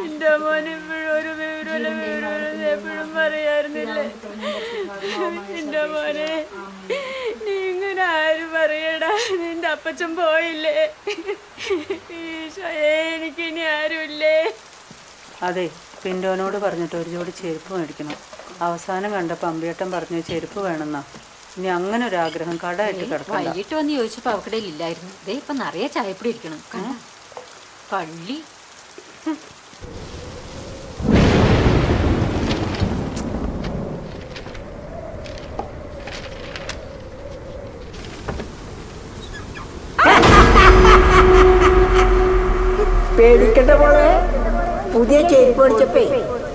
എന്റെ മോൻ ഇപ്പോഴും ഒരു വിവരമില്ല എപ്പോഴും പറയായിരുന്നില്ലേ? എന്റെ മോനെ, നീ ഇങ്ങനെ ആര് പറയടാ? നിന്റെ അപ്പച്ചൻ പോയില്ലേ? ഈശോയെ, എനിക്കിനി ആരുമില്ലേ? അതെ, പിന്റോനോട് പറഞ്ഞിട്ട് ഒരു ജോഡി ചെരുപ്പ് മേടിക്കണം. അവസാനം കണ്ടപ്പോൾ അമ്പിയേട്ടൻ പറഞ്ഞു ചെരുപ്പ് വേണമെന്നാ. ഇനി അങ്ങനെ ഒരു ആഗ്രഹം കടമായിട്ട് കിടക്കണം. വൈകിട്ട് വന്ന് ചോദിച്ചപ്പോ അവക്കിടയിൽ ഇല്ലായിരുന്നു. ദേ ഇപ്പൊ നിറയെ ചായപ്പൊടി ഇരിക്കണം. കള്ളി. പേടിക്കട്ടെ പോലെ പുതിയ ചെരുപ്പ് മേടിച്ചപ്പേ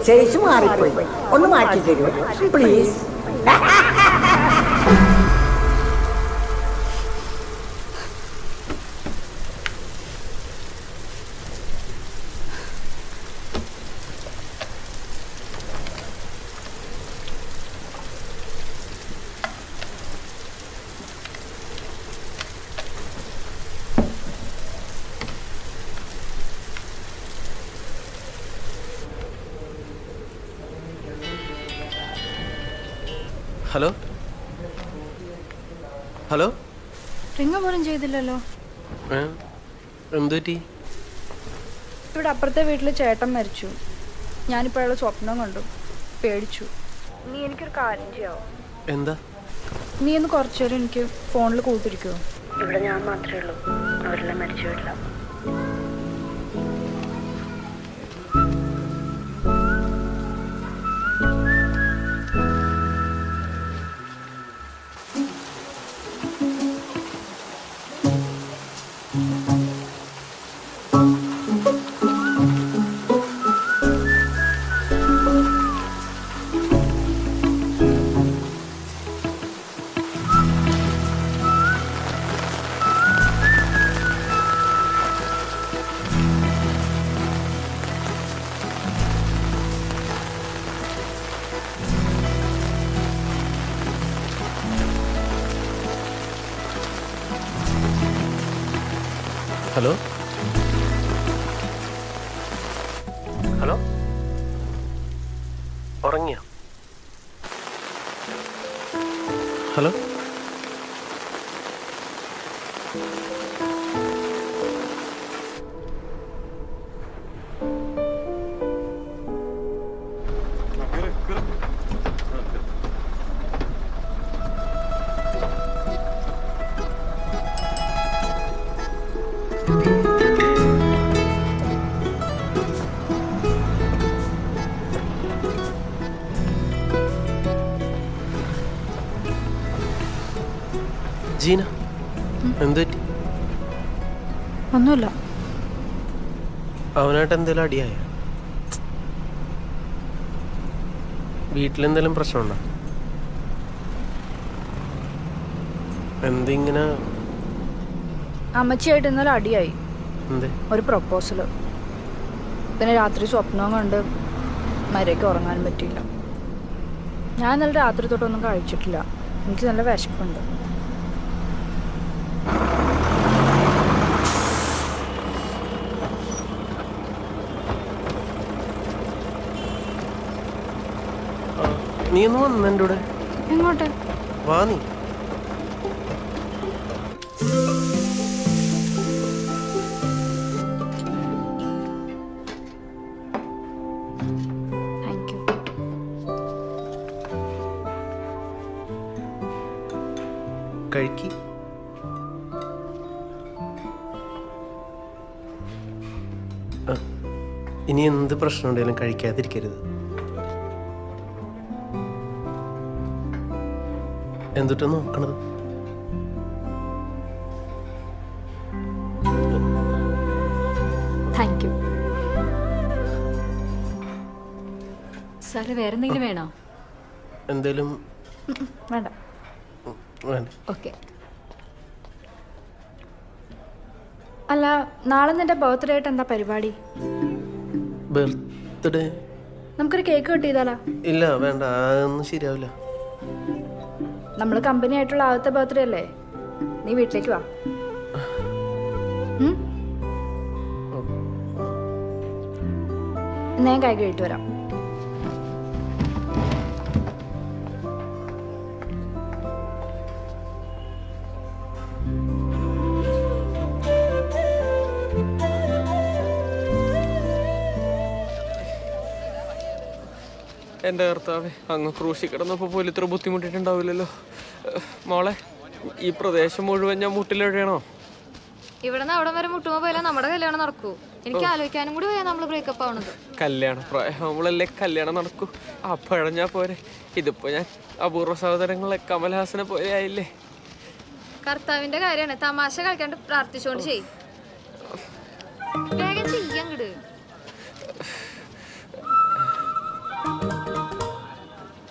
സൈസ് മാറിപ്പോയി. ഒന്ന് മാറ്റി തരുമോ പ്ലീസ്? ഹലോ ഹലോ, റിങ് പോലും ചെയ്തില്ലല്ലോ. എന്തു പറ്റി? ഇവിടെ അപ്പുറത്തെ വീട്ടിൽ ചേട്ടൻ മരിച്ചു. ഞാനിപ്പോഴുള്ള സ്വപ്നം കണ്ടു, പേടിച്ചു. നീ എനിക്കൊരു കാര്യം ചെയ്യാവോ? എന്താ? നീ ഒന്ന് കുറച്ചു നേരം എനിക്ക് ഫോണിൽ കൂട്ടിരിക്കുമോ? ഇവിടെ ഞാൻ മാത്രമേ ഉള്ളൂ, അവരെല്ലാം മരിച്ചു വീട്ടില്ല. ഹലോ ഹലോ, ഉറങ്ങിയോ? ഹലോ, ജീന, എന്ത് പറ്റി? ഒന്നുമില്ല. അവനായിട്ട് എന്തെങ്കിലും അടിയായ? വീട്ടിലെന്തെങ്കിലും പ്രശ്നമുണ്ടോ? എന്തിങ്ങനെ? അമ്മച്ചിയായിട്ട് ഇന്നലെ അടിയായി. എന്തേ? ഒരു പ്രൊപ്പോസൽ. പിന്നെ രാത്രി സ്വപ്നം കണ്ട് മര്യാദയ്ക്ക് ഉറങ്ങാനും പറ്റിയില്ല. ഞാൻ ഇന്നലെ രാത്രി തൊട്ടൊന്നും കഴിച്ചിട്ടില്ല. എനിക്ക് നല്ല വിശപ്പുണ്ട്. നീ ഒന്ന് വന്ന എൻ്റെ കൂടെ. എങ്ങോട്ട്? വാ നീ. Thank you. കഴിക്ക്. ഇനി എന്ത് പ്രശ്നം ഉണ്ടെങ്കിലും കഴിക്കാതിരിക്കരുത്. എന്തിട്ട് നോക്കണത്? Thank you. സാറ് വേറെന്തെങ്കിലും വേണോ? എന്തേലും വേണ്ട. വേണ്ട. ഓക്കെ. അല്ല, നാളെ നിന്റെ ബർത്ത്ഡേ ആയിട്ട് എന്താ പരിപാടി? ബർത്ത്ഡേ നമുക്കൊരു കേക്ക് കട്ട് ചെയ്താലോ? ഇല്ല വേണ്ട, അതൊന്നും ശരിയാവില്ല. നമ്മൾ കമ്പനി ആയിട്ടുള്ള ആദ്യത്തെ ബർത്ത്ഡേ അല്ലേ, നീ വീട്ടിലേക്ക് വാ. ഞാൻ കൈ കഴിട്ട് വരാം. എൻ്റെ കർത്താവേ, അങ്ങ് ക്രൂശി കിടന്നപ്പോൾ പോലും ഇത്ര ബുദ്ധിമുട്ടിട്ടുണ്ടാവില്ലല്ലോ. മോളെ, ഈ പ്രദേശം മുഴുവൻ ഞാൻ മുട്ടിലെഴുതണോ? ഇവിടെ നിന്ന് അവിടെ വരെ മുട്ടുമ്പോ പോയാലും നമ്മുടെ കല്യാണം നടക്കൂ. എനിക്ക് ആലോചിക്കാനും കൂടി പോയാൽ നമ്മൾ ബ്രേക്കപ്പ് ആവണത്. കല്യാണ പ്രായമാകുമ്പോഴല്ലേ കല്യാണം നടക്കൂ. അപ്പോഴഞ്ഞാ പോരെ. ഇതിപ്പോ ഞാൻ അപൂർവ സഹോദരങ്ങളെ കമൽഹാസനെ പോലെ ആയില്ലേ. കർത്താവിന്റെ കാര്യമാണ്, തമാശ കളിക്കാണ്ട് പ്രാർത്ഥിച്ചോണ്ട് ചെയ്യും. വേഗം ചെയ്യാൻ കിട്.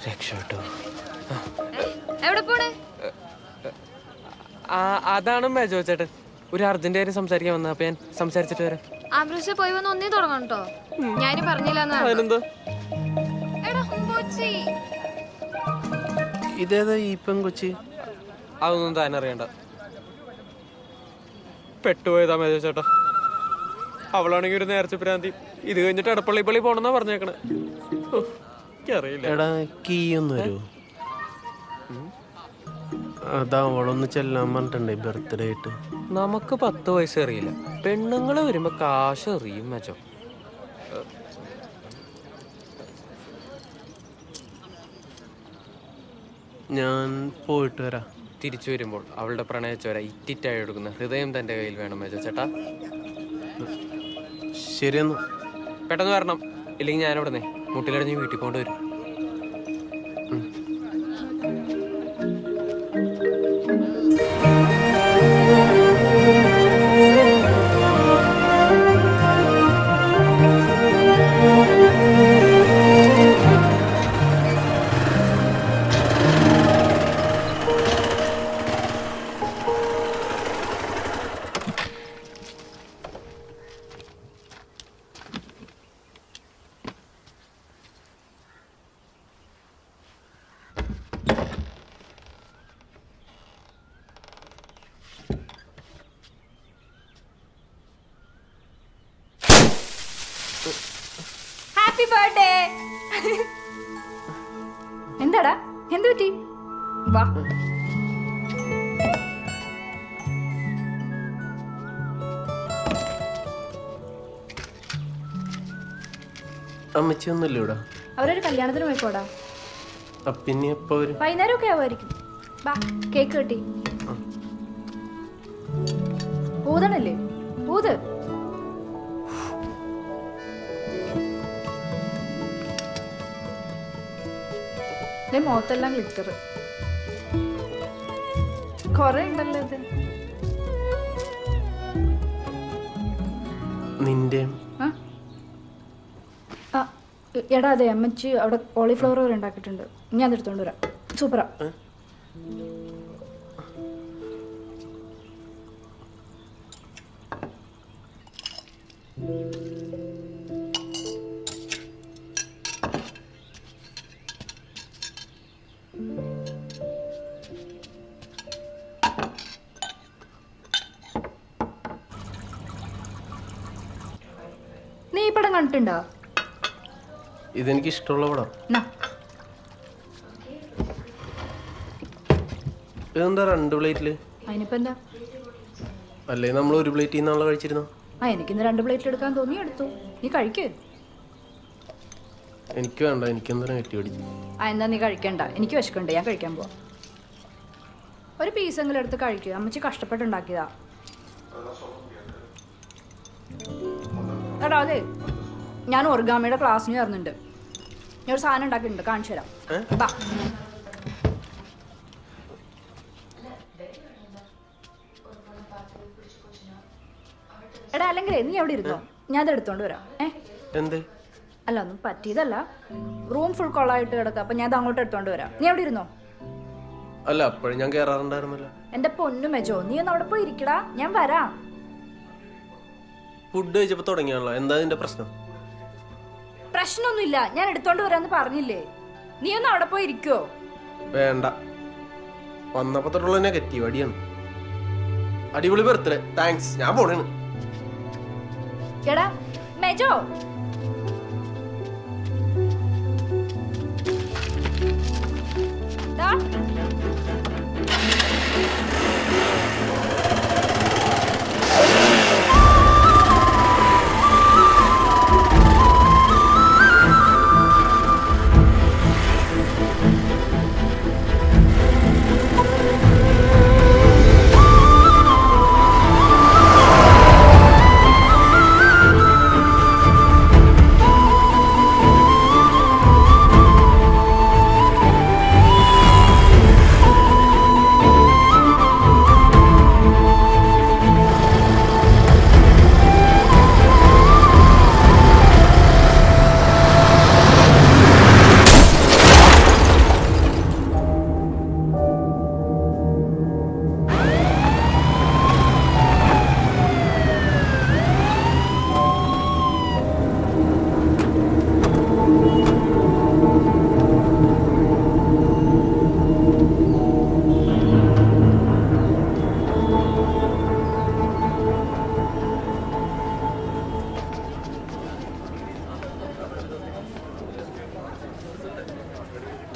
രക്ഷട്ടോ. എവിടെ പോണേ? അതാണ് മേജോ ചേട്ടൻ. ഒരു അർജന്റ് കാര്യം സംസാരിക്കാൻ വന്ന, അപ്പൊ ഞാൻ സംസാരിച്ചിട്ട് വരാം. ആംബ്രൂസ് പോയി വന്ന് ഒന്നേ തുടങ്ങണം കേട്ടോ. ഞാനും പറഞ്ഞില്ല. ഇതേതാ ഈ പെൺകൊച്ചി? അതൊന്നും താൻ അറിയണ്ട. പെട്ടുപോയതാ മേജോ ചേട്ടാ. അവളാണെങ്കിൽ ഒരു നേർച്ച പ്രാന്തി. ഇത് കഴിഞ്ഞിട്ട് എടപ്പള്ളി പള്ളി പോണെന്നാ പറഞ്ഞേക്കണേ. എനിക്കറിയില്ല. എടാ, കീ ഒന്ന് വരൂ. അതാ അവളൊന്ന് ചെല്ലാൻ പറഞ്ഞിട്ടുണ്ടേ ബർത്ത്ഡേ ആയിട്ട്. നമുക്ക് 10 വയസ്സ് അറിയില്ല, പെണ്ണുങ്ങള് വരുമ്പോ കാശ് എറിയും മെച്ചോ. ഞാൻ പോയിട്ട് വരാം. തിരിച്ചു വരുമ്പോൾ അവളുടെ പ്രണയച്ചോര ഇറ്റിറ്റായി എടുക്കുന്ന ഹൃദയം തന്റെ കയ്യിൽ വേണം മേജോ ചേട്ടാ. ശരിയെന്നാ, പെട്ടെന്ന് വരണം, ഇല്ലെങ്കിൽ ഞാനിവിടെ മുട്ടിലടഞ്ഞ് വീട്ടിൽ കൊണ്ടുവരും. Happy birthday. എന്താടാ, എന്ത് പറ്റി? വാ. അമ്മച്ചി ഒന്നുമില്ല ഇവിടെ? അവരൊരു കല്യാണത്തിന് പോയിക്കോടാ. പിന്നെ എപ്പോ വരും? വൈകുന്നേരം ഒക്കെ ആവുമായിരിക്കും. വാ, കേക്ക് കെട്ടി. ഊതണല്ലേ? ഊത്. മുഖത്തെല്ലാം ഗ്ലിറ്റർ കൊറേ ഉണ്ടല്ലോ. ഇത് നിന്റെ എടാ, അതെ അമ്മച്ചി അവിടെ കോളിഫ്ലവർ വരെ ഉണ്ടാക്കിയിട്ടുണ്ട്. ഞാൻ അതെടുത്തോണ്ട് വരാം. സൂപ്പറാ. നീ ഈ പടം കണ്ടിട്ടുണ്ടോ? ഇതെനിക്ക് ഇഷ്ടമുള്ള പടം. ഇതെന്താ 2 പ്ലേറ്റില്? അതിനിപ്പോ എന്താ? അല്ലേ നമ്മൾ 1 പ്ലേറ്റ് നിന്നാണല്ലോ കഴിച്ചിരുന്നോ? എനിക്കിന്ന് 2 പ്ലേറ്റിൽ എടുക്കാൻ തോന്നി, എടുത്തു. നീ കഴിക്ക്. എനിക്ക് വേണ്ട, എനിക്കെന്താ നെറ്റി പിടിച്ചു. എന്താ നീ കഴിക്കണ്ട, എനിക്ക് വിശക്കുണ്ട്, ഞാൻ കഴിക്കാൻ പോവാ. ഒരു പീസെങ്കിലും എടുത്ത് കഴിക്കുക. അമ്മച്ചി കഷ്ടപ്പെട്ടുണ്ടാക്കിയതാ. എടാ, അതെ ഞാൻ ഒർഗാമിയുടെ ക്ലാസ്സിന് ചേർന്നുണ്ട്. ഞാൻ ഒരു സാധനം ഉണ്ടാക്കിയിട്ടുണ്ട്, കാണിച്ചു തരാം. ബാ. എടാ, അല്ലെങ്കിലേ നീ എവിടെ ഇരുന്നോ, ഞാൻ അത് എടുത്തോണ്ട് വരാം. അല്ല, ഒന്നും പറ്റിയതല്ല. റൂം ഫുൾ കൊള്ളായിട്ട് കിടക്കുക, അപ്പൊ ഞാൻ അത് അങ്ങോട്ട് എടുത്തോണ്ട് വരാം. നീ എവിടെ ഇരുന്നോ? അല്ല അപ്പോഴും ഞാൻ കേറാറുണ്ടായിരുന്നല്ലോ. എന്റെ പൊന്നു മെജോ, നീ ഒന്ന് അവിടെ പോയി ഇരിക്കടാ, ഞാൻ വരാം. ഫുഡ് കഴിച്ചപ്പോ തുടങ്ങിയാണല്ലോ, എന്താ നിന്റെ പ്രശ്നം? പ്രശ്നമൊന്നുമില്ല, ഞാൻ എടുത്തോണ്ട് വരാന്ന് പറഞ്ഞില്ലേ. നീ ഒന്ന് അവിടെ പോയി ഇരിക്കോ? വേണ്ട, വന്നപ്പോ തൊട്ടുള്ള നെഗറ്റീവ് അടിയാണ്. അടിപൊളി ബർത്ത്ഡേ, താങ്ക്സ്, ഞാൻ പോണേണ്. എടാ മെജോ, ദാ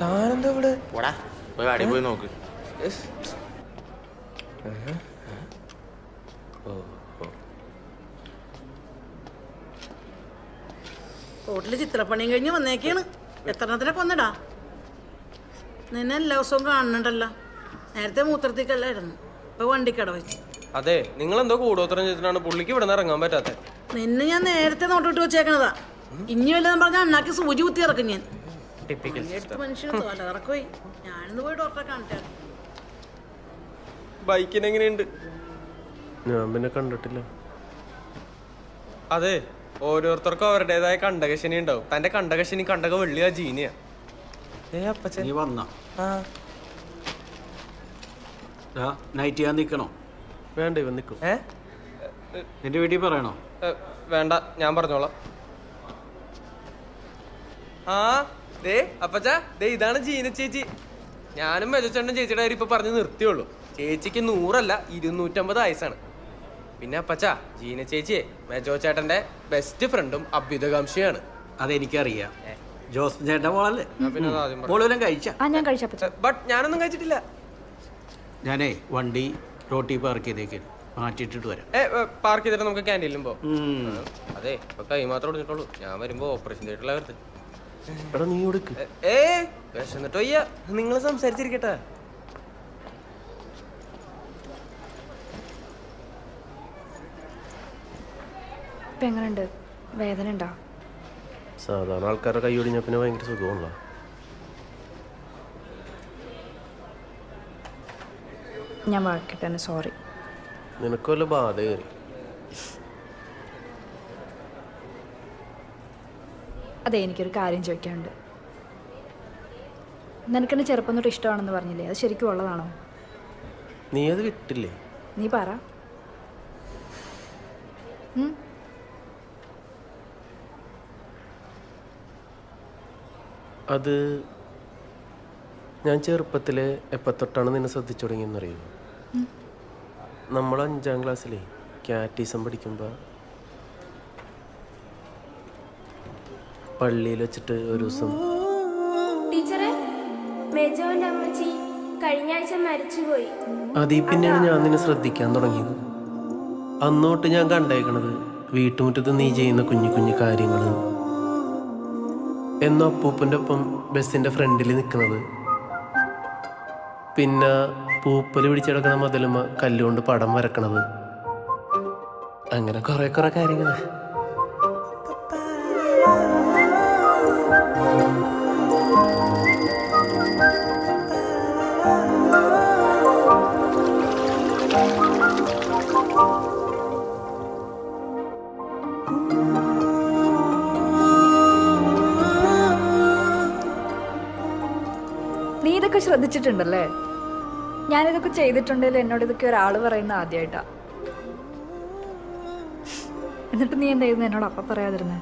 താനെന്താ ഇവിടെ? പോയി നോക്ക്. റോട്ടില് ചിത്രപ്പണിയും കഴിഞ്ഞ് വന്നേക്കാണ്. എത്രണ്ണത്തിനെ കൊന്നിടാ? നിന്നെ എല്ലാ ദിവസവും കാണുന്നുണ്ടല്ലോ. നേരത്തെ മൂത്രത്തിക്കല്ലായിരുന്നു, ഇപ്പൊ വണ്ടിക്കട വെച്ച്. അതെ, നിങ്ങൾ എന്തോ കൂടോത്രം ചെയ്തിട്ടാണ് പുള്ളിക്ക് ഇവിടെ നിന്ന് ഇറങ്ങാൻ പറ്റാത്ത. നിന്നെ ഞാൻ നേരത്തെ നോട്ടിട്ട് വെച്ചേക്കണതാ. ഇനി വല്ലതും പറഞ്ഞ അണ്ണാക്കി സൂചി കുത്തി ഇറക്കും ഞാൻ. മനുഷ്യന് തലകറക്കോയി. ഞാനിന്ന് പോയി ഡോക്ടറെ കാണിച്ചാണ്. ബൈക്കിന് എങ്ങനെയുണ്ട്? ഞാൻ പിന്നെ കണ്ടിട്ടില്ല. അതെ, ഓരോരുത്തർക്കും അവരുടേതായ കണ്ടകശനി ഉണ്ടാവും. തന്റെ കണ്ടകശനി കണ്ടക വെള്ളിയാ ജീനിയാ. നീ വന്ന നൈറ്റ് ചെയ്യാൻ നിക്കണോ? വേണ്ട, ഇവൻ നിൽക്കും. നിന്റെ വീട്ടിൽ പറയണോ? വേണ്ട, ഞാൻ പറഞ്ഞോളാം. ആ ദേ അപ്പച്ചാ, ദേ ഇതാണ് ജീന ചേച്ചി. ഞാനും മെജച്ചേട്ടനും ചേച്ചിയുടെ കാര്യം ഇപ്പൊ പറഞ്ഞു നിർത്തിയുള്ളൂ. ചേച്ചിക്ക് 100 അല്ല 250 വയസ്സാണ്. പിന്നെ അപ്പച്ചാ, ജീന ചേച്ചിയെ മെജോ ചേട്ടന്റെ ബെസ്റ്റ് ഫ്രണ്ടും അഭ്യുതകാംക്ഷയാണ്. അതെനിക്കറിയാം. ജോസ് ചേട്ടന്റെ മോളല്ലേ? പിന്നെ മോളെല്ലാം കഴിച്ച? ഞാൻ കഴിച്ച. ബട്ട് ഞാനൊന്നും കഴിച്ചിട്ടില്ല. ഞാനേ വണ്ടി റോട്ടി പാർക്ക് ചെയ്തേക്ക് മാറ്റിയിട്ടിട്ട് വരാം. പാർക്ക് ചെയ്തിട്ട് നമുക്ക് ക്യാൻറ്റീനിലും പോ. അതെ, ഇപ്പൊ കൈ മാത്രം ഒടിഞ്ഞിട്ടുള്ളൂ. ഞാൻ വരുമ്പോ ഓപ്പറേഷൻ തിയേറ്ററിലാ വരുന്നത്. നീ കൊടുക്ക്. വിശന്നിട്ടോ അയ്യ, നിങ്ങൾ സംസാരിച്ചിരിക്കട്ടെ. ഇപ്പൊ എങ്ങനെയുണ്ട്? വേദന ഉണ്ടോ? സാധാരണ ആൾക്കാരുടെ കൈ ഒടിഞ്ഞ പിന്നെ ഭയങ്കര സുഖമുള്ള. ഞാൻ വഴക്കിട്ടെ, സോറി. നിനക്ക് വല്ല ബാധ കയറി? അതെ, എനിക്കൊരു കാര്യം ചോദിക്കാനുണ്ട്. നിനക്കെന്നെ ചെറുപ്പം തൊട്ട് ഇഷ്ടമാണെന്ന് പറഞ്ഞില്ലേ, അത് ശരിക്കും ഉള്ളതാണോ? നീ അത് വിട്ടില്ലേ? നീ പറ. അത് ഞാൻ ചെറുപ്പത്തില് എപ്പോൾ തൊട്ടാണ് നിന്നെ ശ്രദ്ധിച്ചു തുടങ്ങിയെന്നറിയോ? നമ്മൾ 5ാം ക്ലാസ്സിലെ കാറ്റീസം പഠിക്കുമ്പോൾ പള്ളിയിൽ വെച്ചിട്ട് ഒരു ദിവസം ടീച്ചറെ, മെജോന്റെ അമ്മച്ചി കഴിഞ്ഞ ആഴ്ച മരിച്ചുപോയി. അതിൽ പിന്നെയാണ് ഞാൻ നിന്നെ ശ്രദ്ധിക്കാൻ തുടങ്ങിയത്. അന്നോട്ട് ഞാൻ കണ്ടേക്കണത് വീട്ടുമുറ്റത്ത് നീ ചെയ്യുന്ന കുഞ്ഞു കുഞ്ഞു കാര്യങ്ങൾ. എന്നോ അപ്പൂപ്പൻ്റെ ഒപ്പം ബസ്സിൻ്റെ ഫ്രണ്ടിൽ നിൽക്കുന്നത്, പിന്നെ പൂപ്പൽ പിടിച്ചെടുക്കുന്ന മുതലുമ കല്ലുകൊണ്ട് പടം വരക്കണത്, അങ്ങനെ കുറെ കാര്യങ്ങൾ. നീ ഇതൊക്കെ ശ്രദ്ധിച്ചിട്ടുണ്ടല്ലേ? ഞാനിതൊക്കെ ചെയ്തിട്ടുണ്ടെങ്കിൽ എന്നോട് ഇതൊക്കെ ഒരാൾ പറയുന്ന ആദ്യമായിട്ടാ. എന്നിട്ട് നീ എന്തായിരുന്നു എന്നോട് അപ്പം പറയാതിരുന്നേ?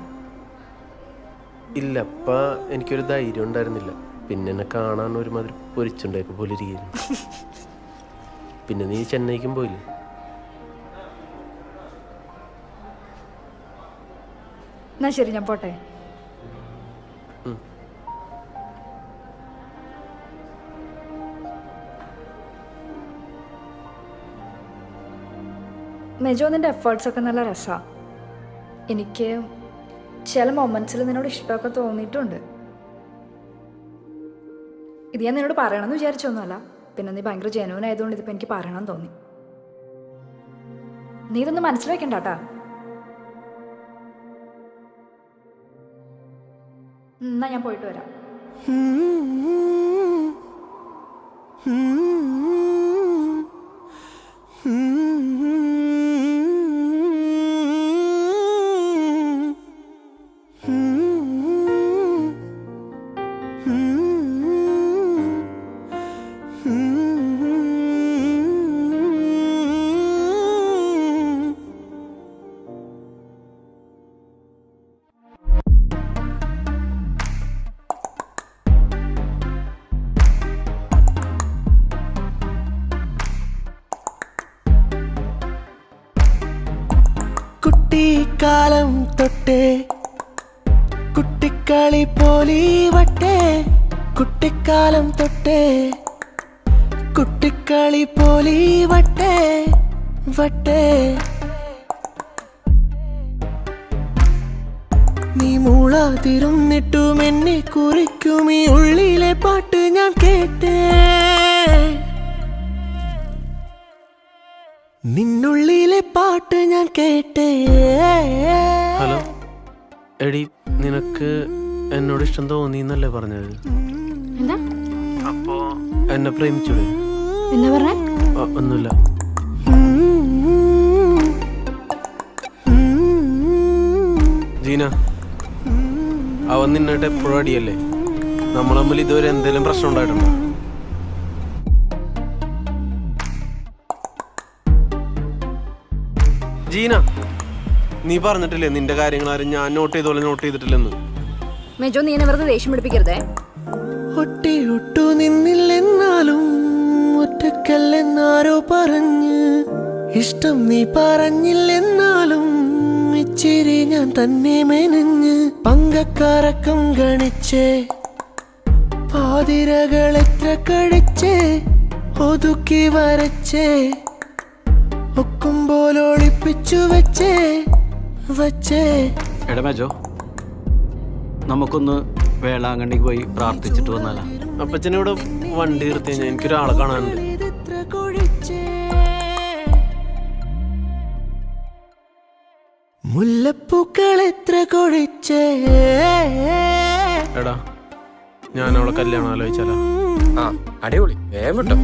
ഇല്ല, അപ്പ എനിക്കൊരു ധൈര്യം ഉണ്ടായിരുന്നില്ല. പിന്നെ എന്നെ കാണാൻ ഒരുമാതിരി പൊരിച്ചുണ്ടായപ്പോ പോലെ ഇരിക്കുന്നു. പിന്നെ നീ ചെന്നൈക്കും പോയില്ലേ? എന്നാ ശരി, ഞാൻ പോട്ടെ. മെജോ, നിന്റെ എഫേർട്സ് ഒക്കെ നല്ല രസമാണ്. എനിക്ക് ചില മൊമെന്റ്സിൽ നിന്നോട് ഇഷ്ടമൊക്കെ തോന്നിയിട്ടുണ്ട്. ഇത് ഞാൻ നിന്നോട് പറയണമെന്ന് വിചാരിച്ചൊന്നുമല്ല. പിന്നെ നീ ഭയങ്കര ജെന്യൂൻ ആയതുകൊണ്ട് ഇതിപ്പോൾ എനിക്ക് പറയണമെന്ന് തോന്നി. നീ ഇതൊന്നും മനസ്സിലാക്കണ്ട കേട്ടാ. എന്നാ ഞാൻ പോയിട്ട് വരാം. കുട്ടിക്കാലം തൊട്ടേ കുട്ടിക്കളി പോലീ വട്ടേ, കുട്ടിക്കാലം തൊട്ടേ കുട്ടിക്കളി പോലീ വട്ടേ വട്ടേ. നീ മൂളാതിരുന്നിട്ടും എന്നെ കുറിക്കും ഈ ഉള്ളിലെ പാട്ട് ഞാൻ കേട്ടേ. നിന്നുള്ളിലെ പാട്ട് ഞാൻ കേട്ടേ. ഹലോ എടി, നിനക്ക് എന്നോട് ഇഷ്ടം തോന്നിന്നല്ലേ പറഞ്ഞത്? എന്താ? അപ്പോ എന്നെ പ്രേമിച്ചൂടെ? എന്താ പറഞ്ഞ? ഒന്നുമില്ല. ജീന, അവൻ നിന്നിട്ട് എപ്പോഴും അടിയല്ലേ? നമ്മൾ തമ്മിൽ ഇതുവരെ എന്തെങ്കിലും പ്രശ്നം ഉണ്ടായിട്ടുണ്ടോ? ജീന, നീ പറഞ്ഞിട്ടില്ലേ നിന്റെ കാര്യങ്ങൾ ആരും ഞാൻ നോട്ട് ചെയ്തോളെ നോട്ട് ചെയ്തിട്ടില്ലെന്ന്? മെജോ, നീ എന്നെ വെറുതെ ദേഷ്യം പിടിപ്പിക്കരുതേ. ഒട്ടി ഒട്ടു നിന്നില്ലെന്നാലും ഒറ്റക്കല്ലെന്നാരോ പറഞ്ഞ്, ഇഷ്ടം നീ പറഞ്ഞില്ലെന്നാലും ഇച്ചിരി ഞാൻ തന്നെ മെനഞ്ഞ്, പങ്കക്കാരക്കം ഗണിച്ചേ പാതിരകൾ എത്ര കഴിച്ചേ, ഒതുക്കി വരച്ചേ ഒക്കുമ്പോൾ ഒളിപ്പിച്ചു വെച്ചേ വച്ചേ. എടാ മെജോ, നമുക്കൊന്ന് വേളാങ്കണ്ണിക്ക് പോയി പ്രാർത്ഥിച്ചിട്ട് വന്നാലാ? അപ്പച്ചനോട് വണ്ടി നിർത്തി കഴിഞ്ഞാൽ എനിക്കൊരാളെ കാണാനുണ്ട്. മുല്ലപ്പൂക്കൾ എത്ര കൊഴിച്ചേ. എടാ, ഞാൻ അവളെ കല്യാണം ആലോചിച്ചാലോ? അടിപൊളി, വേഗം.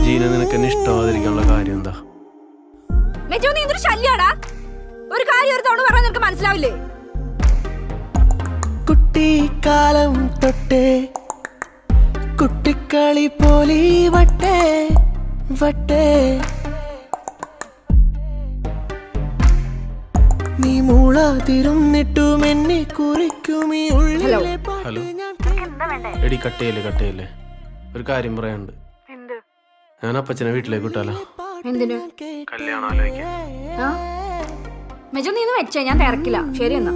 ജീന, നിനക്ക് എന്നെ ഇഷ്ടമാതിരിക്കാനുള്ള കാര്യം എന്താ? മെജോ, നീ എന്തൊരു ശല്യാടാ. ഒരു കാര്യം ഒരു തവണ പറഞ്ഞാൽ നിനക്ക് മനസ്സിലാവില്ലേ? കുട്ടിക്കാലം തൊട്ടേ കുട്ടിക്കളി പോലീ വട്ടേ വട്ടേ. നീ മൂളാതിരുന്നിട്ടും എന്നെ കുറിക്കും ഈ ഉള്ളിലെ പാട്ട്. ഹലോ എടി, കട്ടയല്ലേ. ഒരു കാര്യം പറയാനുണ്ട്. ഞാൻ അപ്പച്ചനെ വീട്ടിലേക്ക് വിട്ടാലോ? എന്തിനു? കല്യാണം ആലോചിക്കാൻ. മെജോ, നീ ഒന്ന് വെച്ചേ, ഞാൻ തിരക്കില്ല. ശരി എന്നാ.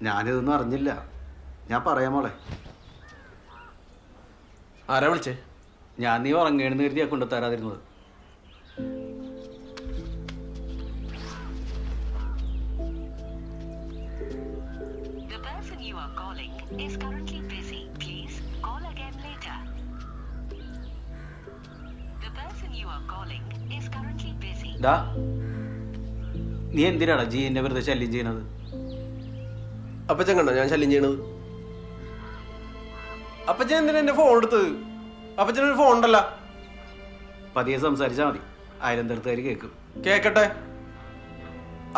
ഞാനിതൊന്നും അറിഞ്ഞില്ല. ഞാൻ പറയാം മോളെ. ആരാ വിളിച്ചേ? ഞാൻ നീ ഉറങ്ങേണെന്ന് കരുതിയാ കൊണ്ടു തരാതിരുന്നത്. ഡാ നീ എന്തിനാടാ ജീനെ വെറുതെ ശല്യം ചെയ്യണത്? അപ്പച്ചൻ കണ്ടോ ഞാൻ ശല്യം ചെയ്യണത്? അപ്പച്ചൻ എന്തിനാ എന്റെ ഫോൺ എടുത്തത്? അപ്പച്ചനൊരു ഫോൺ ഉണ്ടല്ല. പതിയെ സംസാരിച്ചാ മതി, അയലന്തരത്തുകാർ കേൾക്കും. കേക്കട്ടെ.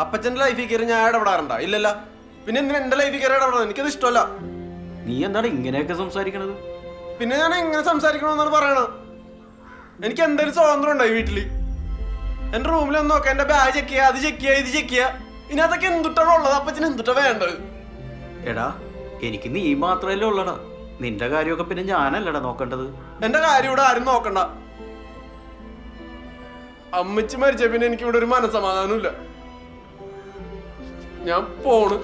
അപ്പച്ചന്റെ ലൈഫിൽ കയറി ഞാൻ ഇടപെടാറുണ്ടോ? ഇല്ലല്ല. പിന്നെ എന്തിനാ എന്റെ ലൈഫിൽ കയറി ഇടപെടാൻ? എനിക്കത് ഇഷ്ടമല്ല. നീ എന്താണ് ഇങ്ങനെയൊക്കെ സംസാരിക്കണത്? പിന്നെ ഞാൻ എങ്ങനെ സംസാരിക്കണമെന്നാണ് പറയണത്? എനിക്ക് എന്തെങ്കിലും സ്വാതന്ത്ര്യം ഉണ്ടോ ഈ വീട്ടില്? എന്റെ റൂമിൽ ഒന്ന് നോക്കാം, എന്റെ ബാഗ് ചെക്ക് ചെയ്യാ, അത് ചെക്ക് ചെയ്യാ, ഇത് ചെക്ക് ചെയ്യാ. ഇനി അതൊക്കെ എന്തുട്ടാണ് ഉള്ളത്? അപ്പച്ചന് എന്തുട്ടാ വേണ്ടത്? എടാ എനിക്ക് നീ മാത്രമല്ലേ ഉള്ളടാ, നിന്റെ കാര്യമൊക്കെ പിന്നെ ഞാനല്ലടാ നോക്കേണ്ടത്. എന്റെ കാര്യം ഇവിടെ ആരും നോക്കണ്ട. അമ്മച്ചി മരിച്ച പിന്നെ എനിക്ക് ഇവിടെ ഒരു മനസ്സമാധാനമില്ല. ഞാൻ പോണ്.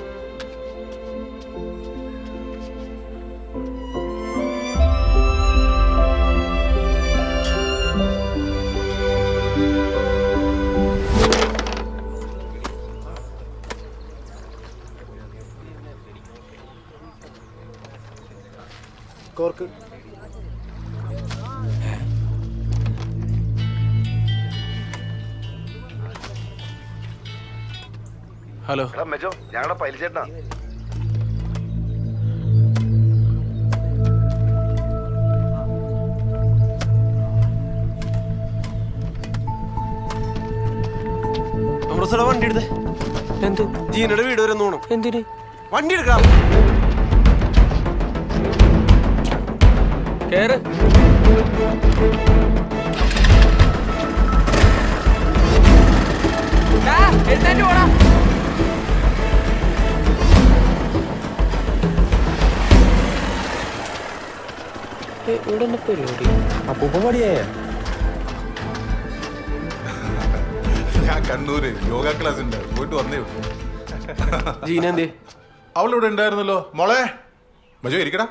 കോർക്ക് ഹലോ മെജോ, ഞങ്ങളുടെ പൈലിച്ചേട്ടനാ. അമൃതസട വണ്ടി എടുത്തേ. എന്ത്? ജീനയുടെ വീട് വരെ നോണം. എന്തിന്? വണ്ടി എടുക്കാം. കേറ്. എഴുന്നേറ്റ് പോടാ. ഇവിടെ എന്നെ പരിപാടി അപ്പൂപ്പ പടിയായ. ഞാൻ കണ്ണൂര് യോഗ ക്ലാസ് ഉണ്ട്, പോയിട്ട് വന്നേ ഉള്ളൂ. ജീന എന്തേ? അവളിവിടെ ഉണ്ടായിരുന്നല്ലോ. മോളെ മെജോ ഇരിക്കടാ.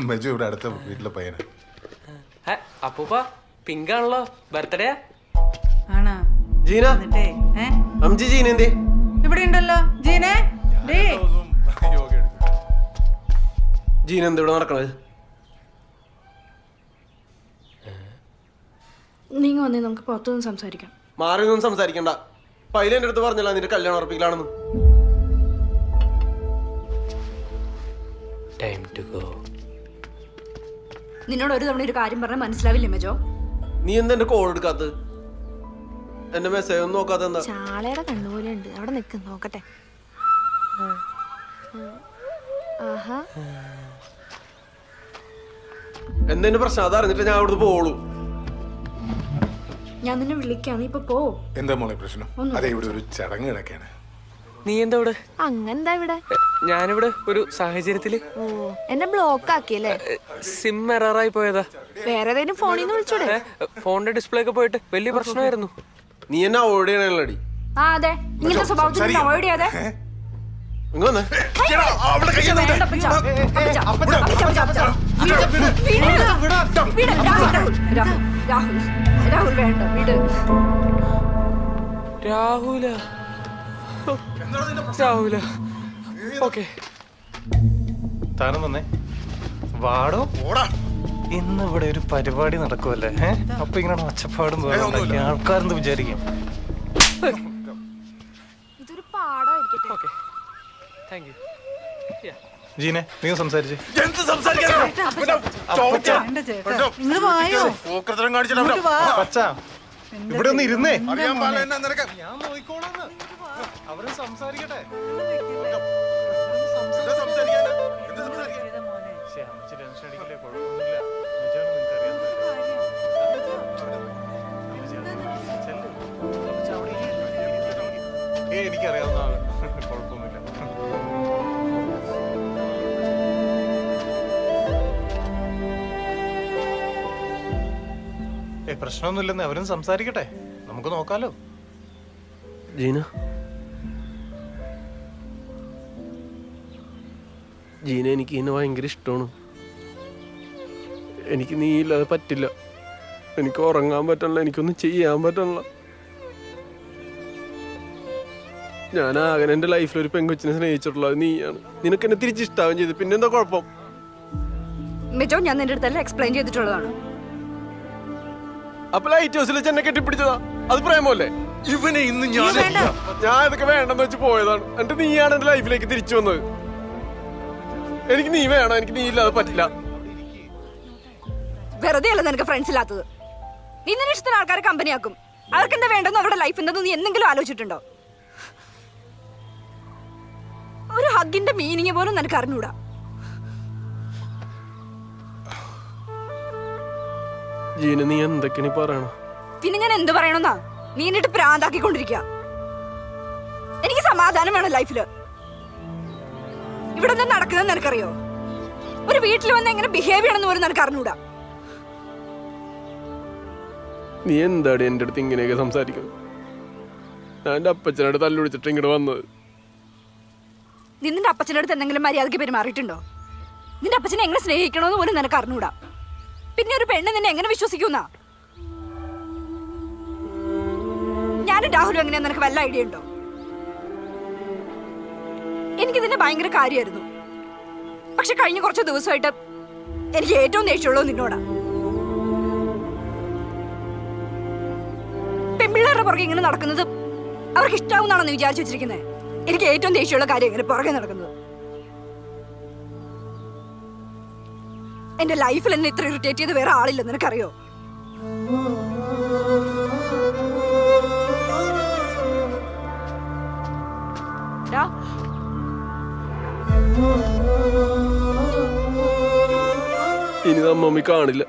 മെജോ ഇവിടെ അടുത്ത വീട്ടിലെ പയ്യന. അപ്പൂപ്പ പിങ്കാണല്ലോ, ബർത്ത്ഡേ ആണോ? ജീന അമ്മച്ചി ജീന എന്തേ? ഇവിടെ ഉണ്ടല്ലോ ജീനെ. ജീന എന്താ ഇവിടെ നടക്കണത്? നീങ്ങ വന്നേ, നമുക്ക് പുറത്തുനിന്ന് സംസാരിക്കാം. മാറിയൊന്നും സംസാരിക്കണ്ട. പൈല എന്റെ അടുത്ത് പറഞ്ഞല്ലോ നിന്റെ കല്യാണം ഉറപ്പിക്കലാണെന്ന്. നിന്നോട് ഒരു തവണ ഒരു കാര്യം പറഞ്ഞാൽ മനസ്സിലാവില്ലേ മെജോ? നീ എന്താ എന്റെ കോൾ എടുക്കാത്തത്? എന്റെ മെസ്സേജ് ഒന്നും നോക്കാത്ത എന്താ? ചാളയുടെ കണ്ണുപോലെ ഉണ്ട്, അവിടെ നിൽക്കും, നോക്കട്ടെ. ആഹാ, എന്തെന്റെ പ്രശ്നം അതറിഞ്ഞിട്ട് ഞാൻ അവിടുന്ന് പോളൂ. ഞാൻ നിന്നെ വിളിക്കാം, നീ ഇപ്പൊ പോ. എന്താ മോളെ പ്രശ്നം? അതെ, ഇവിടെ ഒരു ചടങ്ങ് കിടക്കാണ്. നീ എന്താ ഇവിടെ? അങ്ങെന്താ ഇവിടെ? ഞാനിവിടെ ഒരു സാഹചര്യത്തില്. ഓ, എന്നെ ബ്ലോക്ക് ആക്കിയല്ലേ? സിം എററായി പോയതാ. വേറെ ഏതെങ്കിലും ഫോണിൽ നിന്ന് വിളിച്ചോടെ? ഫോണിന്റെ ഡിസ്പ്ലേ ഒക്കെ പോയിട്ട് വലിയ പ്രശ്നമായിരുന്നു. നീ എന്നെ അവോയ്ഡ് ചെയ്യണല്ലടി. ആ അതെ, ഇങ്ങനത്തെ സ്വഭാവത്തിൽ അവോയ്ഡ് ചെയ്യാതെ. രാഹുൽ വേണ്ട, വീട്. രാഹുല രാഹുല ഓക്കെ. താനും വന്നേ. വാടോ. ഇന്ന് ഇവിടെ ഒരു പരിപാടി നടക്കുമല്ലേ? അപ്പൊ ഇങ്ങനെ ഒച്ചപ്പാടും ആൾക്കാരെന്ത് വിചാരിക്കും? ഇതൊരു പാടായിരിക്കട്ടെ. ജീനെ, നീ സംസാരിച്ചേ. ഇവിടെ ഒന്ന് ഇരുന്നേ. ഞാൻ നോക്കിക്കോളാം. അവര് സംസാരിക്കട്ടെ. എനിക്കറിയാവുന്ന ആള്, കുഴപ്പമൊന്നുമില്ല. പ്രശ്നമൊന്നുമില്ലെന്ന് അവരും സംസാരിക്കട്ടെ, നമുക്ക് നോക്കാലോ. ജീന, ജീന എനിക്ക് ഇന്നെ ഭയങ്കര ഇഷ്ടമാണ്. എനിക്ക് നീ ഇല്ലാതെ പറ്റില്ല. എനിക്ക് ഉറങ്ങാൻ പറ്റണില്ല, എനിക്കൊന്നും ചെയ്യാൻ പറ്റണില്ല. ഞാൻ ആകെ എൻ്റെ ലൈഫിൽ ഒരു പെങ്കൊച്ചിനെ സ്നേഹിച്ചിട്ടുള്ളത് നീയാണ്. നിനക്ക് എന്നെ തിരിച്ചിഷ്ടാവുകയും ചെയ്തു. പിന്നെന്താ കുഴപ്പം? മെജോ, ഞാൻ നിന്റെ അടുത്തെല്ലാം എക്സ്പ്ലെയിൻ ചെയ്തിട്ടുള്ളതാണ്. അപ്പൊ ലൈറ്റ് ഹൗസിൽ ചെന്നെ കെട്ടിപ്പിടിച്ചതാ, അത് പ്രേമല്ലേ? ഇവനെ ഇന്ന് ഞാൻ ഇതൊക്കെ വേണ്ടെന്ന് വെച്ച് പോയതാണ്. എന്നിട്ട് നീയാണ് എന്റെ ലൈഫിലേക്ക് തിരിച്ചു വന്നത്. എനിക്ക് നീ വേണം, എനിക്ക് നീ ഇല്ലാതെ പറ്റില്ല. വെറുതെ അല്ല നിനക്ക് ഫ്രണ്ട്സ് ഇല്ലാത്തത്. നീ നിന്റെ ഇഷ്ടത്തിന് ആൾക്കാരെ കമ്പനിയാക്കും. അവർക്ക് എന്താ വേണ്ടെന്ന് അവരുടെ ലൈഫ് എന്താന്ന് നീ എന്തെങ്കിലും ആലോചിച്ചിട്ടുണ്ടോ? ഒരു ഹഗിന്റെ മീനിങ് പോലും നിനക്ക് അറിഞ്ഞൂടാ. ജീന, നീ എന്തൊക്കെയാണ് പറയണ? പിന്നെ ഞാൻ എന്ത് പറയണമെന്നാ? നീ എന്നിട്ട് പ്രാന്താക്കിക്കൊണ്ടിരിക്കുക. എനിക്ക് സമാധാനം വേണം ലൈഫില്. ഇവിടെ നിന്ന് നടക്കുന്നത് നിനക്കറിയോ? ഒരു വീട്ടിൽ വന്ന് എങ്ങനെ ബിഹേവ് ചെയ്യണമെന്ന് പോലും നിനക്ക് അറിഞ്ഞൂടാ. നീ എന്താടി എന്റെ അടുത്ത് ഇങ്ങനെയൊക്കെ സംസാരിക്കുന്നത്? ഞാൻ എന്റെ അപ്പച്ചനോട് തല്ലുപിടിച്ചിട്ട് ഇങ്ങോട്ട് വന്നത്. നീ നിന്റെ അപ്പച്ചൻ്റെ അടുത്ത് എന്തെങ്കിലും മര്യാദയ്ക്ക് പെരുമാറിയിട്ടുണ്ടോ? നിന്റെ അപ്പച്ചനെ എങ്ങനെ സ്നേഹിക്കണമെന്ന് പോലും നിനക്ക് അറിഞ്ഞൂടാ. പിന്നെ ഒരു പെണ്ണ് നിന്നെ എങ്ങനെ വിശ്വസിക്കുന്ന? ഞാനും രാഹുലും എങ്ങനെയാ നിനക്ക് വല്ല ഐഡിയ ഉണ്ടോ? എനിക്ക് നിന്നെ ഭയങ്കര കാര്യമായിരുന്നു. പക്ഷെ കഴിഞ്ഞ കുറച്ച് ദിവസമായിട്ട് എനിക്ക് ഏറ്റവും ദേഷ്യമുള്ളത് നിന്നോടാ. പെൺപിള്ളേരുടെ പുറകെ ഇങ്ങനെ നടക്കുന്നത് അവർക്ക് ഇഷ്ടാവുന്നാണോ നീ വിചാരിച്ചു വെച്ചിരിക്കുന്നത്? എനിക്ക് ഏറ്റവും ദേഷ്യമുള്ള കാര്യം ഇങ്ങനെ പുറകെ നടക്കുന്നത്. എന്റെ ലൈഫിൽ എന്നെ ഇത്ര ഇറിറ്റേറ്റ് ചെയ്ത് വേറെ ആളില്ല, നിനക്കറിയോ? ഇനി നമ്മമ്മി കാണില്ല.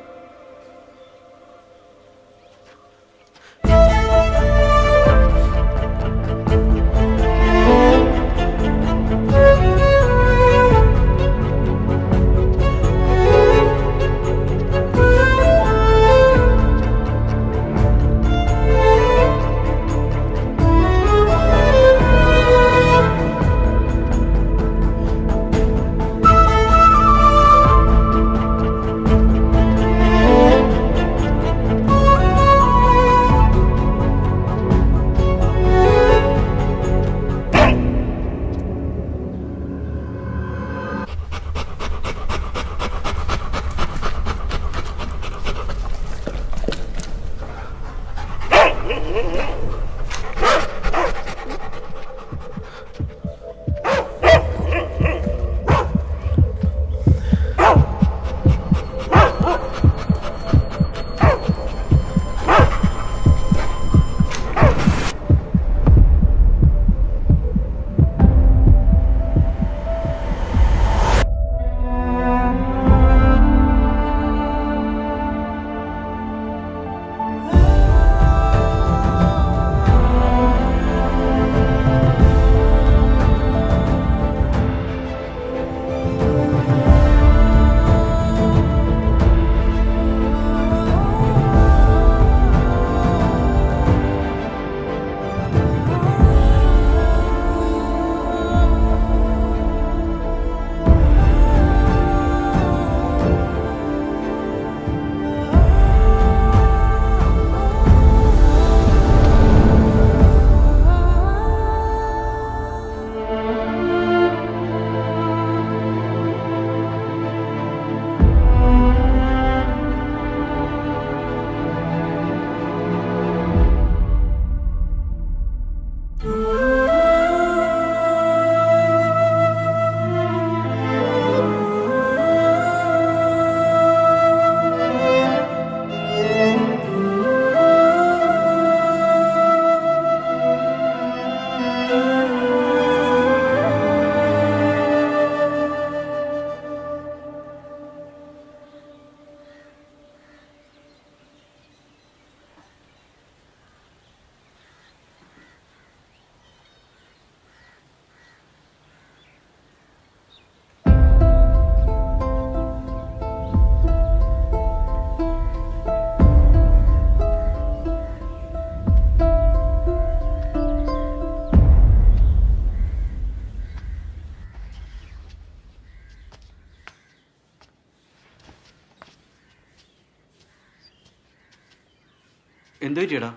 എന്ത് പറ്റിയടാ?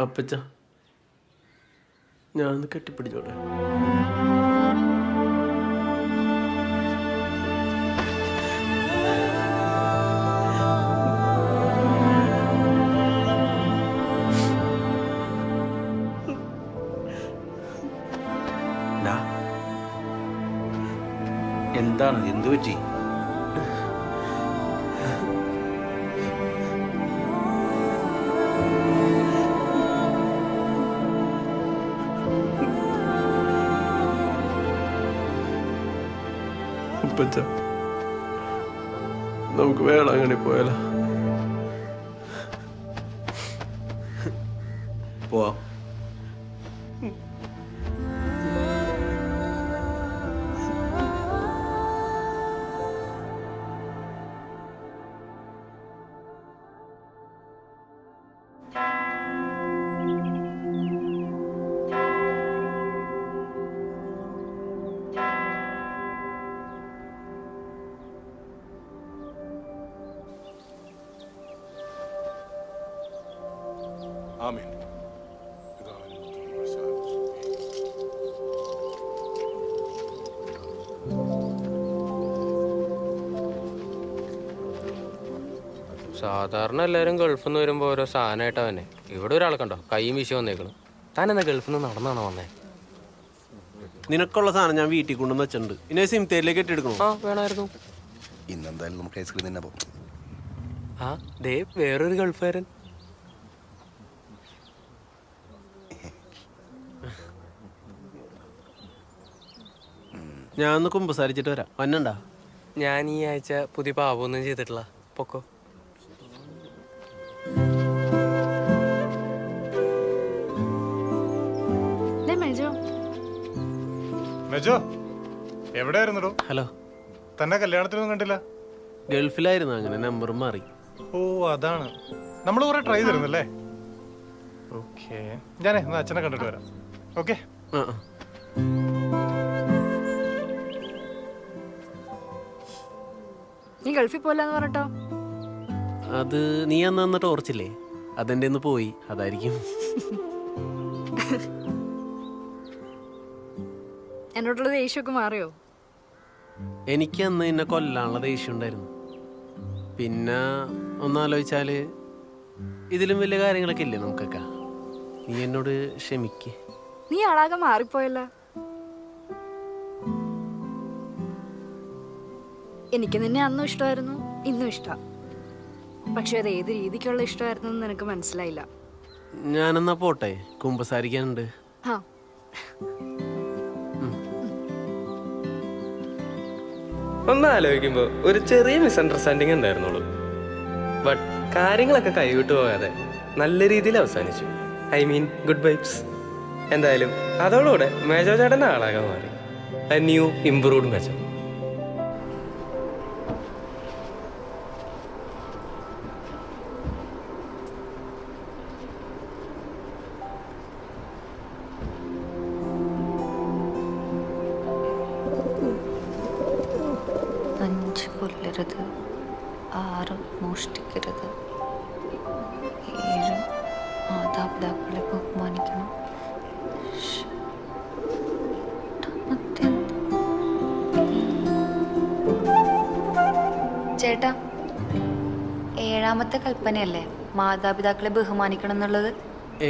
അപ്പച്ച, ഞാനൊന്ന് കെട്ടിപ്പിടിച്ചോട്ടെ? എന്താണ് എന്തു പറ്റി? ഉപ്പച്ച, നമുക്ക് വേളാങ്കണ്ണി പോയാലോ? പോവാം. ആമീൻ. സാധാരണ എല്ലാവരും ഗൾഫിൽ നിന്ന് വരുമ്പോൾ ഓരോ സാധനമായിട്ടാ തന്നെ. ഇവിടെ ഒരാൾ കണ്ടോ കൈയും വീശി വന്നേക്കണം. താൻ എന്നാ ഗൾഫിൽ നിന്ന് നടന്നാണോ വന്നേ? നിനക്കുള്ള സാധനം ഞാൻ വീട്ടിൽ കൊണ്ടുവന്ന് വെച്ചിട്ടുണ്ട്. ഇനി സിംതേരിലേക്ക് ഇട്ടെടുക്കണോ? ആ വേണമായിരുന്നു. ഇന്നെന്തായാലും നമുക്ക് ഐസ്ക്രീം തന്നെ പോകും. ആ ദേ വേറൊരു ഗൾഫുകാരൻ. ഞാൻ ഒന്ന് കുമ്പസാരിച്ചിട്ട് വരാം. വന്നണ്ടാ? ഞാൻ ഈ ആഴ്ച പുതിയ പാപമൊന്നും ചെയ്തിട്ടില്ല. പൊക്കോ. മെജോ എവിടെയായിരുന്നോ? ഹലോ. തന്നെ കല്യാണത്തിനൊന്നും കണ്ടില്ല. ഗൾഫിലായിരുന്നു, അങ്ങനെ നമ്പർ മാറി. ഓ അതാണ്. നമ്മൾ കുറെ ട്രൈ ചെയ്തിരുന്നല്ലേ? ഓക്കെ, ഞാനേ അച്ഛനെ കണ്ടിട്ട് വരാം. ഓക്കെ. നീ ഗൾഫിൽ പോലെന്ന് പറഞ്ഞിട്ടോ? അത് നീ അന്ന് ടോർച്ചില്ലേ, അതെന്റെ ഒന്ന് പോയി, അതായിരിക്കും. എന്നോടുള്ള ദേഷ്യമൊക്കെ മാറിയോ? എനിക്ക് അന്ന് എന്നെ കൊല്ലാനുള്ള ദേഷ്യം ഉണ്ടായിരുന്നു. പിന്നെ ഒന്നാലോചിച്ചാല് ഇതിലും വലിയ കാര്യങ്ങളൊക്കെ ഇല്ലേ നമുക്കൊക്കെ. നീ എന്നോട് ക്ഷമിക്ക്. നീ ആളാകെ മാറിപ്പോയല്ല. എനിക്ക് നിന്നെ അന്നും ഇഷ്ടമായിരുന്നു, ഇന്നും ഇഷ്ടം. പക്ഷെ അത് ഏത് രീതിക്കുള്ള ഇഷ്ടമായിരുന്നു എന്ന് നിനക്ക് മനസ്സിലായില്ല. ഞാനെന്നാ പോട്ടെ, കുമ്പസാരിക്കാനുണ്ട്. ആ ഒന്ന് ആലോചിക്കുമ്പോ ഒരു ചെറിയ മിസ്അണ്ടർസ്റ്റാൻഡിങ് ഉണ്ടായിരുന്നുള്ളൂ. ബട്ട് കാര്യങ്ങളൊക്കെ കൈവിട്ടു പോകാതെ നല്ല രീതിയിൽ അവസാനിച്ചു. I mean good vibes. എന്തായാലും അതോടുകൂടെ മേജോ ചേട്ടൻ്റെ ആളാകാൻ മാറി. A new improved Mejo. കൊല്ലരുത്, 6 മോഷ്ടിക്കരുത്, 7 മാതാപിതാക്കളെ ബഹുമാനിക്കണം. ചേട്ടാ, 7ാമത്തെ കൽപ്പനയല്ലേ മാതാപിതാക്കളെ ബഹുമാനിക്കണം എന്നുള്ളത്?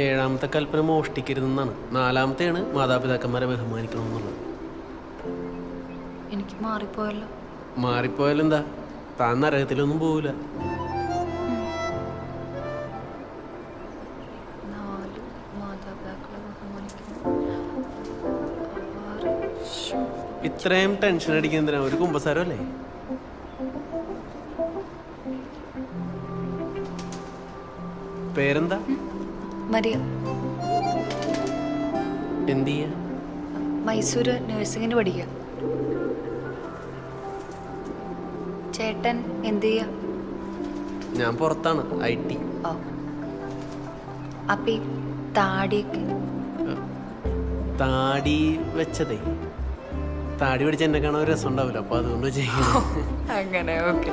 7ാമത്തെ കൽപ്പന മോഷ്ടിക്കരുതെന്നാണ്. 4ാമത്തെയാണ് മാതാപിതാക്കന്മാരെ ബഹുമാനിക്കണം എന്നുള്ളത്. എനിക്ക് മാറിപ്പോയല്ലോ. മാറിപ്പോയാലെന്താ, താൻ നരകത്തിലൊന്നും പോവില്ല. ഇത്രയും ടെൻഷൻ അടിക്കുന്നതിനാ? ഒരു കുമ്പസാരമല്ലേ? പേരെന്താ? മരിയ. എന്ത് ചെയ്യാ? മൈസൂര് നഴ്സിംഗിന് പഠിക്കുക. ചേട്ടൻ എന്ത് ചെയ്യാ? ഞാൻ പുറത്താണ്, IT. ഓ, അപ്പൊ ഈ താടിയൊക്കെ? താടി വെച്ചതേ, താടി പിടിച്ച് എന്നെ കാണാൻ ഒരു രസം ഉണ്ടാവില്ല, അപ്പൊ അതുകൊണ്ട് ചെയ്യാം. അങ്ങനെ. ഓക്കെ.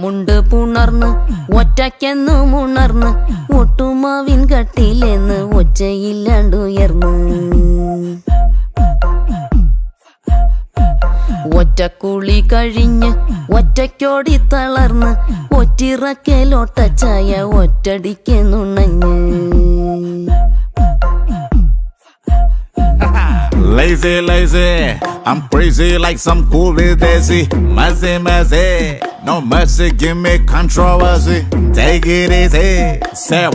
മുണ്ട് പുണർന്ന് ഒറ്റയ്ക്കെന്നും ഉണർന്ന് ഒട്ടുമാവിൻ കട്ടിലെന്ന് ഒച്ചയില്ലാണ്ടുയർന്ന് ഒറ്റക്കുളി കഴിഞ്ഞ് ഒറ്റയ്ക്കോടി തളർന്ന് ഒറ്റിറക്കലോട്ടച്ചായ ഒറ്റടിക്ക് നുണഞ്ഞ് Lazy, lazy, I'm crazy like some cool with Daisy. Messy, messy, no mercy, give me controversy. Take it easy, say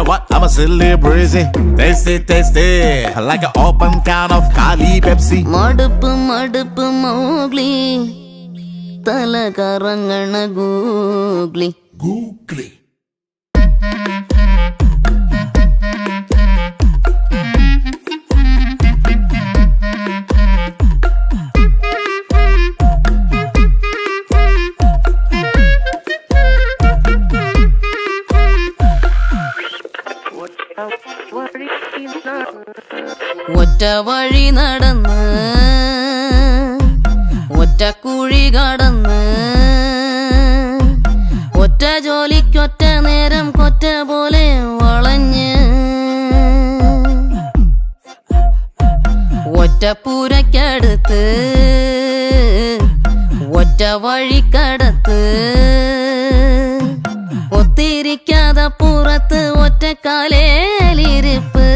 what, I'm a silly breezy. Tasty, tasty, like an open can of Kali Pepsi. മടുപ്പ് മടുപ്പ് Mowgli തല കറങ്ങണ googly googly ഒറ്റ വഴി നടന്ന് ഒറ്റ കുഴി കടന്ന് ഒറ്റ ജോലിക്കൊറ്റ നേരം കൊറ്റ പോലെ വളഞ്ഞ് ഒറ്റ പൂരക്കടുത്ത് ഒറ്റ വഴിക്കടത്ത് ഒത്തിരിക്കാതെ പുറത്ത് ഒറ്റക്കാലേലിരിപ്പ്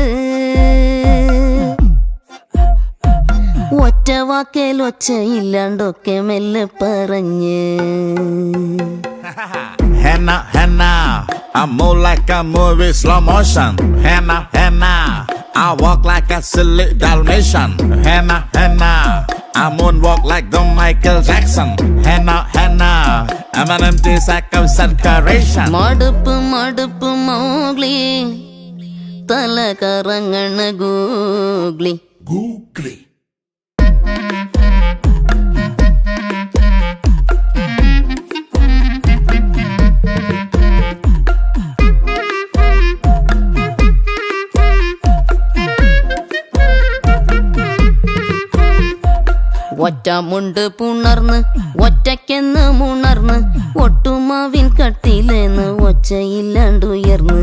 ഒറ്റ വാക്കേൽ ഒച്ചയില്ലാണ്ടൊക്കെ മെല്ലെ പറഞ്ഞ് Henna, henna, I move like a movie slow motion. Henna, henna, I walk like a silly Dalmatian. Henna, henna, I moonwalk like the Michael Jackson. Henna, henna, I'm an empty sack of circulation. മടുപ്പ് മടുപ്പ് Mowgli തല കറങ്ങണ googly googly ഒറ്റ മുണ്ട് പുണർന്ന് ഒറ്റയ്ക്കെന്ന് ഉണർന്ന് ഒട്ടുമാവിൻ കട്ടിലെന്ന് ഒച്ചയില്ലാണ്ടുയർന്ന്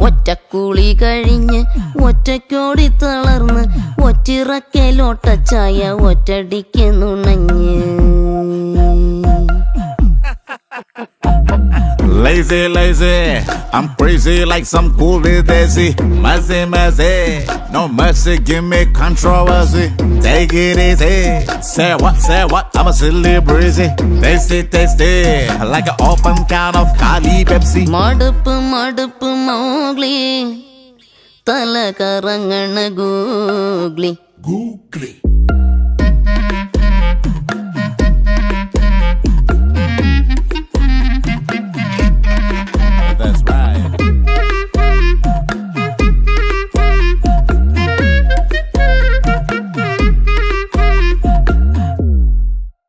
ഒറ്റക്കുളി കഴിഞ്ഞ് ഒറ്റയ്ക്കോടി തളർന്ന് ഒറ്റിറക്കലോട്ടച്ചായ ഒറ്റടിക്ക് നുണഞ്ഞ് Lazy, lazy, I'm crazy like some cool with Daisy. Messy, messy, no mercy, give me controversy. Take it easy, say what, I'm a silly breezy. Tasty, tasty, like an open can of Kali Pepsi. മടുപ്പ് മടുപ്പ് Mowgli തല കറങ്ങണ googly googly